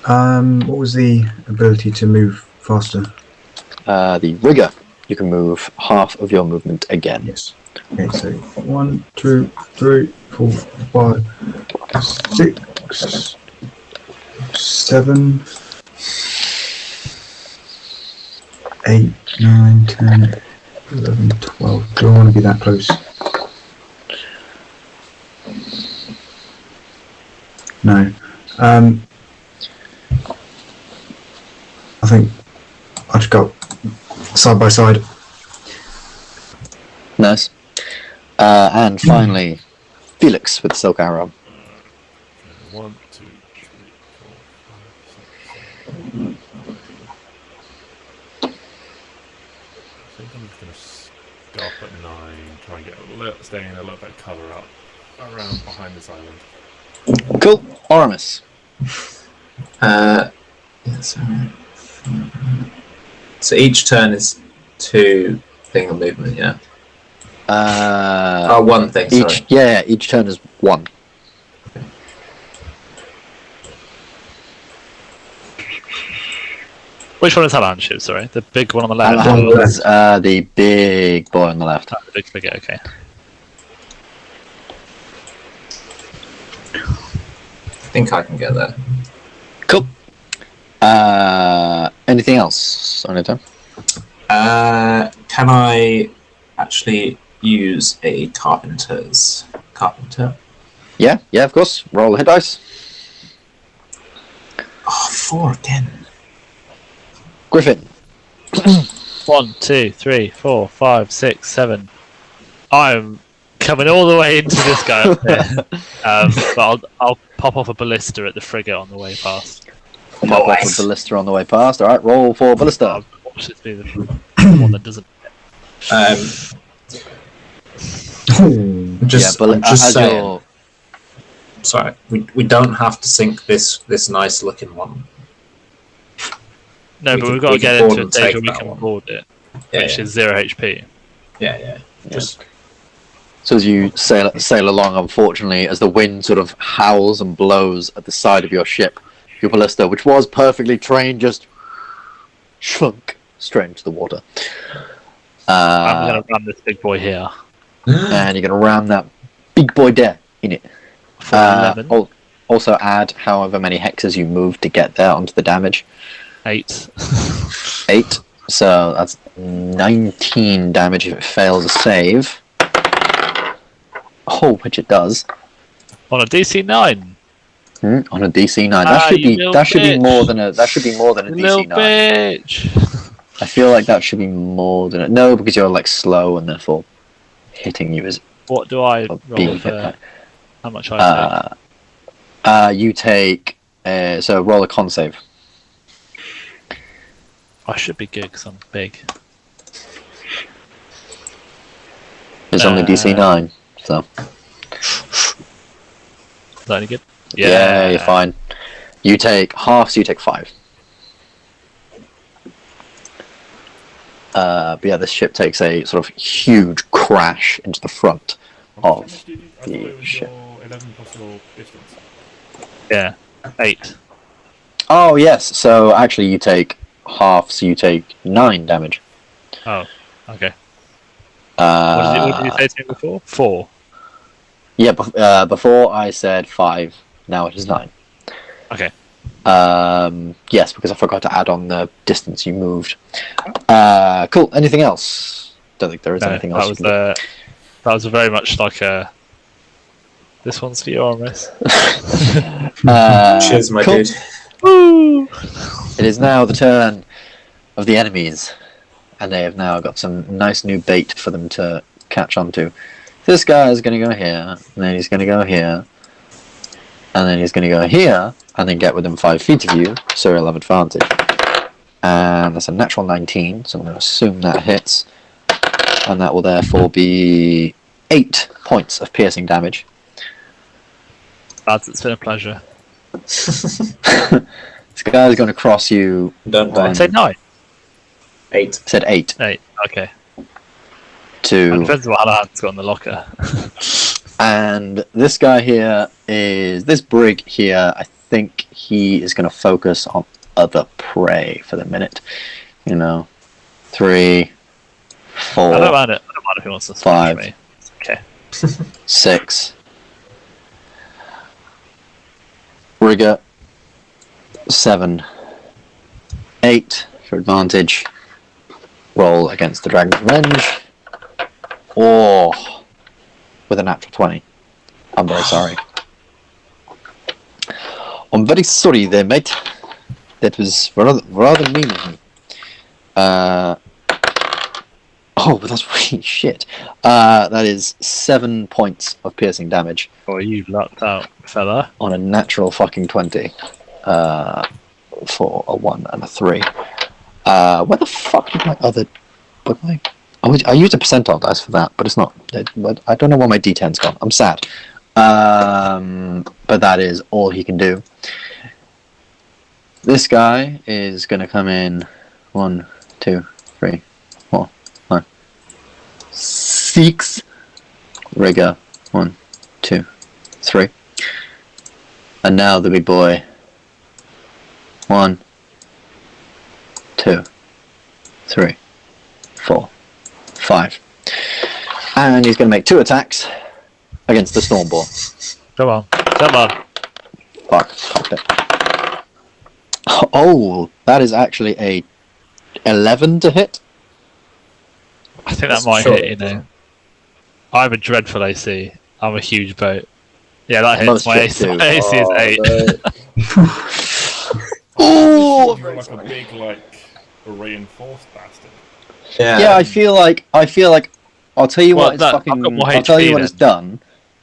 What was the ability to move faster? The rigger. You can move half of your movement again. Yes. Okay, so 1, 2, 3, 4, 5, 6, 7, 8, 9, 10, 11, 12. Do I want to be that close? No. I think I'll just go side by side. Nice. And finally, Felix with the silk arrow. 1, 2, 3, 4, 5, 6, 7. I think I'm just going to stop at 9, try and get stay in a little bit of cover up around behind this island. Cool. Oramis. So each turn is 2 thing of movement, yeah? One thing, sorry. Each turn is 1. Which one is Hallowhand shoot? Sorry, the big one on the left. Hallowhand is the big boy on the left. Oh, the big figure. Okay. I think I can get there. Cool. Anything else on your turn? Can I actually use a carpenter? Yeah, of course. Roll the hit dice. Oh, 4 again. Griffin. 1, 2, 3, 4, 5, 6, 7. I'm coming all the way into this guy up here. But I'll pop off a ballista at the frigate on the way past. Pop off a ballista on the way past. Alright, roll for ballista. Watch this be the one that doesn't. Just saying. Sorry, we don't have to sink this nice looking one. No, but we've got to get into a stage where we can board it, which is 0 HP. Yeah. Just so as you sail along, unfortunately, as the wind sort of howls and blows at the side of your ship, your ballista, which was perfectly trained, just shrunk straight into the water. I'm going to run this big boy here. And you're going to ram that big boy there in it. For 11. Also add however many hexes you move to get there onto the damage. 8. 8. So that's 19 damage if it fails a save. Oh, which it does. On a DC 9. On a DC 9. That should be more than a DC 9. Bitch. I feel like that should be more than no, because you're like slow and therefore hitting you is. What do I roll for? How much I take? You take so roll a con save. I should be good because I'm big. It's only DC 9, so. Is that any good? Yeah, you're fine. You take half, so you take 5. But yeah, this ship takes a sort of huge crash into the front of the ship. 11 plus your distance. Yeah, 8. Oh yes, so actually you take half, so you take 9 damage. Oh, okay. What did you say to me before? 4. Yeah, before I said 5, now it is 9. Okay. Yes, because I forgot to add on the distance you moved. Cool. Anything else? Don't think there is anything else. That was very much like a. This one's for you, Oramis. Cheers, my dude. Woo! It is now the turn of the enemies, and they have now got some nice new bait for them to catch onto. This guy is going to go here, and then he's going to go here, and then he's going to go here, and then get within 5 feet of you, so he'll have advantage. And that's a natural 19, so I'm going to assume that hits, and that will therefore be 8 points of piercing damage. Lads, it's been a pleasure. This guy is going to cross you. Don't die. Say 9. 8. Said 8. 8. Okay. It To depends on what Hallowhand's got in the locker. and this guy here is this brig here. I think he is going to focus on other prey for the minute. 3, 4. I don't mind it. I don't mind if he wants to smash 5. me. It's okay. 6. Rigger. 7. 8 for advantage. Roll against the Dragon's Revenge. Or with a natural 20. I'm very sorry. I'm very sorry there, mate. That was rather mean of me. Oh, but that's really shit. That is 7 points of piercing damage Oh, you lucked out, fella. on a natural fucking 20. For a 1 and a 3. Where the fuck did my other... I used a percentile dice for that, but it's not... I don't know where my D10's gone. I'm sad. But that is all he can do. This guy is going to come in 1, 2, 3, 4, 5, 6. Rigger 1, 2, 3. And now the big boy. 1, 2, 3, 4, 5. And he's going to make 2 attacks against the Stormboar. Come on. Come on. Fuck. Fucked it. Oh, that is actually a 11 to hit. I think That's that might short. hit, I have a dreadful AC. I'm a huge boat. Yeah, that hits. Most My hits AC, do. my AC is 8. Oh, You're like a big, reinforced bastard. yeah. I feel like I'll tell you Well, what it's I've got fucking. more I'll tell you HP what it's done,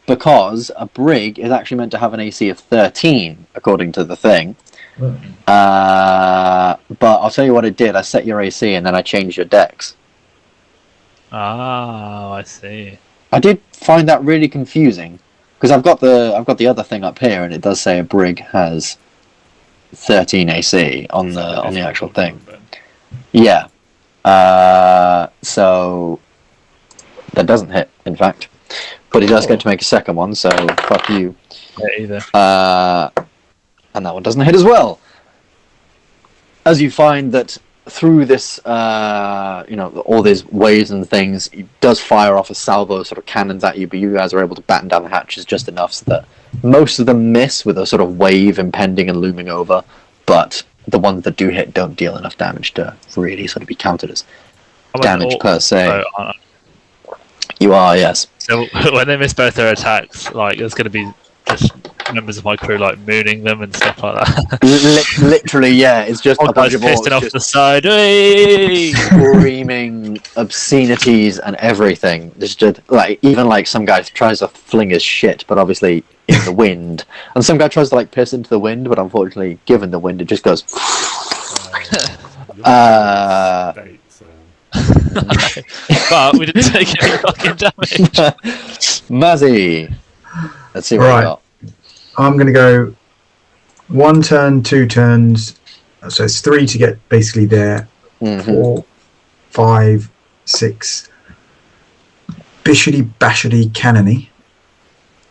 because a brig is actually meant to have an AC of 13 according to the thing. But I'll tell you what it did. I set your AC and then I changed your dex. Ah, I see. I did find that really confusing because I've got the other thing up here and it does say a brig has 13 AC on the actual thing. Yeah. So that doesn't hit, in fact. But he does get to make a second one, so fuck you. Yeah, either. And that one doesn't hit as well. As you find that through this, all these waves and things, it does fire off a salvo of sort of cannons at you, but you guys are able to batten down the hatches just enough so that most of them miss with a sort of wave impending and looming over, but the ones that do hit don't deal enough damage to really sort of be counted as damage per se. You are, yes. So when they miss both their attacks, there's going to be just members of my crew mooning them and stuff like that. Literally, yeah. It's just a bunch of pissing orcs off just the side. Hey! screaming obscenities and everything. There's just even some guy tries to fling his shit, but obviously in the wind. And some guy tries to piss into the wind, but unfortunately, given the wind, it just goes. But we didn't take any fucking damage. Mazzy. Let's see what Right. we got. I'm going to go 1 turn, 2 turns. So it's 3 to get basically there. Mhm. 4, 5, 6. Bishity bashity cannony.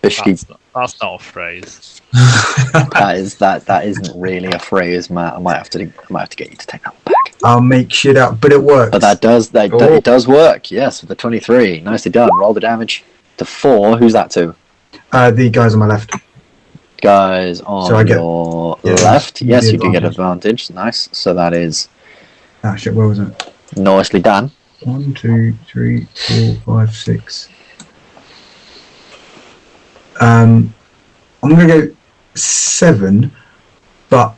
Bishki. That's not a phrase. That isn't really a phrase, Matt. I might have to get you to take that one back. I'll make shit out, but it works. But it does work. Yes, with the 23. Nicely done. Roll the damage to 4. Who's that to? The guys on my left. Guys on So I get- your yeah, left. Yes, the you do get advantage. advantage. Nice. So that is Ah, shit, where was it? nicely done. 1, 2, 3, 4, 5, 6. I'm going to go 7, but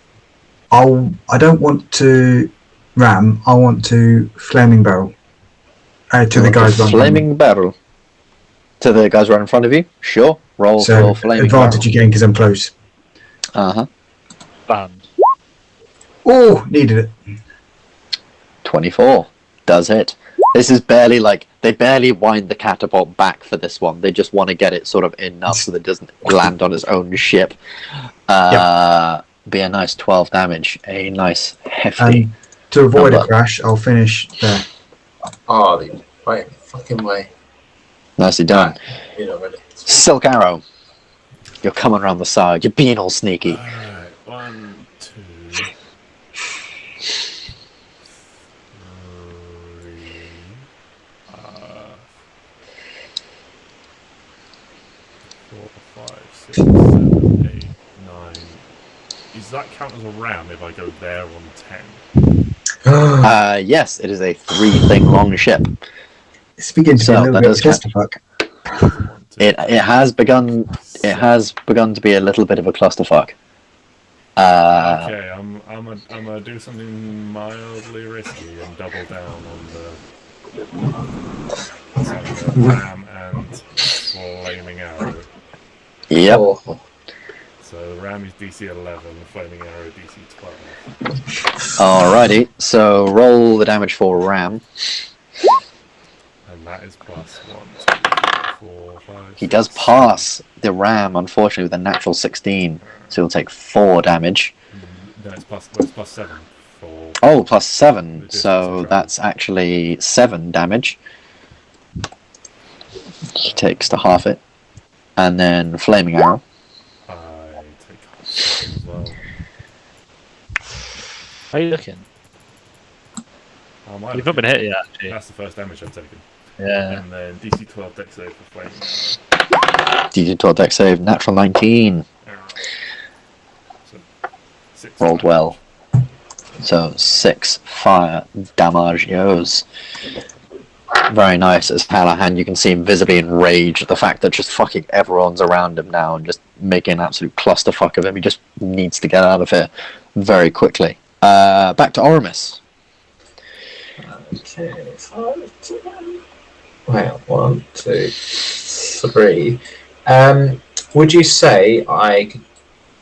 I don't want to ram. I want to flaming barrel to the guys behind me. Flaming barrel. To the guys right in front of you? Sure. Roll So for flaming advantage again because I'm close. Uh-huh. Banned. Oh, needed it. 24. Does hit. This is barely like... They barely wind the catapult back for this one. They just want to get it sort of enough so that it doesn't land on its own ship. Be a nice 12 damage. A nice hefty... And to avoid number. a crash, I'll finish there. Oh, the right fucking way. Nicely done. You know, really. Silk Arrow. You're coming around the side. You're being all sneaky. Alright, 1, 2, 3, 4, 5, 6, 7, 8, 9. Does that count as a ram if I go there on 10? Yes, it is a 3-thing long ship. It's beginning to be a So, little that bit of does a clusterfuck. It has begun to be a little bit of a clusterfuck. Okay, I'm gonna do something mildly risky and double down on the ram and flaming arrow. Yep. Oh, So the ram is DC 11, the flaming arrow DC 12, Alrighty. So roll the damage for Ram. and that is plus 1, 2, 4, 5. He does pass the Ram, unfortunately, with a natural 16. So he'll take 4 damage. No, it's plus 7 for. Oh, plus 7. The So difference. that's actually 7 damage. He takes to half it. And then Flaming Arrow. I take half 7 as well. How are you looking? Oh, my You've not been hit yet, actually. That's the first damage I've taken. Yeah. And then DC 12 dex save for flaming DJ 12 dex save, natural 19. arrow. So 6 Rolled damage. well. So 6 fire damage yours. Very nice. As Hallowhand, you can see him visibly enraged at the fact that just fucking everyone's around him now and just making an absolute clusterfuck of him. He just needs to get out of here very quickly. Back to Oramis. okay. 5, 10. Well, 1, 2, 3. Would you say I could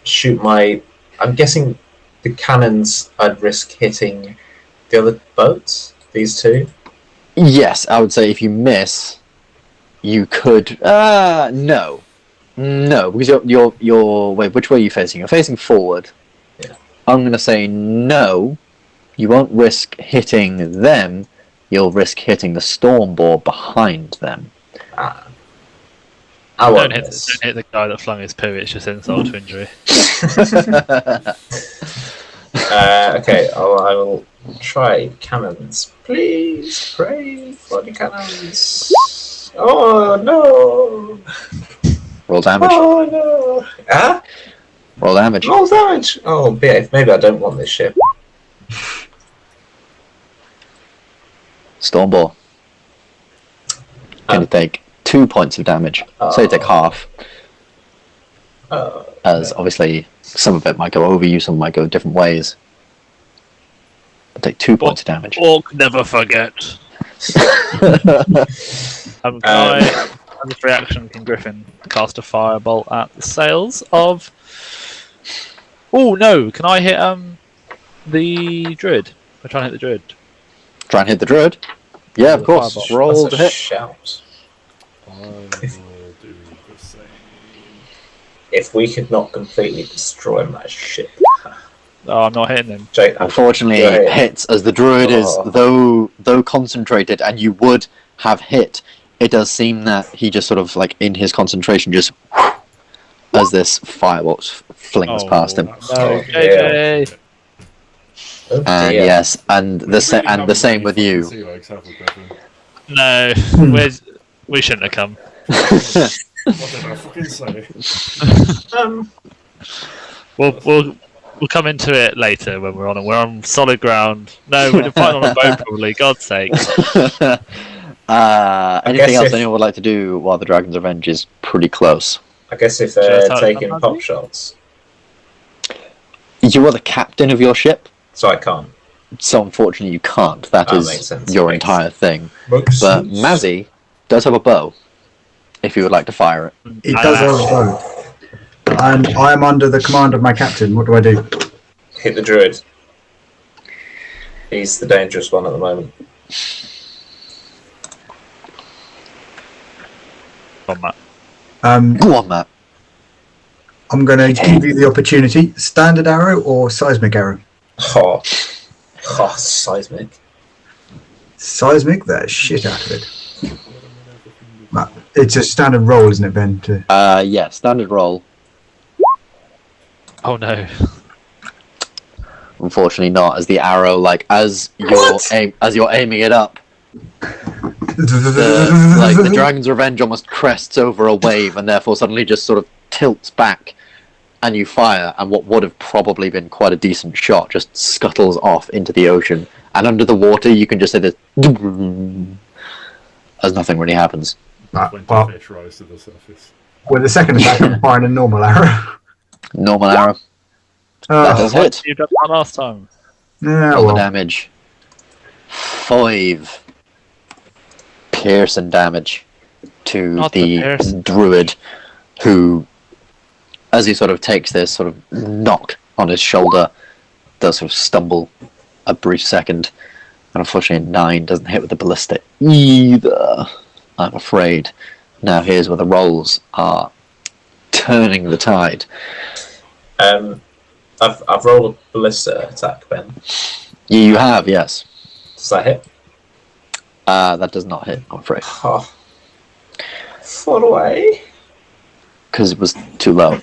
shoot my? I'm guessing the cannons. I'd risk hitting the other boats. These two. Yes, I would say if you miss, you could. No, because you're. Wait, which way are you facing? You're facing forward. Yeah. I'm gonna say no. You won't risk hitting them. You'll risk hitting the Stormboar behind them. I Don't won't hit, miss. don't hit the guy that flung his poo, it's just insult to injury. Okay, I will try cannons. Please pray for the cannons. Oh no! Roll damage. Oh no! Ah? Roll damage. Roll damage! Oh, maybe I don't want this ship. Stormboar. Going to take 2 points of damage. So you take half. As obviously some of it might go over you, some might go different ways. I'll take 2 points of damage. Orc never forget. Can I, as a free action, can Griffin cast a firebolt at the sails of? Oh no! Can I hit the druid? I'm trying to hit the druid. Try and hit the druid. Yeah, of course. Fireball. Roll That's to a hit. shout. I will do the same. If we could not completely destroy my ship. Oh, I'm not hitting him. Jake, Unfortunately, Go ahead. hits as the druid is, though concentrated, and you would have hit. It does seem that he just sort of like in his concentration, just as this firebolt flings past him. That's No, Oh, JJ. oh, And dear. yes, and the Really same with you. Sea legs, have we, Griffin? No, we shouldn't have come. What did I fucking say? We'll come into it later when we're on solid ground. No, we're fighting on a boat probably. God's sake. Anything guess else if- anyone would like to do while the Dragon's Revenge is pretty close? I guess if Should I they're start taking with pop Mazzarious? shots, You are the captain of your ship, so I can't. so unfortunately you can't. That That is makes sense. your Makes entire thing. Makes But sense. Mazzy does have a bow, if you would like to fire it. It does have a bow. And I am under the command of my captain. What do I do? Hit the druid. He's the dangerous one at the moment. On that. Go on, Matt. I'm going to give you the opportunity. Standard arrow or seismic arrow? Oh, seismic. Seismic? That shit out of it. Matt, it's a standard roll, isn't it, Ben? Yeah, standard roll. Oh no. Unfortunately not, as the arrow, like, as you're aiming it up, the Dragon's Revenge almost crests over a wave and therefore suddenly just sort of tilts back, and you fire, and what would have probably been quite a decent shot just scuttles off into the ocean, and under the water you can just say this as nothing really happens. 20 fish rise to the surface. With the second attack, I'm firing a normal arrow. Normal arrow. That does hit. You got that last time. Yeah, Roll the well. damage. 5 piercing damage to Not the the piercing druid, who, as he sort of takes this sort of knock on his shoulder, does sort of stumble a brief second, and unfortunately 9 doesn't hit with the ballista either, I'm afraid. Now here's where the rolls are turning the tide. I've rolled a ballista attack, Ben. You have, yes. Does that hit? That does not hit, I'm afraid, Oh. Fall away. because it was too low.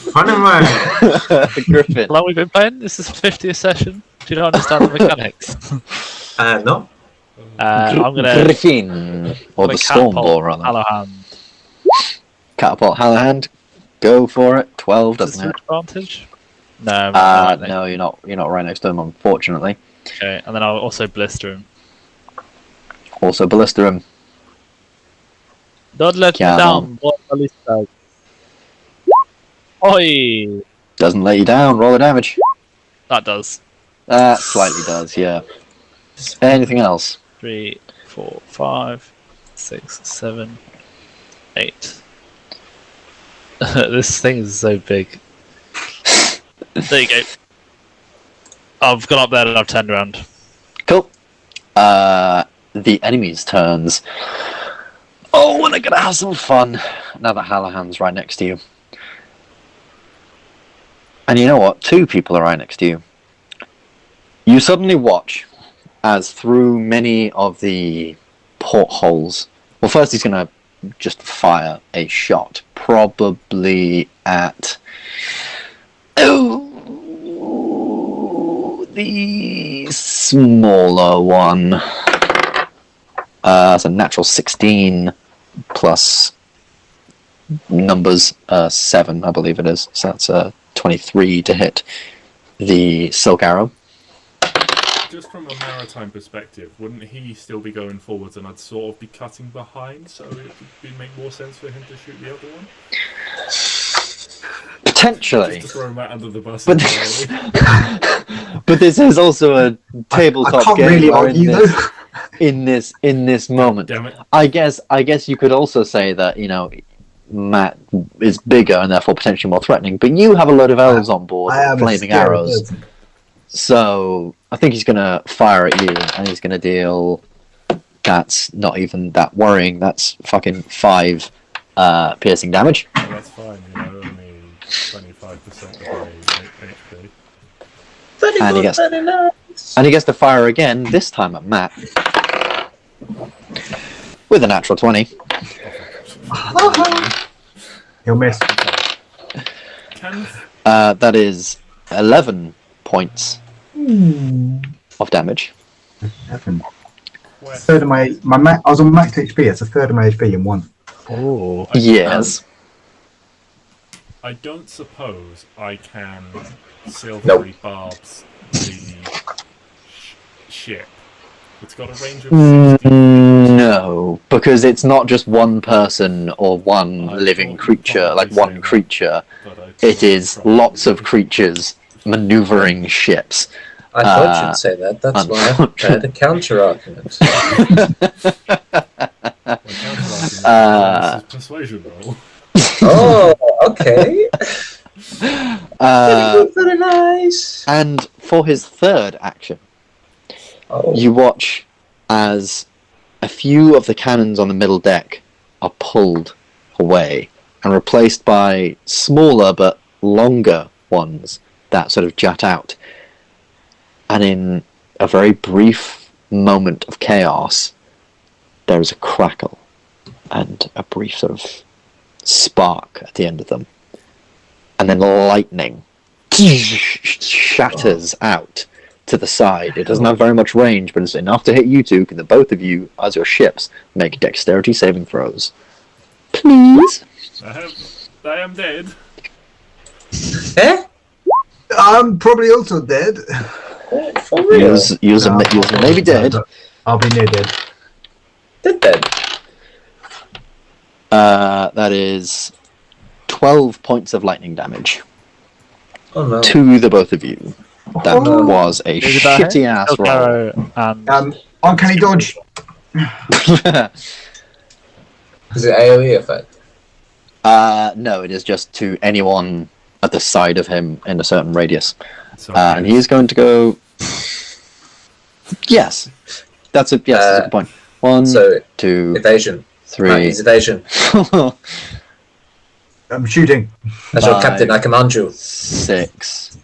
Funny man. The Griffin. How long have we been playing? This is 50th session. Do you not understand the mechanics? No. I'm gonna Griffin, or the Stormball, rather. Hallowhand. Catapult Hallowhand. Go for it. 12 doesn't hit. Advantage? No, I'm not right No, you're not right next to him, unfortunately. Okay, and then I'll also blister him. Also ballista him. Don't let me Come down, on. boy, ballista. Oi! Doesn't let you down. Roll the damage. That does. That slightly does, yeah. Anything else? 3, 4, 5, 6, 7, 8. This thing is so big. There you go. I've gone up there and I've turned around. Cool. The enemy's turns. Oh, and they're gonna have some fun now that Hallowhand's right next to you. And you know what? 2 people are right next to you. You suddenly watch as through many of the portholes. Well, first he's gonna just fire a shot, probably at the smaller one. It's a natural 16 plus numbers 7, I believe it is. So that's 23 to hit the silk arrow. Just from a maritime perspective, wouldn't he still be going forwards and I'd sort of be cutting behind, so it would make more sense for him to shoot the other one? Potentially. Just to throw him out under the bus. But, but this is also a tabletop I can't game really where argue though. in this moment. Damn it. I guess you could also say that, Matt is bigger and therefore potentially more threatening, but you have a load of elves on board with flaming arrows. So I think he's going to fire at you, and he's going to deal... That's not even that worrying. That's fucking 5 piercing damage. Well, that's fine, I mean, 25% of my HP. And he gets, and he gets to fire again, this time at Matt. With a natural 20. He'll miss. Can That is 11 points of damage. 11. Third of I was on max HP. It's a third of my HP in 1. Oh. Yes. I don't suppose I can silvery barbs the ship. It's got a range of 60. No, because it's not just one person or one I living thought creature, you'd like probably one say that, creature. but I It thought is probably lots of would. creatures maneuvering ships. I thought you'd say that. That's why I had a counter argument. This is persuasion roll. Oh, okay. Very nice. And for his third action, you watch as a few of the cannons on the middle deck are pulled away and replaced by smaller but longer ones that sort of jut out. And in a very brief moment of chaos, there is a crackle and a brief sort of spark at the end of them. And then lightning shatters out to the side. It doesn't have very much range, but it's enough to hit you two. Can the both of you, as your ships, make dexterity saving throws? Please? I am dead. Eh? I'm probably also dead. For real? You're maybe dead. I'll be near dead. Dead. That is 12 points of lightning damage Oh no. to the both of you. That Oh. was a Who's that? shitty ass roll. Arrow and Uncanny dodge. Is it AoE effect? No, it is just to anyone at the side of him in a certain radius. So, And he's going to go... Yes. That's a good point. 1, So 2, evasion. 3, He's evasion. I'm shooting. As your 5, captain, I command you. 6.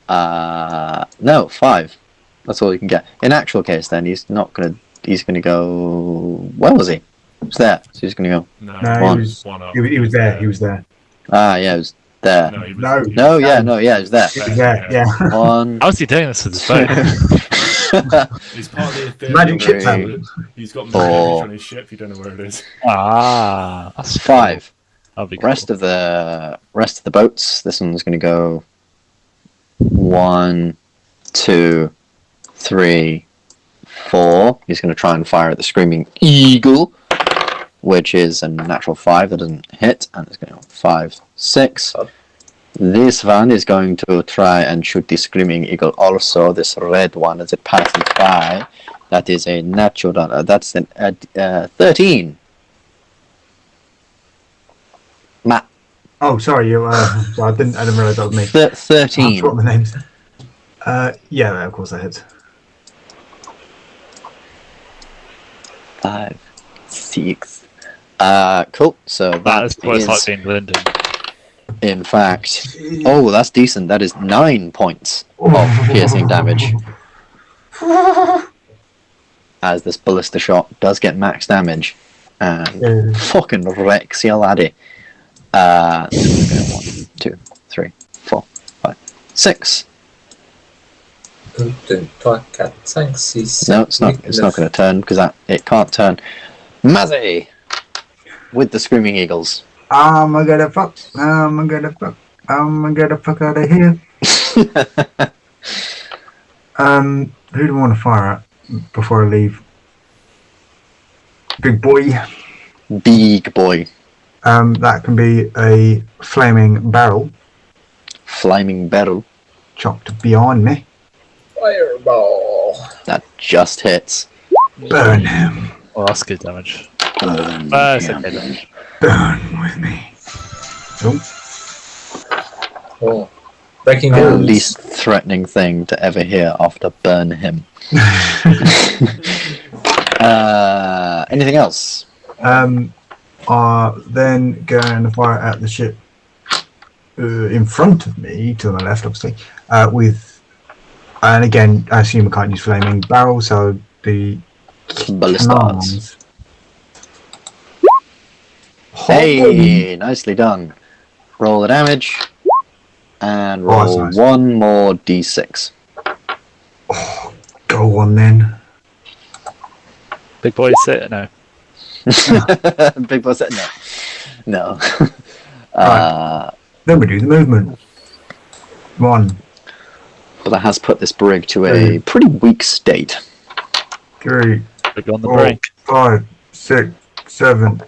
No, 5. That's all you can get. In actual case, then he's not gonna. He's gonna go. Where was he? He was there. So he's gonna go. no, No, One. one up. he was there. He was there. Ah, yeah, he was there. No, he was, No. he was No, yeah, no, yeah, he was there. He was there. Yeah. 1. how's he doing this with his phone? He's part of the ethereal Magic ship world. sound. He's got Four. magic on his ship. You don't know where it is. That's 5. That'll be cool. Rest of the boats. This one's gonna go. 1, 2, 3, 4. He's gonna try and fire at the screaming eagle, which is a natural 5 that doesn't hit, and it's going to go 5, 6. Oh. This one is going to try and shoot the screaming eagle also. This red one as it passes by. That is a natural. That's an 13. Matt. Oh, sorry. You. I didn't realise that was me. 13. I forgot the names. Yeah, of course that hits. 5, 6. Cool. So That is what it's is, like being Gylndan. in fact, oh, that's decent. That is 9 points of piercing damage. As this ballista shot does get max damage and fucking wrecks your laddie. 1, 2, 3, 4, 5, 6. No, it's No, it's not. It's not going to turn because it can't turn. Mazzy with the screaming eagles. I'm gonna fuck. I'm gonna fuck out of here. Who do I want to fire at before I leave? Big boy. Big boy. That can be a flaming barrel Flaming barrel. chopped behind me. Fireball. That just hits. Burn him. Oh, that's good damage. Burn It's him. okay damage. Burn with me. Oh. Breaking The news. least threatening thing to ever hear after burn him. Anything else? Are then going to fire at the ship in front of me, to my left, obviously, and again, I assume I can't use flaming barrel, so the Ballistas. canons. Hey, nicely done. Roll the damage. And Oh, that's roll nice. one more d6. Go on then. Big boy sit? No. Big boss said no. No. Then we do the movement. 1, But that has put this brig to a pretty weak state. 3, Big on the 4, break. 5, 6, 7,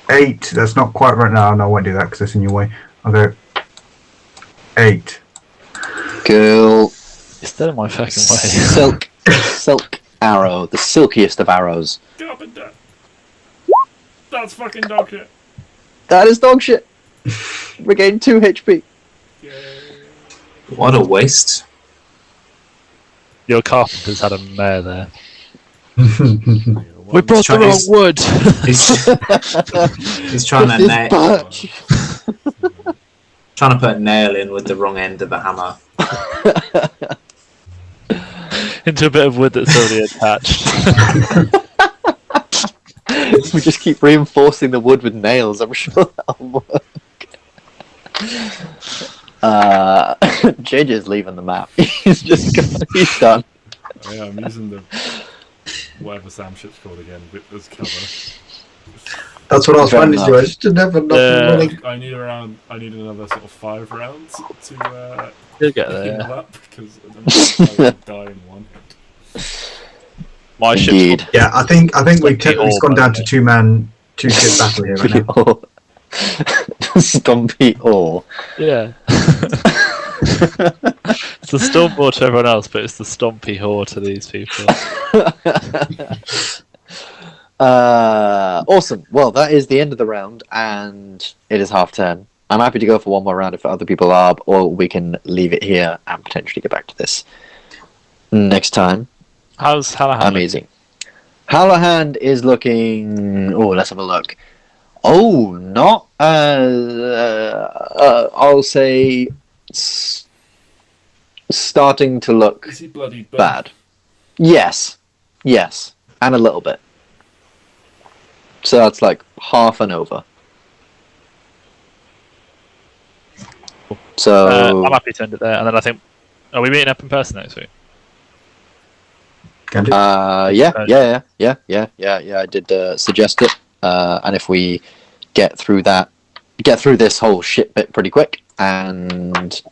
8. That's not quite right now. No, I won't do that because that's in your way. I'll go 8. Cool. It's still in my fucking way. Silk arrow, the silkiest of arrows. Get up and down. That's fucking dog shit. That is dog shit. Regain 2 HP. Yay. What a waste. Your carpenter's had a mare there. We We brought the wrong wood. He's trying to This birch. trying to put a nail in with the wrong end of the hammer. Into a bit of wood that's already attached. We just keep reinforcing the wood with nails. I'm sure that'll work. JJ's leaving the map. He's he's done. Oh, yeah, I'm using the whatever Sam shit's called again as cover. That's what I was Fair finding. enough. I just never running. I need another sort of 5 rounds to You'll get heal there. up because I would die in one. My Indeed. ship's Yeah, I think Like the it's gone orb, down to 2-man, 2-ship battle here right now. Stompy ore. yeah. It's the Stormboard to everyone else, but it's the Stompy whore to these people. Awesome. Well, that is the end of the round, and it is 10:30. I'm happy to go for one more round if other people are, or we can leave it here and potentially get back to this next time. How's Hallowhand? Amazing. Hallowhand is looking. Oh, let's have a look. Oh, not. I'll say starting to look Is he bloody bad. Yes, and a little bit. So that's like half and over. So I'm happy to end it there, and then I think, are we meeting up in person next week? Can do. yeah. I did suggest it, and if we get through this whole shit bit pretty quick and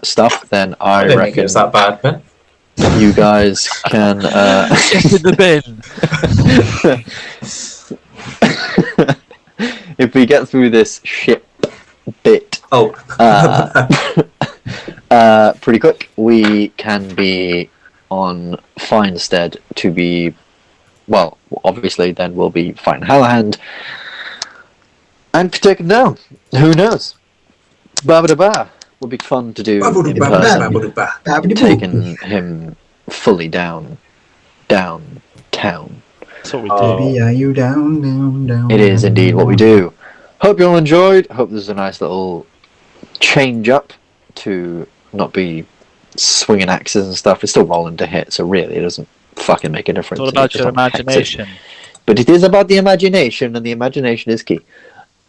stuff, then I don't think reckon it's that bad, man. you guys can Get in the bin. if we get through this shit bit pretty quick, we can be on fine stead to be, well, obviously then we'll be fighting Hallowhand and take him down. Who knows? Ba-ba-da-ba. Would be fun to do in person, taking him fully down town. That's what we do. Baby, are you down? It is indeed what we do. Hope you all enjoyed. Hope this is a nice little change up to not be swinging axes and stuff. It's still rolling to hit, so really it doesn't fucking make a difference. It's all about Just your on hexes. imagination. But it is about the imagination, and the imagination is key.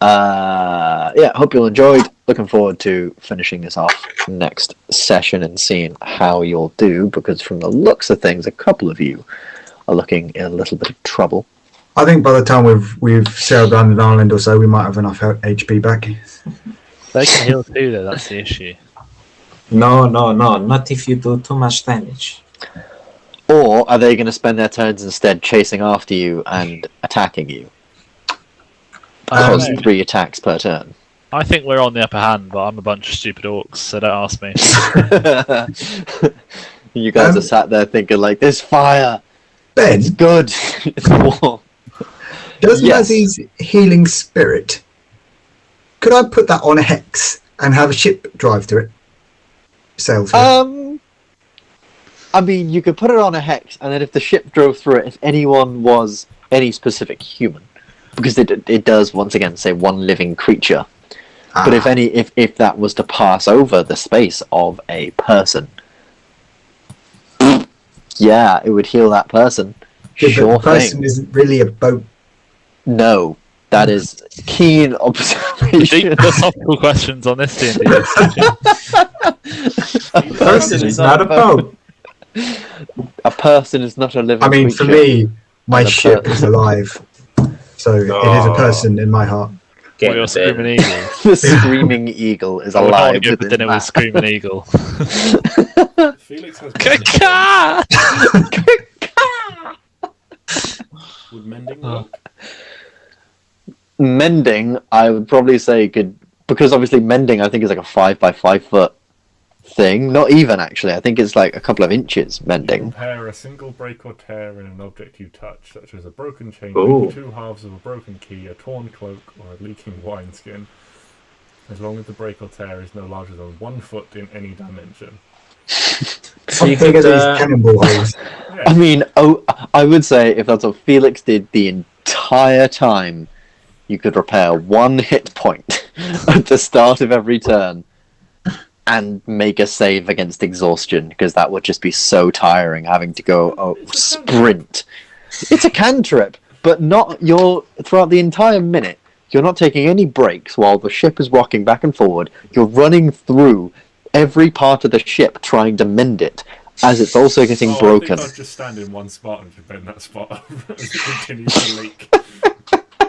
Hope you all enjoyed. Looking forward to finishing this off next session and seeing how you'll do, because from the looks of things, a couple of you are looking in a little bit of trouble. I think by the time we've sailed around an island or so, we might have enough HP back. They can heal too, though. That's the issue. No, not if you do too much damage. Or are they going to spend their turns instead chasing after you and attacking you? Because 3 attacks per turn. I think we're on the upper hand, but I'm a bunch of stupid orcs, so don't ask me. You guys are sat there thinking like, "This fire, Ben, it's good, it's warm." does Yes. Mazzy's healing spirit, could I put that on a hex and have a ship drive to it? Sail through it? I mean, you could put it on a hex, and then if the ship drove through it, if anyone was any specific human, because it does once again say one living creature. But if that was to pass over the space of a person, yeah, it would heal that person. Yeah, but Sure the person thing. isn't really a boat. No, that is keen observation. Deep philosophical questions on this D&D. A person is not a boat. A person is not a living I mean, creature. for me, my And a ship person. is alive. So it is a person in my heart. What, you're Screaming Eagle? The screaming eagle is I would alive. want to go for within dinner with that. Screaming Eagle. Felix has Caca! Would mending work? Mending, I would probably say could, because obviously mending I think is like a 5 by 5 foot thing. Not even, actually. I think it's like a couple of inches mending. Repair a single break or tear in an object you touch, such as a broken chain, Ooh. 2 halves of a broken key, a torn cloak, or a leaking wineskin, as long as the break or tear is no larger than 1 foot in any dimension. So you How big could, are these cannonball holes? Yeah. I mean, I would say if that's what Felix did the entire time, you could repair 1 hit point at the start of every turn and make a save against exhaustion, because that would just be so tiring having to go sprint. It's a cantrip, but not throughout the entire minute. You're not taking any breaks while the ship is rocking back and forward. You're running through every part of the ship trying to mend it, as it's also getting broken. I think I'll just stand in one spot and just bend that spot as it continues to leak.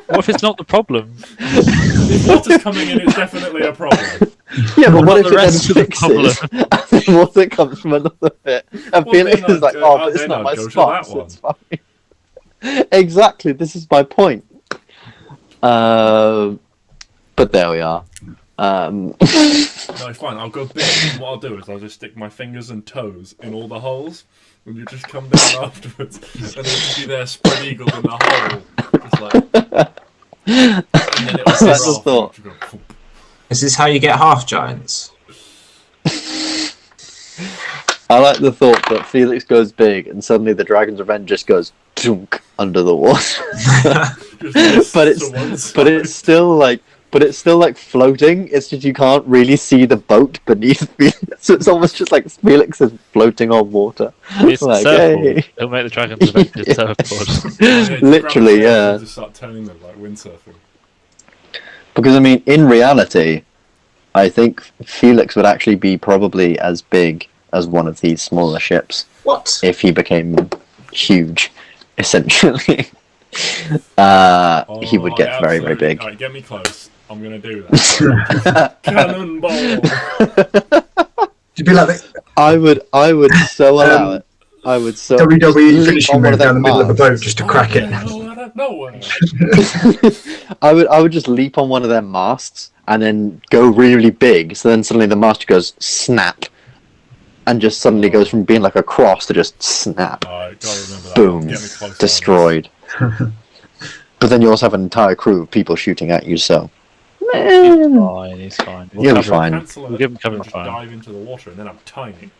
What if it's not the problem? If water's coming in, it's definitely a problem. Yeah, but what if the it rest of then the problem? fixes, and then water comes from another bit, and Felix then is like, I'd oh, go- but it's then not I'd my go to spot, that so it's fine. Exactly, this is my point. But there we are. No, it's fine. I'll go big. And what I'll do is I'll just stick my fingers and toes in all the holes, and you just come down afterwards, and it'll just be there spread eagled in the hole, just like. And then it'll That's the off, thought. and you go, Is this how you get half giants? I like the thought that Felix goes big, and suddenly the Dragon's Revenge just goes dunk under the water. just but to one it's side. still like floating. It's just you can't really see the boat beneath Felix, so it's almost just like Felix is floating on water. It's Like, surfboard. hey. It'll make the Dragon's Revenge a surfboard. Yeah, just Literally, grab a yeah. and just start turning them like windsurfing. Because I mean, in reality, I think Felix would actually be probably as big as one of these smaller ships What? if he became huge. Essentially, he would get very, very big. Alright, get me close. I'm gonna do that. Cannonball. You'd be like the I would so allow it. I would so WWE leap finishing on one move of down the them middle of the masts. boat just to crack it. Nowhere. I would just leap on one of their masts and then go really, really big. So then suddenly the mast goes snap, and just suddenly goes from being like a cross to just snap. Alright, gotta remember that. Boom, Get me close. destroyed. But then you also have an entire crew of people shooting at you. So He's fine. We'll You'll be cover it. fine. Cancel it, We'll give him cover and just fire. dive into the water, and then I'm tiny.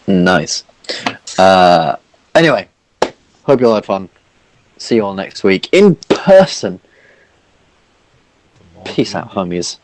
nice. Anyway, hope you all had fun. See you all next week in person. Peace out, homies.